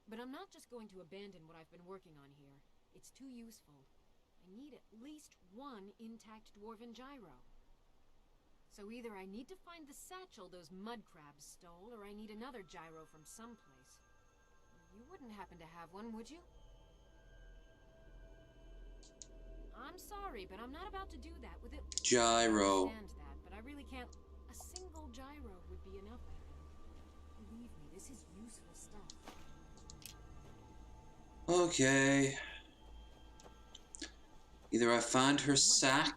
But I'm not just going to abandon what I've been working on here. It's too useful. I need at least 1 intact dwarven gyro. So either I need to find the satchel those mud crabs stole, or I need another gyro from someplace. You wouldn't happen to have one, would you? I'm sorry, but I'm not about to do that with it. Gyro. I understand that, but I really can't. A single gyro would be enough, I think. Believe me, this is useful stuff. Okay. Either I find her sack,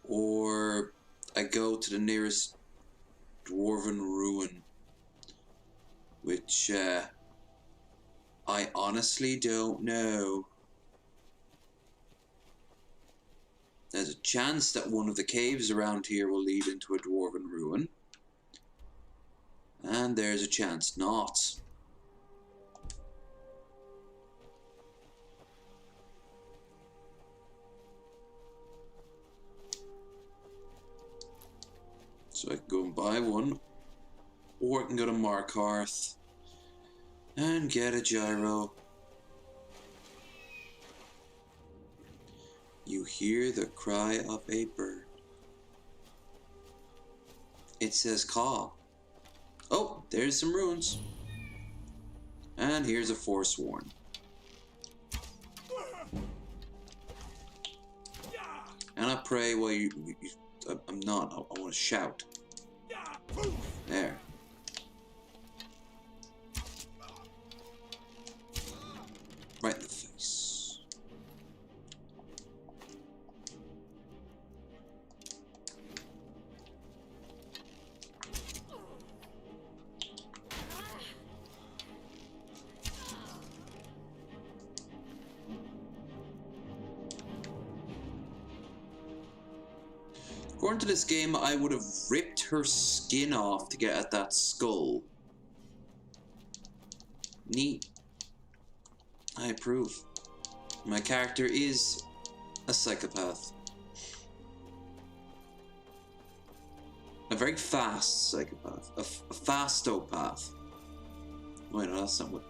or I go to the nearest dwarven ruin, which I honestly don't know. There's a chance that one of the caves around here will lead into a dwarven ruin, and there's a chance not. So I can go and buy one, or I can go to Markarth and get a gyro. You hear the cry of a bird. It says call. Oh, there's some ruins. And here's a Forsworn. And I pray while I'm not, I want to shout. There. Right in the face. According to this game, I would have ripped her skin off to get at that skull. Neat. I approve. My character is a psychopath. A very fast psychopath. A fastopath. Wait, no, that's not what...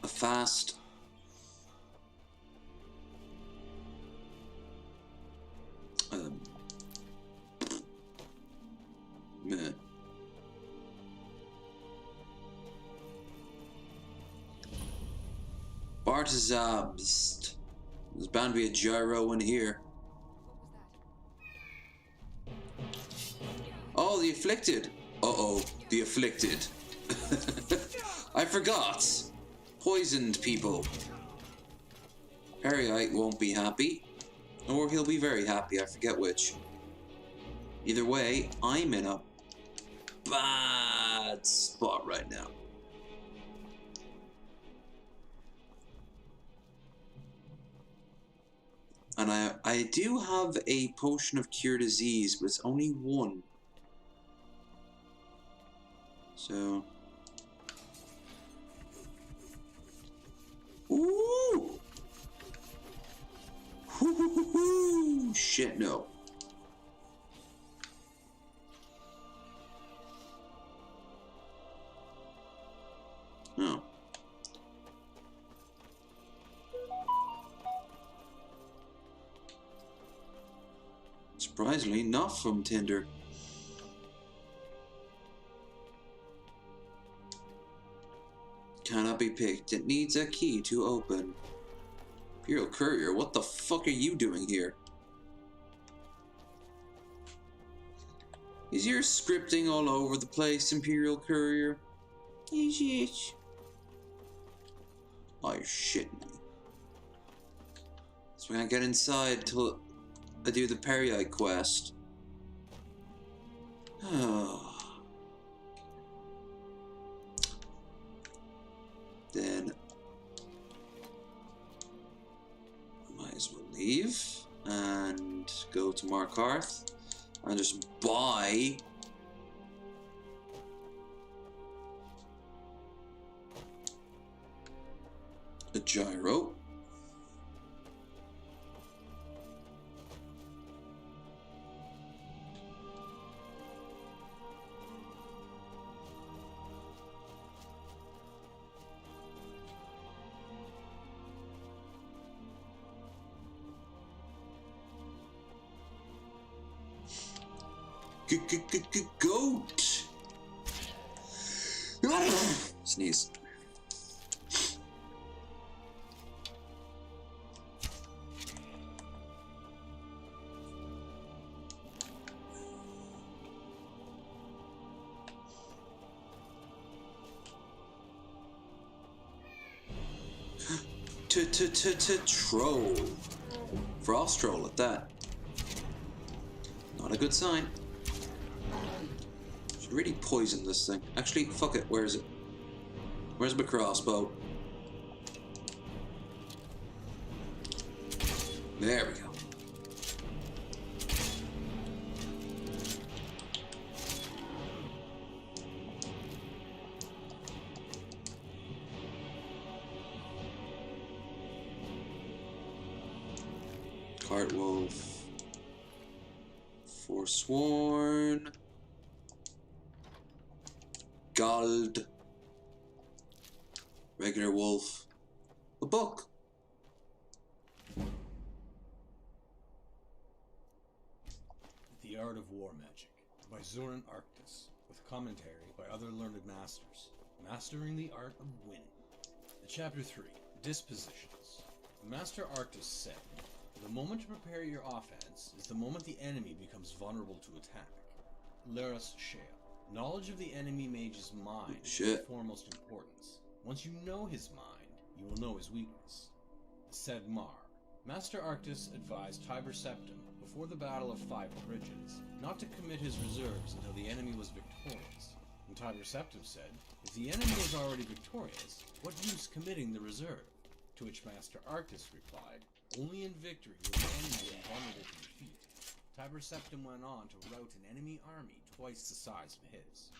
A fast... Meh. Bartazabst. There's bound to be a gyro in here. Oh, the afflicted. Uh-oh, the afflicted. I forgot. Poisoned people. Harryite won't be happy. Or he'll be very happy, I forget which. Either way, I'm in a bad spot right now. And I do have a potion of cure disease, but it's only one. So... Ooh! Hoo-hoo-hoo-hoo! Shit, no. Oh. Surprisingly, not from Tinder. Cannot be picked. It needs a key to open. Imperial Courier, what the fuck are you doing here? Is your scripting all over the place, Imperial Courier? Is it? Oh, you're shitting me. So we can't get inside till I do the Periite quest. Oh. Then I might as well leave and go to Markarth and just buy a gyro. Goat. Sneeze. Troll. Frost troll at that. Not a good sign. Should really poison this thing. Actually, fuck it. Where is it? Where's my crossbow? There we go. Cartwolf. Forsworn. Gold. Regular wolf. A book. The Art of War Magic by Zoran Arctis, with commentary by other learned masters. Mastering the Art of Winning. Chapter 3. Dispositions. Master Arctis said, the moment to prepare your offense is the moment the enemy becomes vulnerable to attack. Laris Shale. Knowledge of the enemy mage's mind is of foremost importance. Once you know his mind, you will know his weakness. Said Mar. Master Arctis advised Tiber Septim before the Battle of Five Bridges not to commit his reserves until the enemy was victorious. And Tiber Septim said, if the enemy is already victorious, what use committing the reserve? To which Master Arctis replied, only in victory will the enemy be vulnerable to defeat. Tiber Septim went on to rout an enemy army twice the size of his.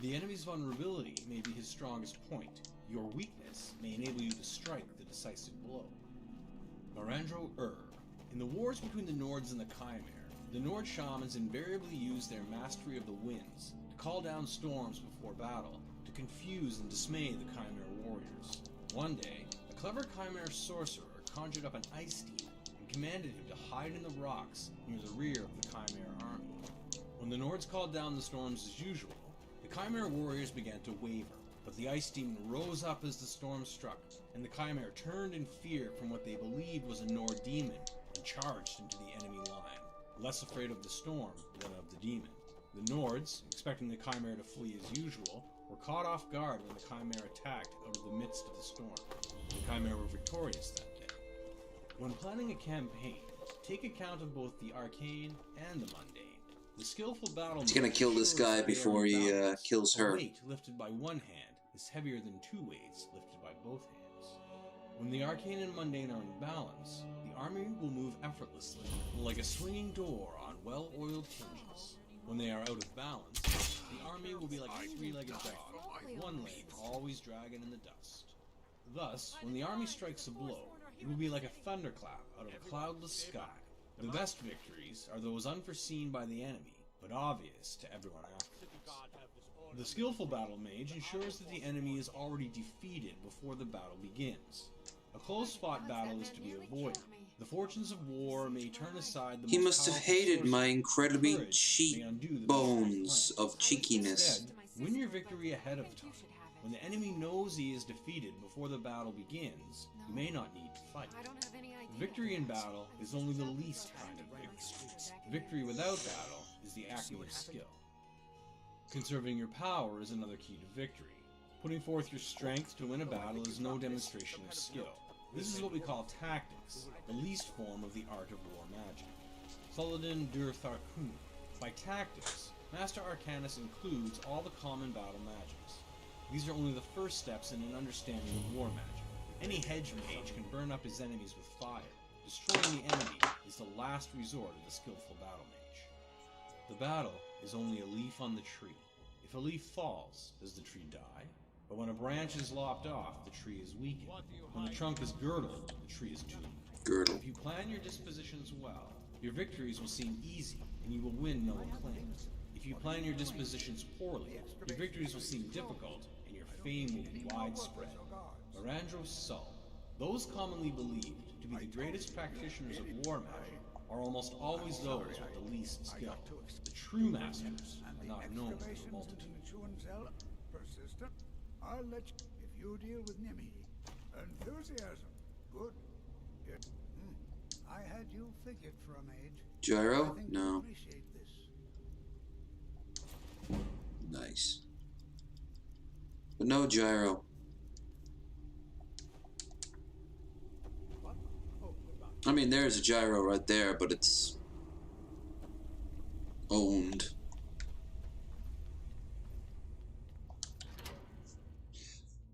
The enemy's vulnerability may be his strongest point. Your weakness may enable you to strike the decisive blow. Marandro In the wars between the Nords and the Chimera, the Nord shamans invariably use their mastery of the winds to call down storms before battle, to confuse and dismay the Chimera warriors. One day, a clever Chimera sorcerer conjured up an ice demon and commanded him to hide in the rocks near the rear of the Chimera army. When the Nords called down the storms as usual, the Chimera warriors began to waver, but the ice demon rose up as the storm struck, and the Chimera turned in fear from what they believed was a Nord demon and charged into the enemy line, less afraid of the storm than of the demon. The Nords, expecting the Chimera to flee as usual, were caught off guard when the Chimera attacked out of the midst of the storm. The Chimera were victorious that day. When planning a campaign, take account of both the arcane and the mundane. The skillful battle. He's gonna kill this guy before he kills her. A weight lifted by one hand is heavier than two weights lifted by both hands. When the arcane and mundane are in balance, the army will move effortlessly, like a swinging door on well-oiled hinges. When they are out of balance, the army will be like a three-legged dog, with one leg always dragging in the dust. Thus, when the army strikes a blow, it will be like a thunderclap out of a cloudless sky. The best victories are those unforeseen by the enemy, but obvious to everyone afterwards. The skillful battle mage ensures that the enemy is already defeated before the battle begins. A close-fought battle is to be avoided. The fortunes of war may turn aside the He must have hated my incredibly cheek bones of cheekiness. Instead, win your victory ahead of time. When the enemy knows he is defeated before the battle begins, you may not need to fight. Victory in battle is only the least kind of victory. Victory without battle is the acme of skill. Conserving your power is another key to victory. Putting forth your strength to win a battle is no demonstration of skill. This is what we call tactics, the least form of the art of war magic. Thuladin Dur Tharkun. By tactics, Master Arcanus includes all the common battle magics. These are only the first steps in an understanding of war magic. Any hedge mage can burn up his enemies with fire. Destroying the enemy is the last resort of the skillful battle mage. The battle is only a leaf on the tree. If a leaf falls, does the tree die? But when a branch is lopped off, the tree is weakened. When the trunk is girdled, the tree is doomed. Girdle. If you plan your dispositions well, your victories will seem easy, and you will win no acclaim. If you plan your dispositions poorly, your victories will seem difficult, and your fame will be widespread. Marandro Sul. Those commonly believed to be the greatest practitioners of war magic are almost always those with the least skill. The true masters are not known for the multitude. Persistent. I'll let you, if you deal with Nimi. Enthusiasm. Good. I had you figured for a mage. Gyro? I think No. you appreciate this. Nice. But no gyro. I mean, there's a gyro right there, but it's owned.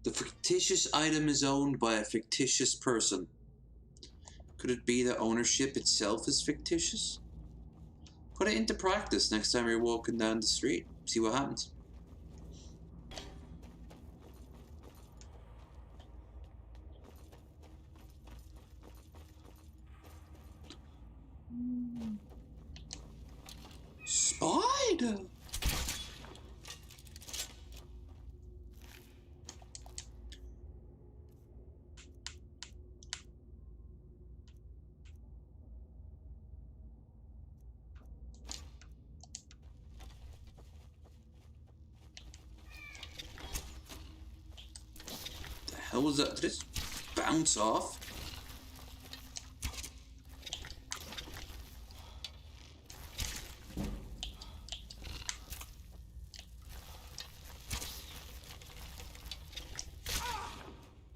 The fictitious item is owned by a fictitious person. Could it be that ownership itself is fictitious? Put it into practice next time you're walking down the street. See what happens. Spider! The hell was that? Did it bounce off?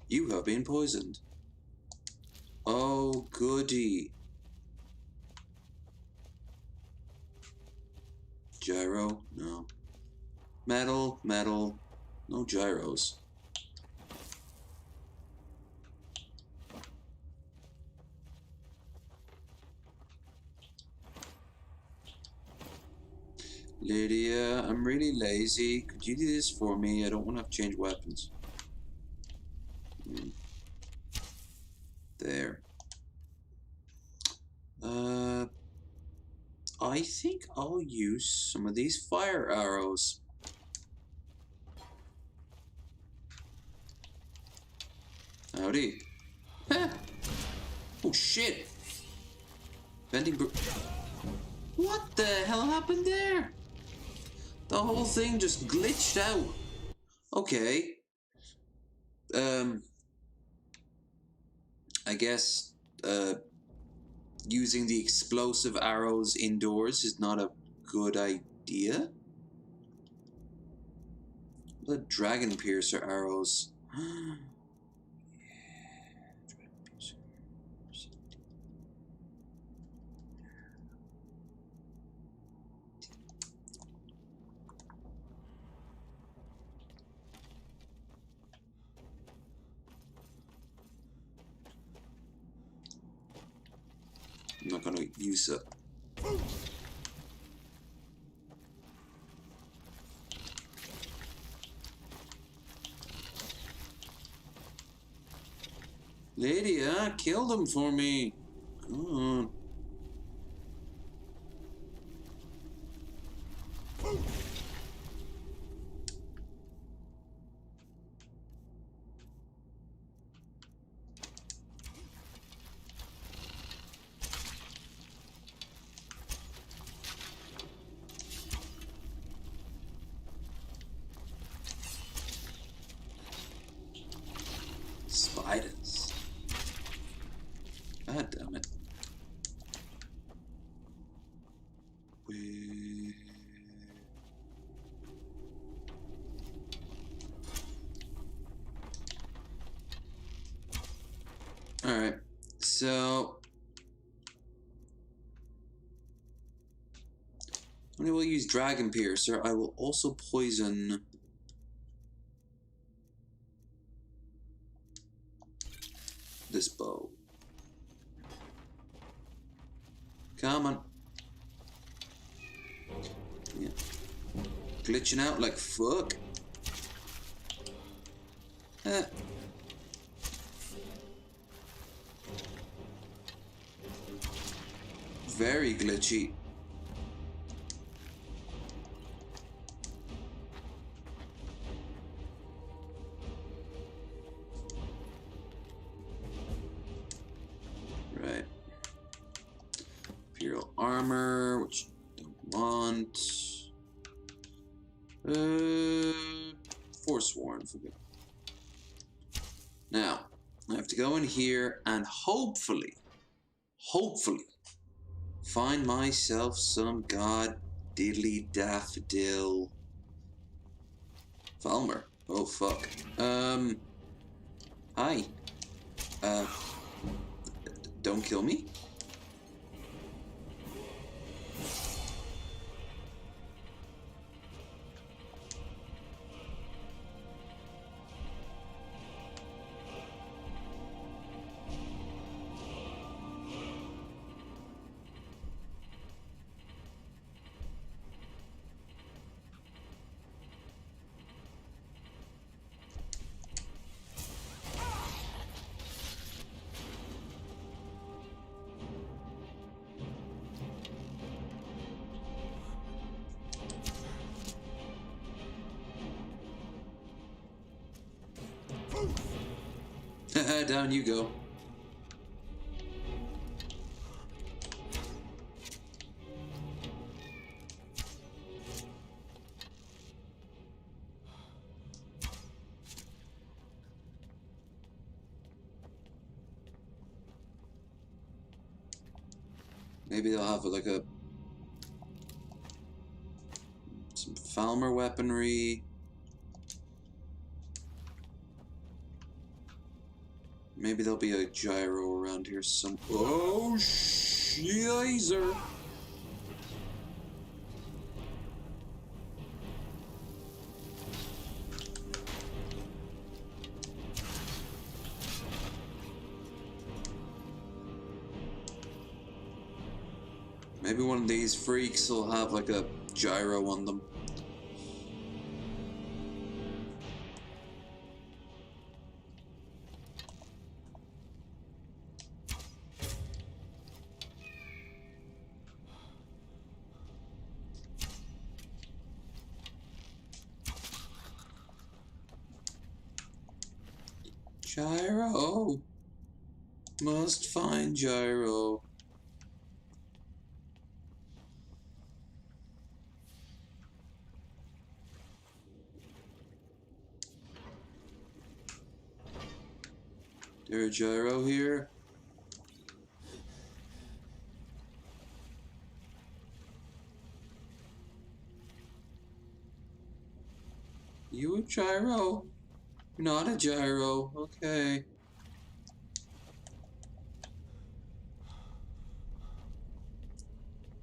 You have been poisoned. Oh, goody. Gyro? No. Metal, metal. No gyros. Lydia, I'm really lazy. Could you do this for me? I don't want to have to change weapons. There. I think I'll use some of these fire arrows. Howdy. Huh. Oh shit. Bending What the hell happened there? The whole thing just glitched out. Okay. I guess, using the explosive arrows indoors is not a good idea. The dragon piercer arrows. I'm not gonna use it. Lydia, kill them for me. Come on. Spiders. God damn it. Alright, so when I will use Dragon Piercer, I will also poison this bow. Come on. Yeah. Glitching out like fuck. Very glitchy. Right. Imperial armor, which I don't want. Forsworn, forget. Now, I have to go in here and hopefully, find myself some god diddly daffodil. Falmer. Oh fuck. Hi. Don't kill me. Down you go. Maybe they'll have like some Falmer weaponry. Maybe there'll be a gyro around here some. Oh, shizer! Maybe one of these freaks will have like a gyro on them. Gyro. Must find gyro. There a gyro here? You a gyro? Not a gyro. Okay.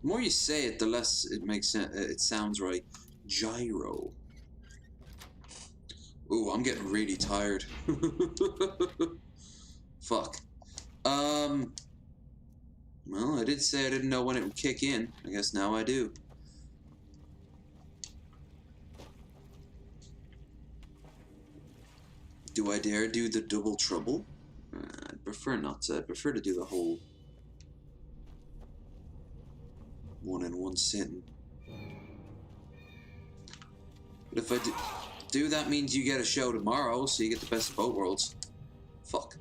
The more you say it, the less it makes sense. It sounds right. Gyro. Ooh, I'm getting really tired. Fuck. Well, I did say I didn't know when it would kick in. I guess now I do. Do I dare do the double trouble? I'd prefer not to. I'd prefer to do the whole one in one sitting. But if I do, that means you get a show tomorrow, so you get the best of both worlds. Fuck.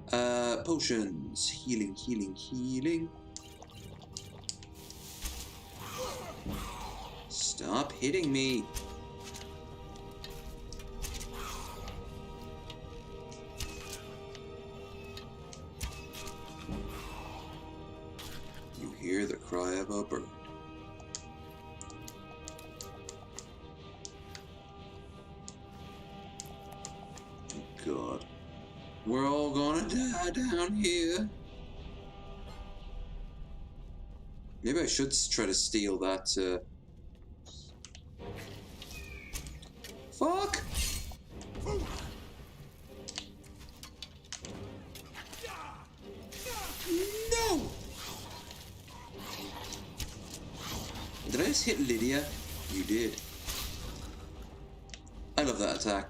Potions. Healing, healing, healing. Stop hitting me. You hear the cry of a bird. God. We're all gonna die down here. Maybe I should try to steal that, Fuck! No! Did I just hit Lydia? You did. I love that attack.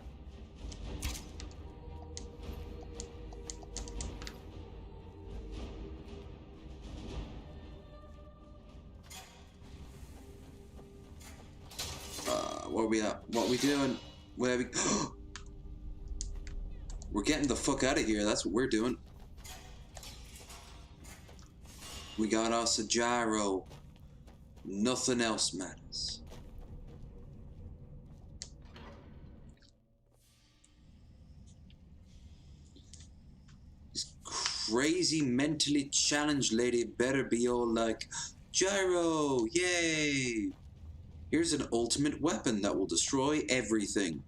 Where are we at? What are we doing? Where are we? We're getting the fuck out of here. That's what we're doing. We got us a gyro. Nothing else matters. This crazy mentally challenged lady better be all like, gyro, yay! Here's an ultimate weapon that will destroy everything.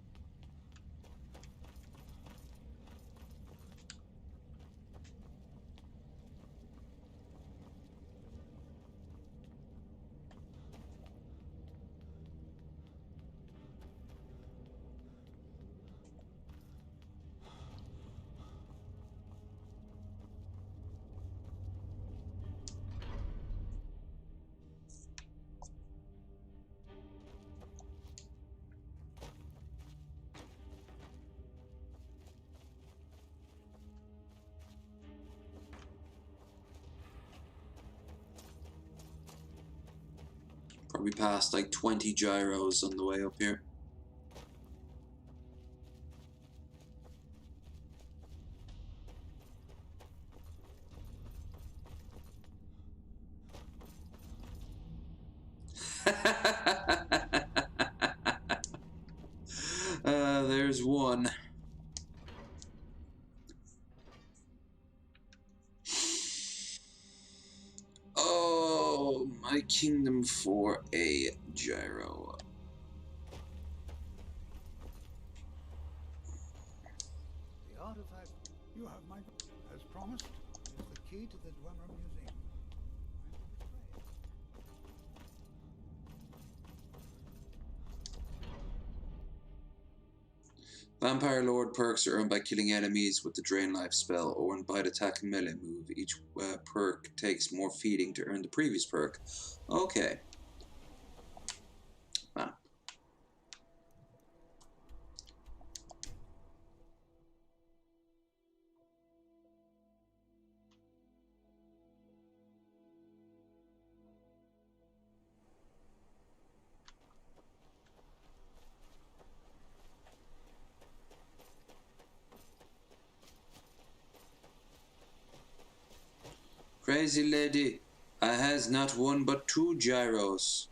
Are we past like 20 gyros on the way up here? There's one. Oh, my kingdom for a gyro. The artifact you have, my as promised, is the key to the Dwemer Museum. Vampire Lord perks are earned by killing enemies with the Drain Life spell or when by attacking melee move. Each perk takes more feeding to earn the previous perk. Okay. Ah. Crazy lady, I has not one but 2 gyros.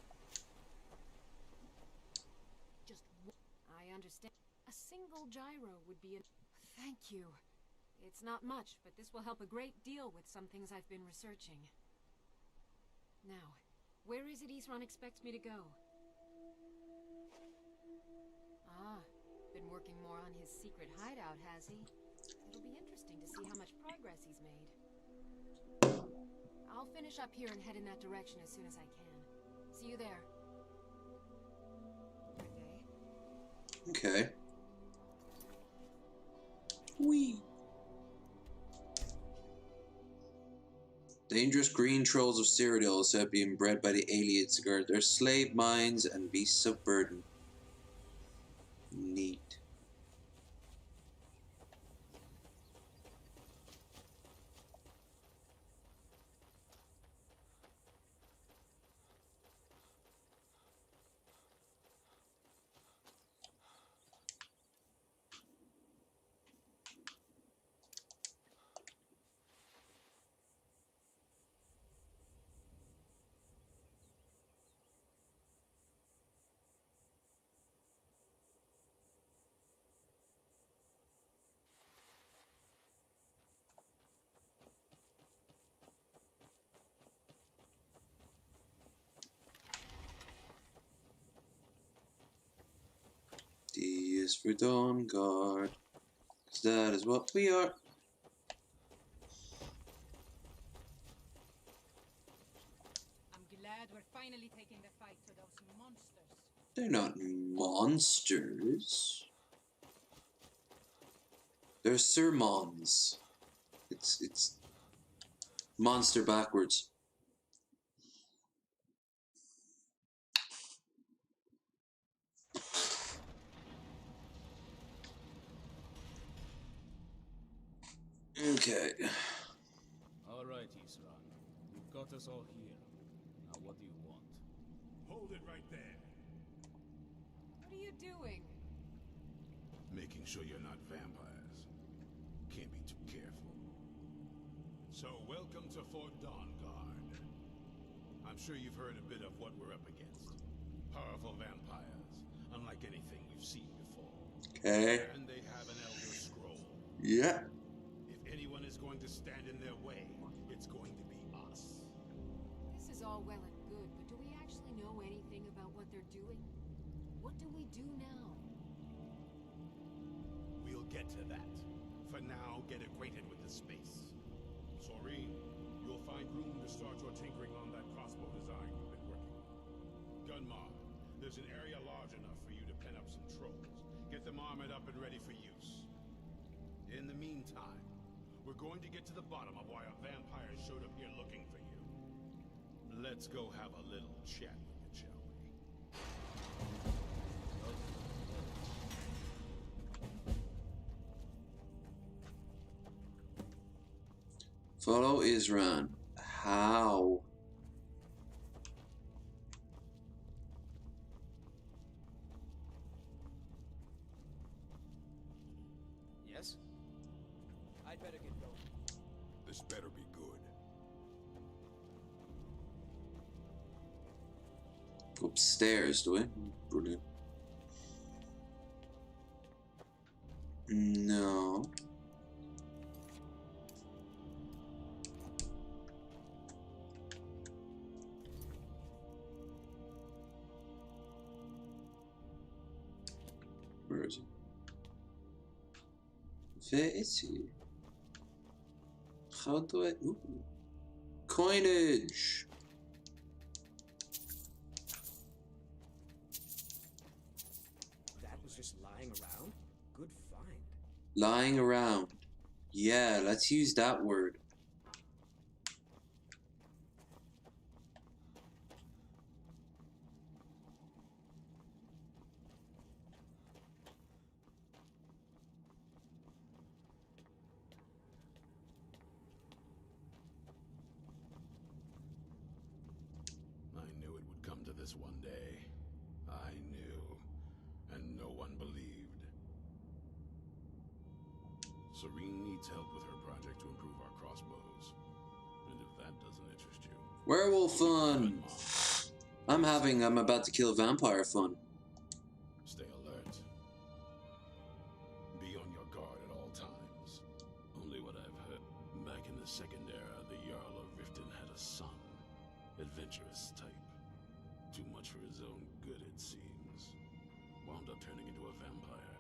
I understand. A single gyro would be Thank you. It's not much, but this will help a great deal with some things I've been researching. Now, where is it Isran expects me to go? Ah, been working more on his secret hideout, has he? It'll be interesting to see how much progress he's made. I'll finish up here and head in that direction as soon as I can. See you there. Good day. Okay. Whee! Dangerous green trolls of Cyrodiil said being bred by the aliens to guard their slave minds and beasts of burden. Neat. D is for Dawn Guard, 'cause that is what we are. I'm glad we're finally taking the fight to those monsters. They're not monsters. They're sermons. It's monster backwards. Okay. All right, Isran. You've got us all here. Now, what do you want? Hold it right there. What are you doing? Making sure you're not vampires. Can't be too careful. So, welcome to Fort Dawnguard. I'm sure you've heard a bit of what we're up against. Powerful vampires, unlike anything you've seen before. Okay. And they have an Elder Scroll. Yeah. If anyone is going to stand in their way, it's going to be us. This is all well and good, but do we actually know anything about what they're doing? What do we do now? We'll get to that. For now, get acquainted with the space. Soreen, you'll find room to start your tinkering on that crossbow design you've been working on. Gunmar, there's an area large enough for you to pen up some trolls. Get them armored up and ready for use. In the meantime, we're going to get to the bottom of why our vampires showed up here looking for you. Let's go have a little chat with it, shall we? Follow Isran. How? Go upstairs, do we? Brilliant. No. Where is it? Where is he? How do I... Ooh. Coinage! That was just lying around? Good find. Lying around. Yeah, let's use that word. I knew it would come to this one day. I knew, and no one believed. Serene needs help with her project to improve our crossbows. And if that doesn't interest you... Werewolf fun! I'm about to kill vampire fun. Stay alert. Be on your guard at all times. Only what I've heard. Back in the Second Era, the Jarl of Riften had a son. Adventurous type. Too much for his own good, it seems. Wound up turning into a vampire.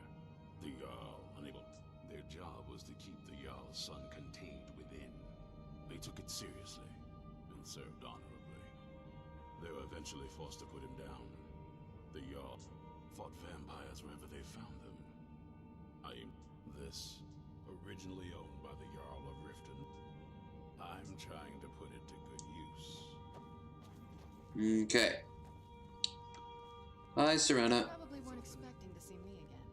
The Jarl, unable... Their job was to keep the Jarl's son contained within. They took it seriously, and served honorably. They were eventually forced to put him down. The Jarl fought vampires wherever they found them. This, originally owned by the Jarl of Riften, I'm trying to put it to good use. Okay. Hi, Serena. You probably weren't expecting to see me again.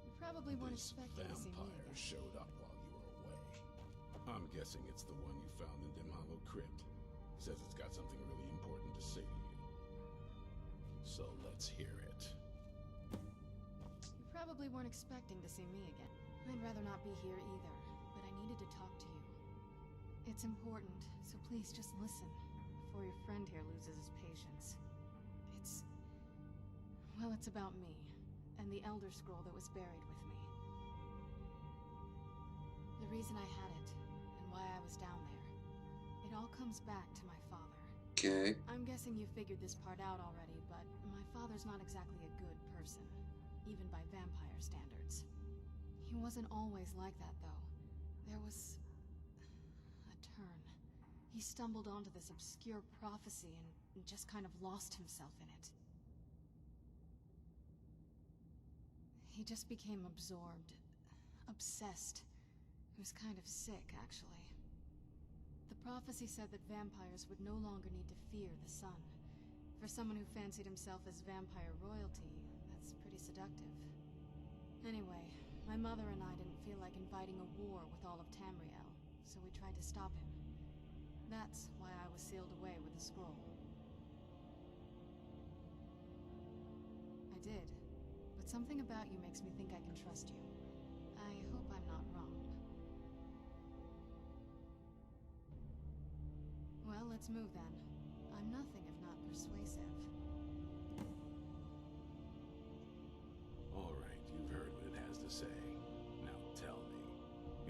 You probably weren't expecting to see me Vampire again. showed up while you were away. I'm guessing it's the one you found in Dimalo Crypt. Says it's got something really important to say to you. So let's hear it. You probably weren't expecting to see me again. I'd rather not be here either, but I needed to talk to you. It's important, so please just listen, before your friend here loses his patience. Well, it's about me, and the Elder Scroll that was buried with me. The reason I had it, and why I was down there, it all comes back to my father. Okay. I'm guessing you figured this part out already, but my father's not exactly a good person, even by vampire standards. He wasn't always like that, though. There was a turn. He stumbled onto this obscure prophecy and just kind of lost himself in it. He just became absorbed, obsessed. He was kind of sick, actually. The prophecy said that vampires would no longer need to fear the sun. For someone who fancied himself as vampire royalty, that's pretty seductive. Anyway, my mother and I didn't feel like inviting a war with all of Tamriel, so we tried to stop him. That's why I was sealed away with the scroll. I did. But something about you makes me think I can trust you. I hope I'm not wrong. Well, let's move then. I'm nothing if not persuasive. All right, you've heard what it has to say. Now tell me,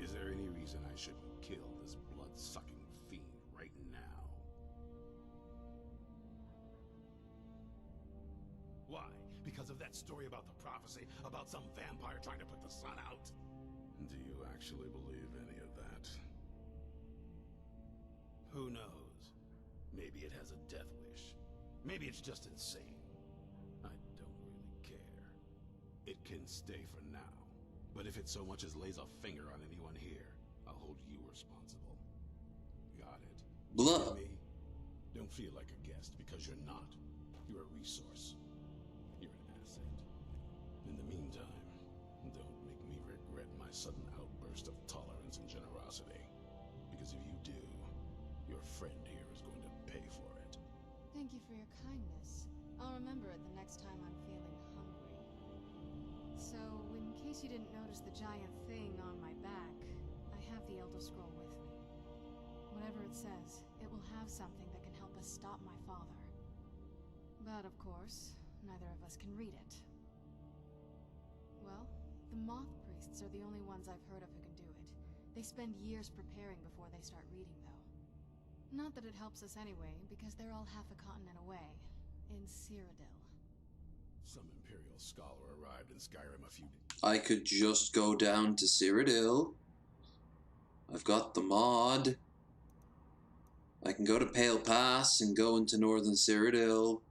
is there any reason I shouldn't kill this blood-sucking fiend right now? Why? Because of that story about the prophecy, about some vampire trying to put the sun out? Do you actually believe any of that? Who knows? Maybe it has a death wish. Maybe it's just insane. I don't really care. It can stay for now. But if it so much as lays a finger on anyone here, I'll hold you responsible. Got it? Blah. Me? Don't feel like a guest, because you're not. You're a resource. You're an asset. In the meantime, don't make me regret my sudden outburst of tolerance and generosity. Because if you do, your friend here is going to pay for it. Thank you for your kindness. I'll remember it the next time I'm feeling hungry. So, in case you didn't notice the giant thing on my back, I have the Elder Scroll with me. Whatever it says, it will have something that can help us stop my father. But of course, neither of us can read it. Well, the moth priests are the only ones I've heard of who can do it. They spend years preparing before they start reading, though. Not that it helps us anyway, because they're all half a continent away, in Cyrodiil. Some Imperial scholar arrived in Skyrim a few days. I could just go down to Cyrodiil. I've got the mod. I can go to Pale Pass and go into Northern Cyrodiil.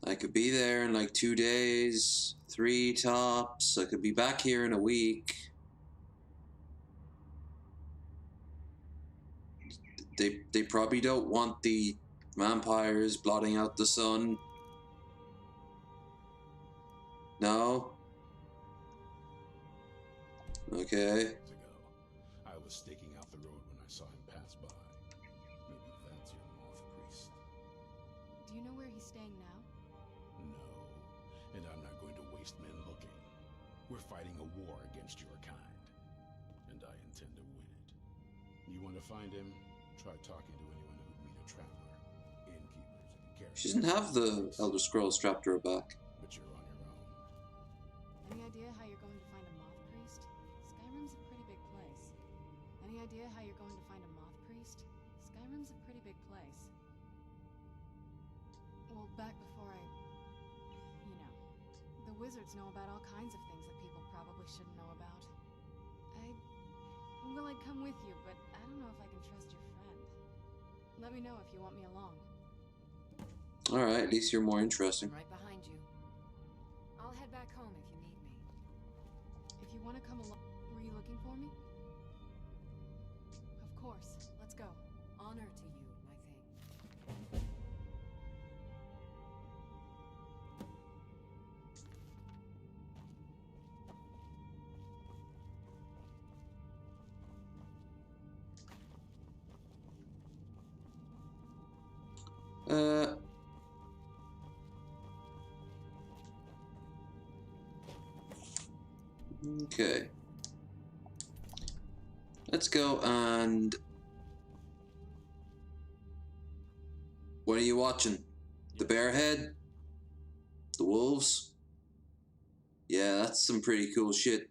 I could be there in like 2 days, 3 tops. I could be back here in a week. They probably don't want the vampires blotting out the sun. No? Okay. I was staking out the road when I saw him pass by. Maybe that's your moth priest. Do you know where he's staying now? No, and I'm not going to waste men looking. We're fighting a war against your kind, and I intend to win it. You want to find him? Try talking to anyone who'd meet a traveler, innkeepers, and carriers. She doesn't have the Elder Scrolls strapped to her back. But you're on your own. Any idea how you're going to find a moth priest? Skyrim's a pretty big place. Any idea how you're going to find a moth priest? Skyrim's a pretty big place. Well, back before you know, the wizards know about all kinds of things that people probably shouldn't know about. I'd come with you, but I don't know if I can trust your friend. Let me know if you want me along. Alright, at least you're more interesting. I'm right behind you. I'll head back home if you need me. If you want to come along, were you looking for me? Of course. Let's go. Honor to you, my thing. Okay. Let's go and... What are you watching? The bear head? The wolves? Yeah, that's some pretty cool shit.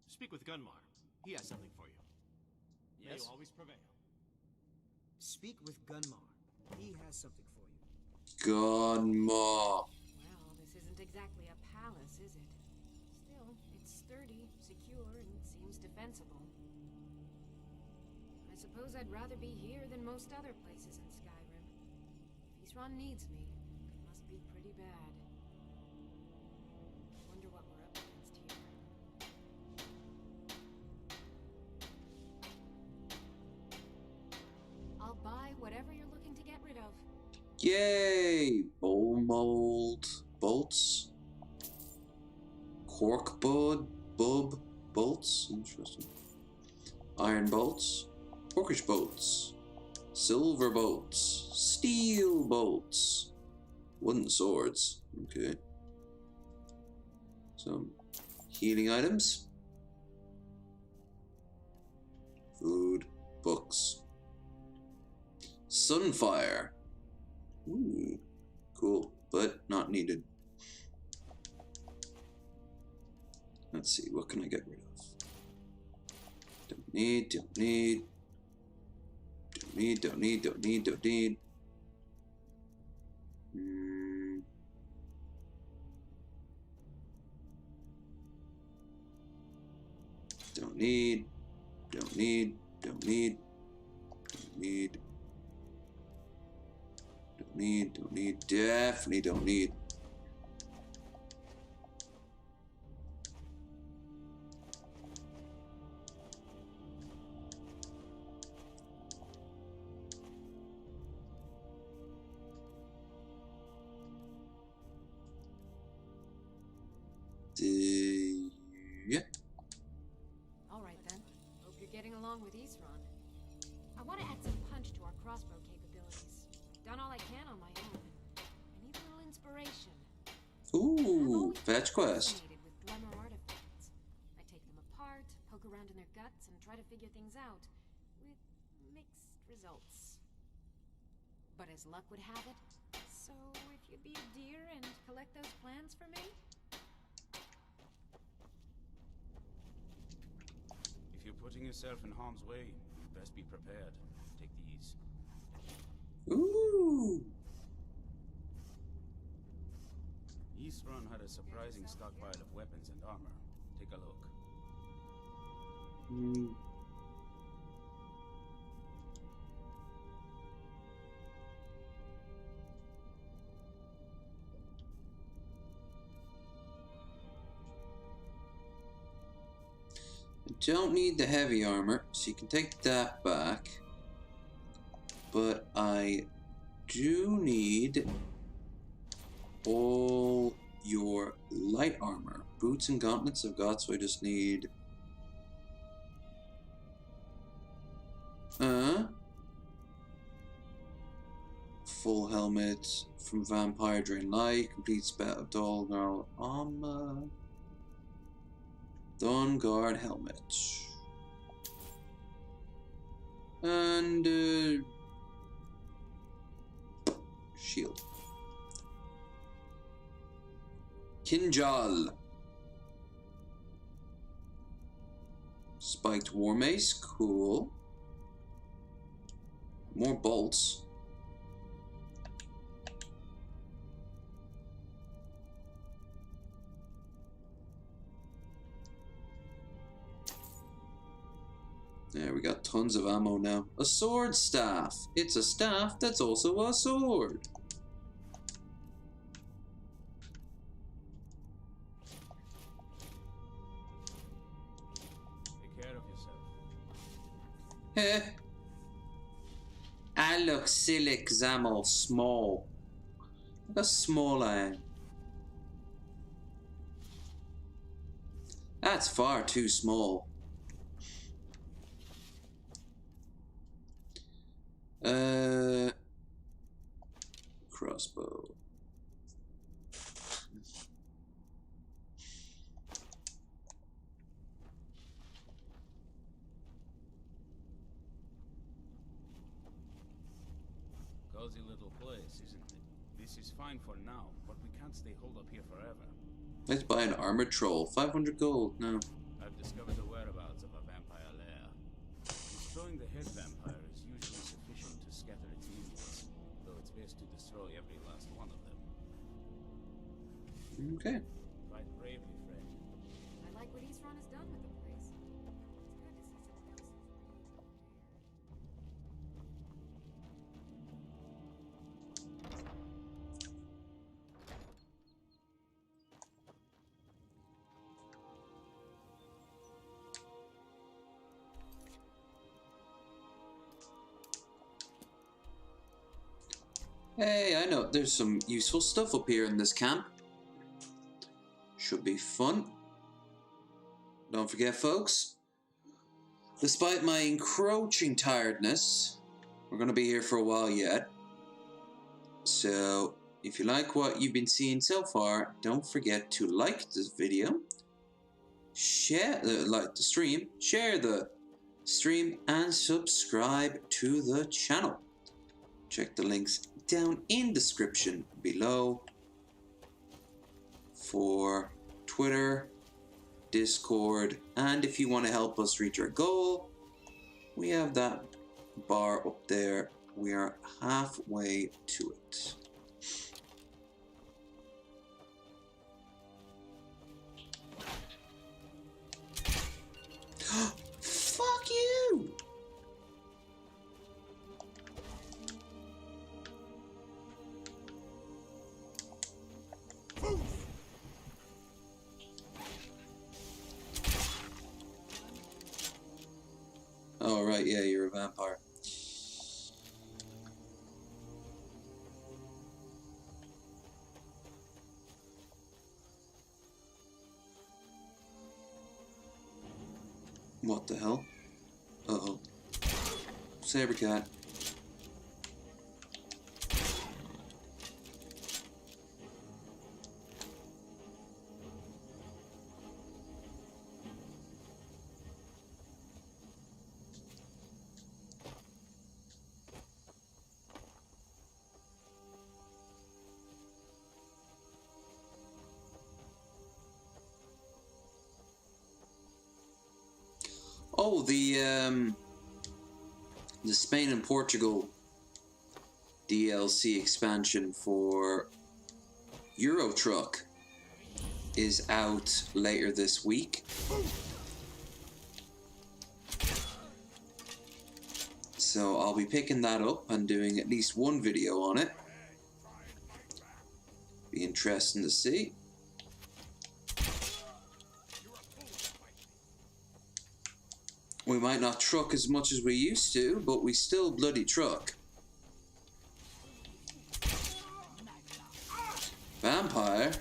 Speak with Gunmar. He has something for you. May Yes? you always prevail. Speak with Gunmar. He has something for you. Gunmar. Well, this isn't exactly a palace, is it? Still, it's sturdy, secure, and seems defensible. I suppose I'd rather be here than most other places in Skyrim. If Isran needs me, it must be pretty bad. I wonder what we're up against here. I'll buy whatever you're looking to get rid of. Yay! Bowl mold bolts. Cork bud bolts. Interesting. Iron bolts. Orcish bolts. Silver bolts. Steel bolts. Wooden swords. Okay. Some healing items. Food. Books. Sunfire. Ooh, cool, but not needed. Let's see, what can I get rid of? Don't need, don't need. Don't need, don't need, don't need, don't need. Don't need, don't need, don't need, don't need. Don't need, definitely don't need. Yeah. Alright then. Hope you're getting along with Isran. I want to add some punch to our crossbow capabilities. Done all I can on my own. I need a little inspiration. Ooh, fetch quest. Fascinated with Glimmer artifacts. I take them apart, poke around in their guts, and try to figure things out. With mixed results. But as luck would have it, so if you'd be a dear and collect those plans for me? If you're putting yourself in harm's way, you'd best be prepared. Take these. Ooh. East Run had a surprising stockpile of weapons and armor. Take a look. I don't need the heavy armor, so you can take that back. But I do need all your light armor. Boots and gauntlets I've got, so I just need full helmet from Vampire Drain Light, complete spell of Dull Guard armor, Dawn Guard helmet, and shield. Kinjal. Spiked War Mace, cool. More bolts. There, we got tons of ammo now. A sword staff. It's a staff that's also a sword. Heh. I look silly 'cause I'm all small. Look how small I am. That's far too small. Crossbow. Cozy little place, isn't it? This is fine for now, but we can't stay holed up here forever. Let's buy an armored troll. 500 gold. No. I've discovered the whereabouts of a vampire lair. Destroying the head vampire is usually sufficient to scatter its minions, though it's best to destroy every last one of them. Okay. Fight bravely, friend. I like what East Run has done with the place. It's good to see someone else. Hey, I know there's some useful stuff up here in this camp. Should be fun. Don't forget, folks, despite my encroaching tiredness, we're going to be here for a while yet. So, if you like what you've been seeing so far, don't forget to like this video, like the stream, share the stream, and subscribe to the channel. Check the links down in the description below for Twitter, Discord, and if you want to help us reach our goal, we have that bar up there. We are halfway to it. Fuck you! Oh, right, yeah, you're a vampire. What the hell? Uh-oh. Saber cat. Oh, the Spain and Portugal DLC expansion for Euro Truck is out later this week. So I'll be picking that up and doing at least one video on it. Be interesting to see. We might not truck as much as we used to, but we still bloody truck. Vampire?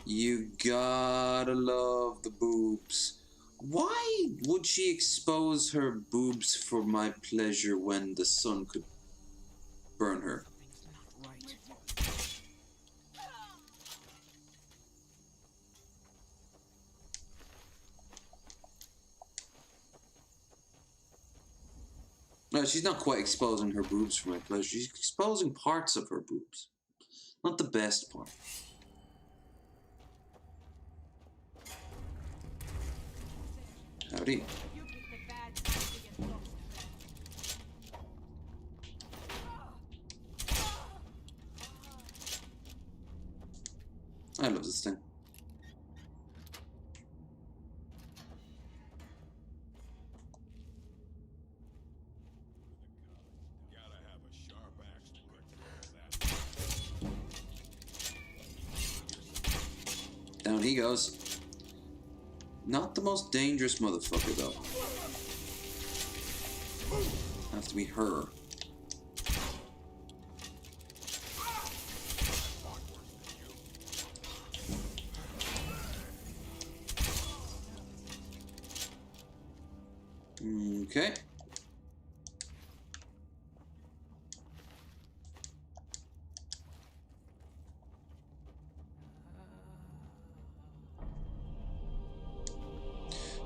You gotta love the boobs. Why would she expose her boobs for my pleasure when the sun could burn her? No, she's not quite exposing her boobs for my pleasure. She's exposing parts of her boobs. Not the best part. Howdy. I love this thing. Down he goes. Not the most dangerous motherfucker, though. Have to be her. Okay.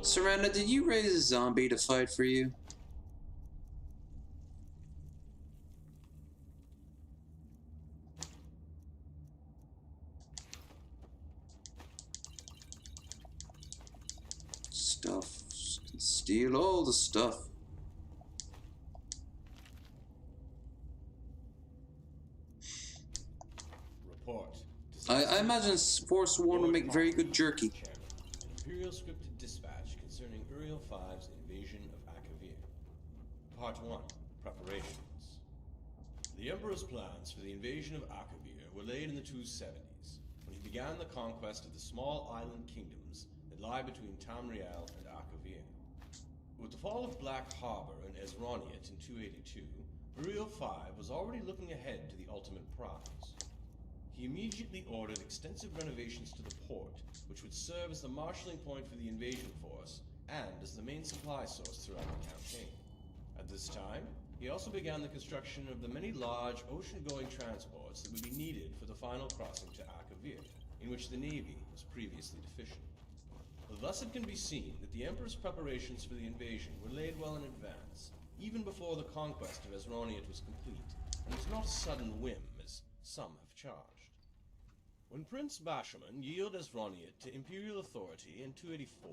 Serena, did you raise a zombie to fight for you? Stuff. Steal all the stuff. Report. I imagine Forsworn would make very good jerky. Imperial scripted dispatch concerning Uriel V's invasion of Akavir. Part 1. Preparations. The Emperor's plans for the invasion of Akavir were laid in the 270s, when he began the conquest of the small island kingdoms that lie between Tamriel and Akavir. With the fall of Black Harbor and Esroniet in 282, Uriel V was already looking ahead to the ultimate prize. He immediately ordered extensive renovations to the port, which would serve as the marshalling point for the invasion force and as the main supply source throughout the campaign. At this time, he also began the construction of the many large ocean-going transports that would be needed for the final crossing to Akavir, in which the Navy was previously deficient. Thus it can be seen that the Emperor's preparations for the invasion were laid well in advance, even before the conquest of Esroniet was complete, and was not a sudden whim, as some have charged. When Prince Bashaman yielded Esroniet to Imperial authority in 284,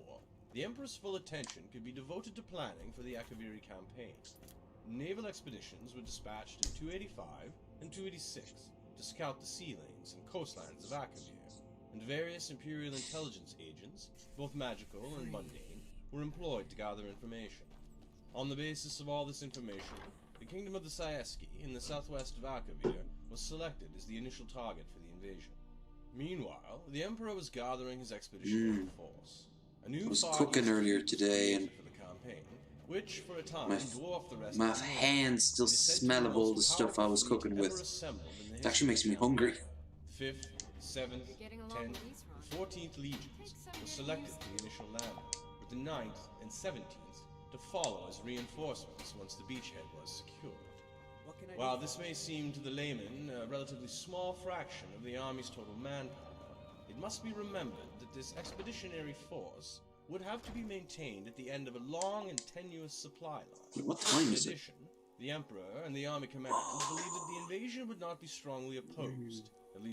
the Emperor's full attention could be devoted to planning for the Akaviri campaign. Naval expeditions were dispatched in 285 and 286 to scout the sea lanes and coastlines of Akavir, and various Imperial intelligence agents, both magical and mundane, were employed to gather information. On the basis of all this information, the Kingdom of the Sieski in the southwest of Akavir was selected as the initial target for the invasion. Meanwhile, the Emperor was gathering his expeditionary force. A new I was cooking earlier today and for the campaign, which for a time my dwarfed the rest my of the world. hands still It is said to smell be of the all the most stuff I was powerful cooking fleet with. ever assembled in the It actually makes history me of the hungry. Empire. 5th, 7th, 10th, and 14th legions were selected for the initial landing, with the 9th and 17th to follow as reinforcements once the beachhead was secured. While this may seem to the layman a relatively small fraction of the army's total manpower, it must be remembered that this expeditionary force would have to be maintained at the end of a long and tenuous supply line. What time In is it? addition, The Emperor and the army commanders believed that the invasion would not be strongly opposed, at least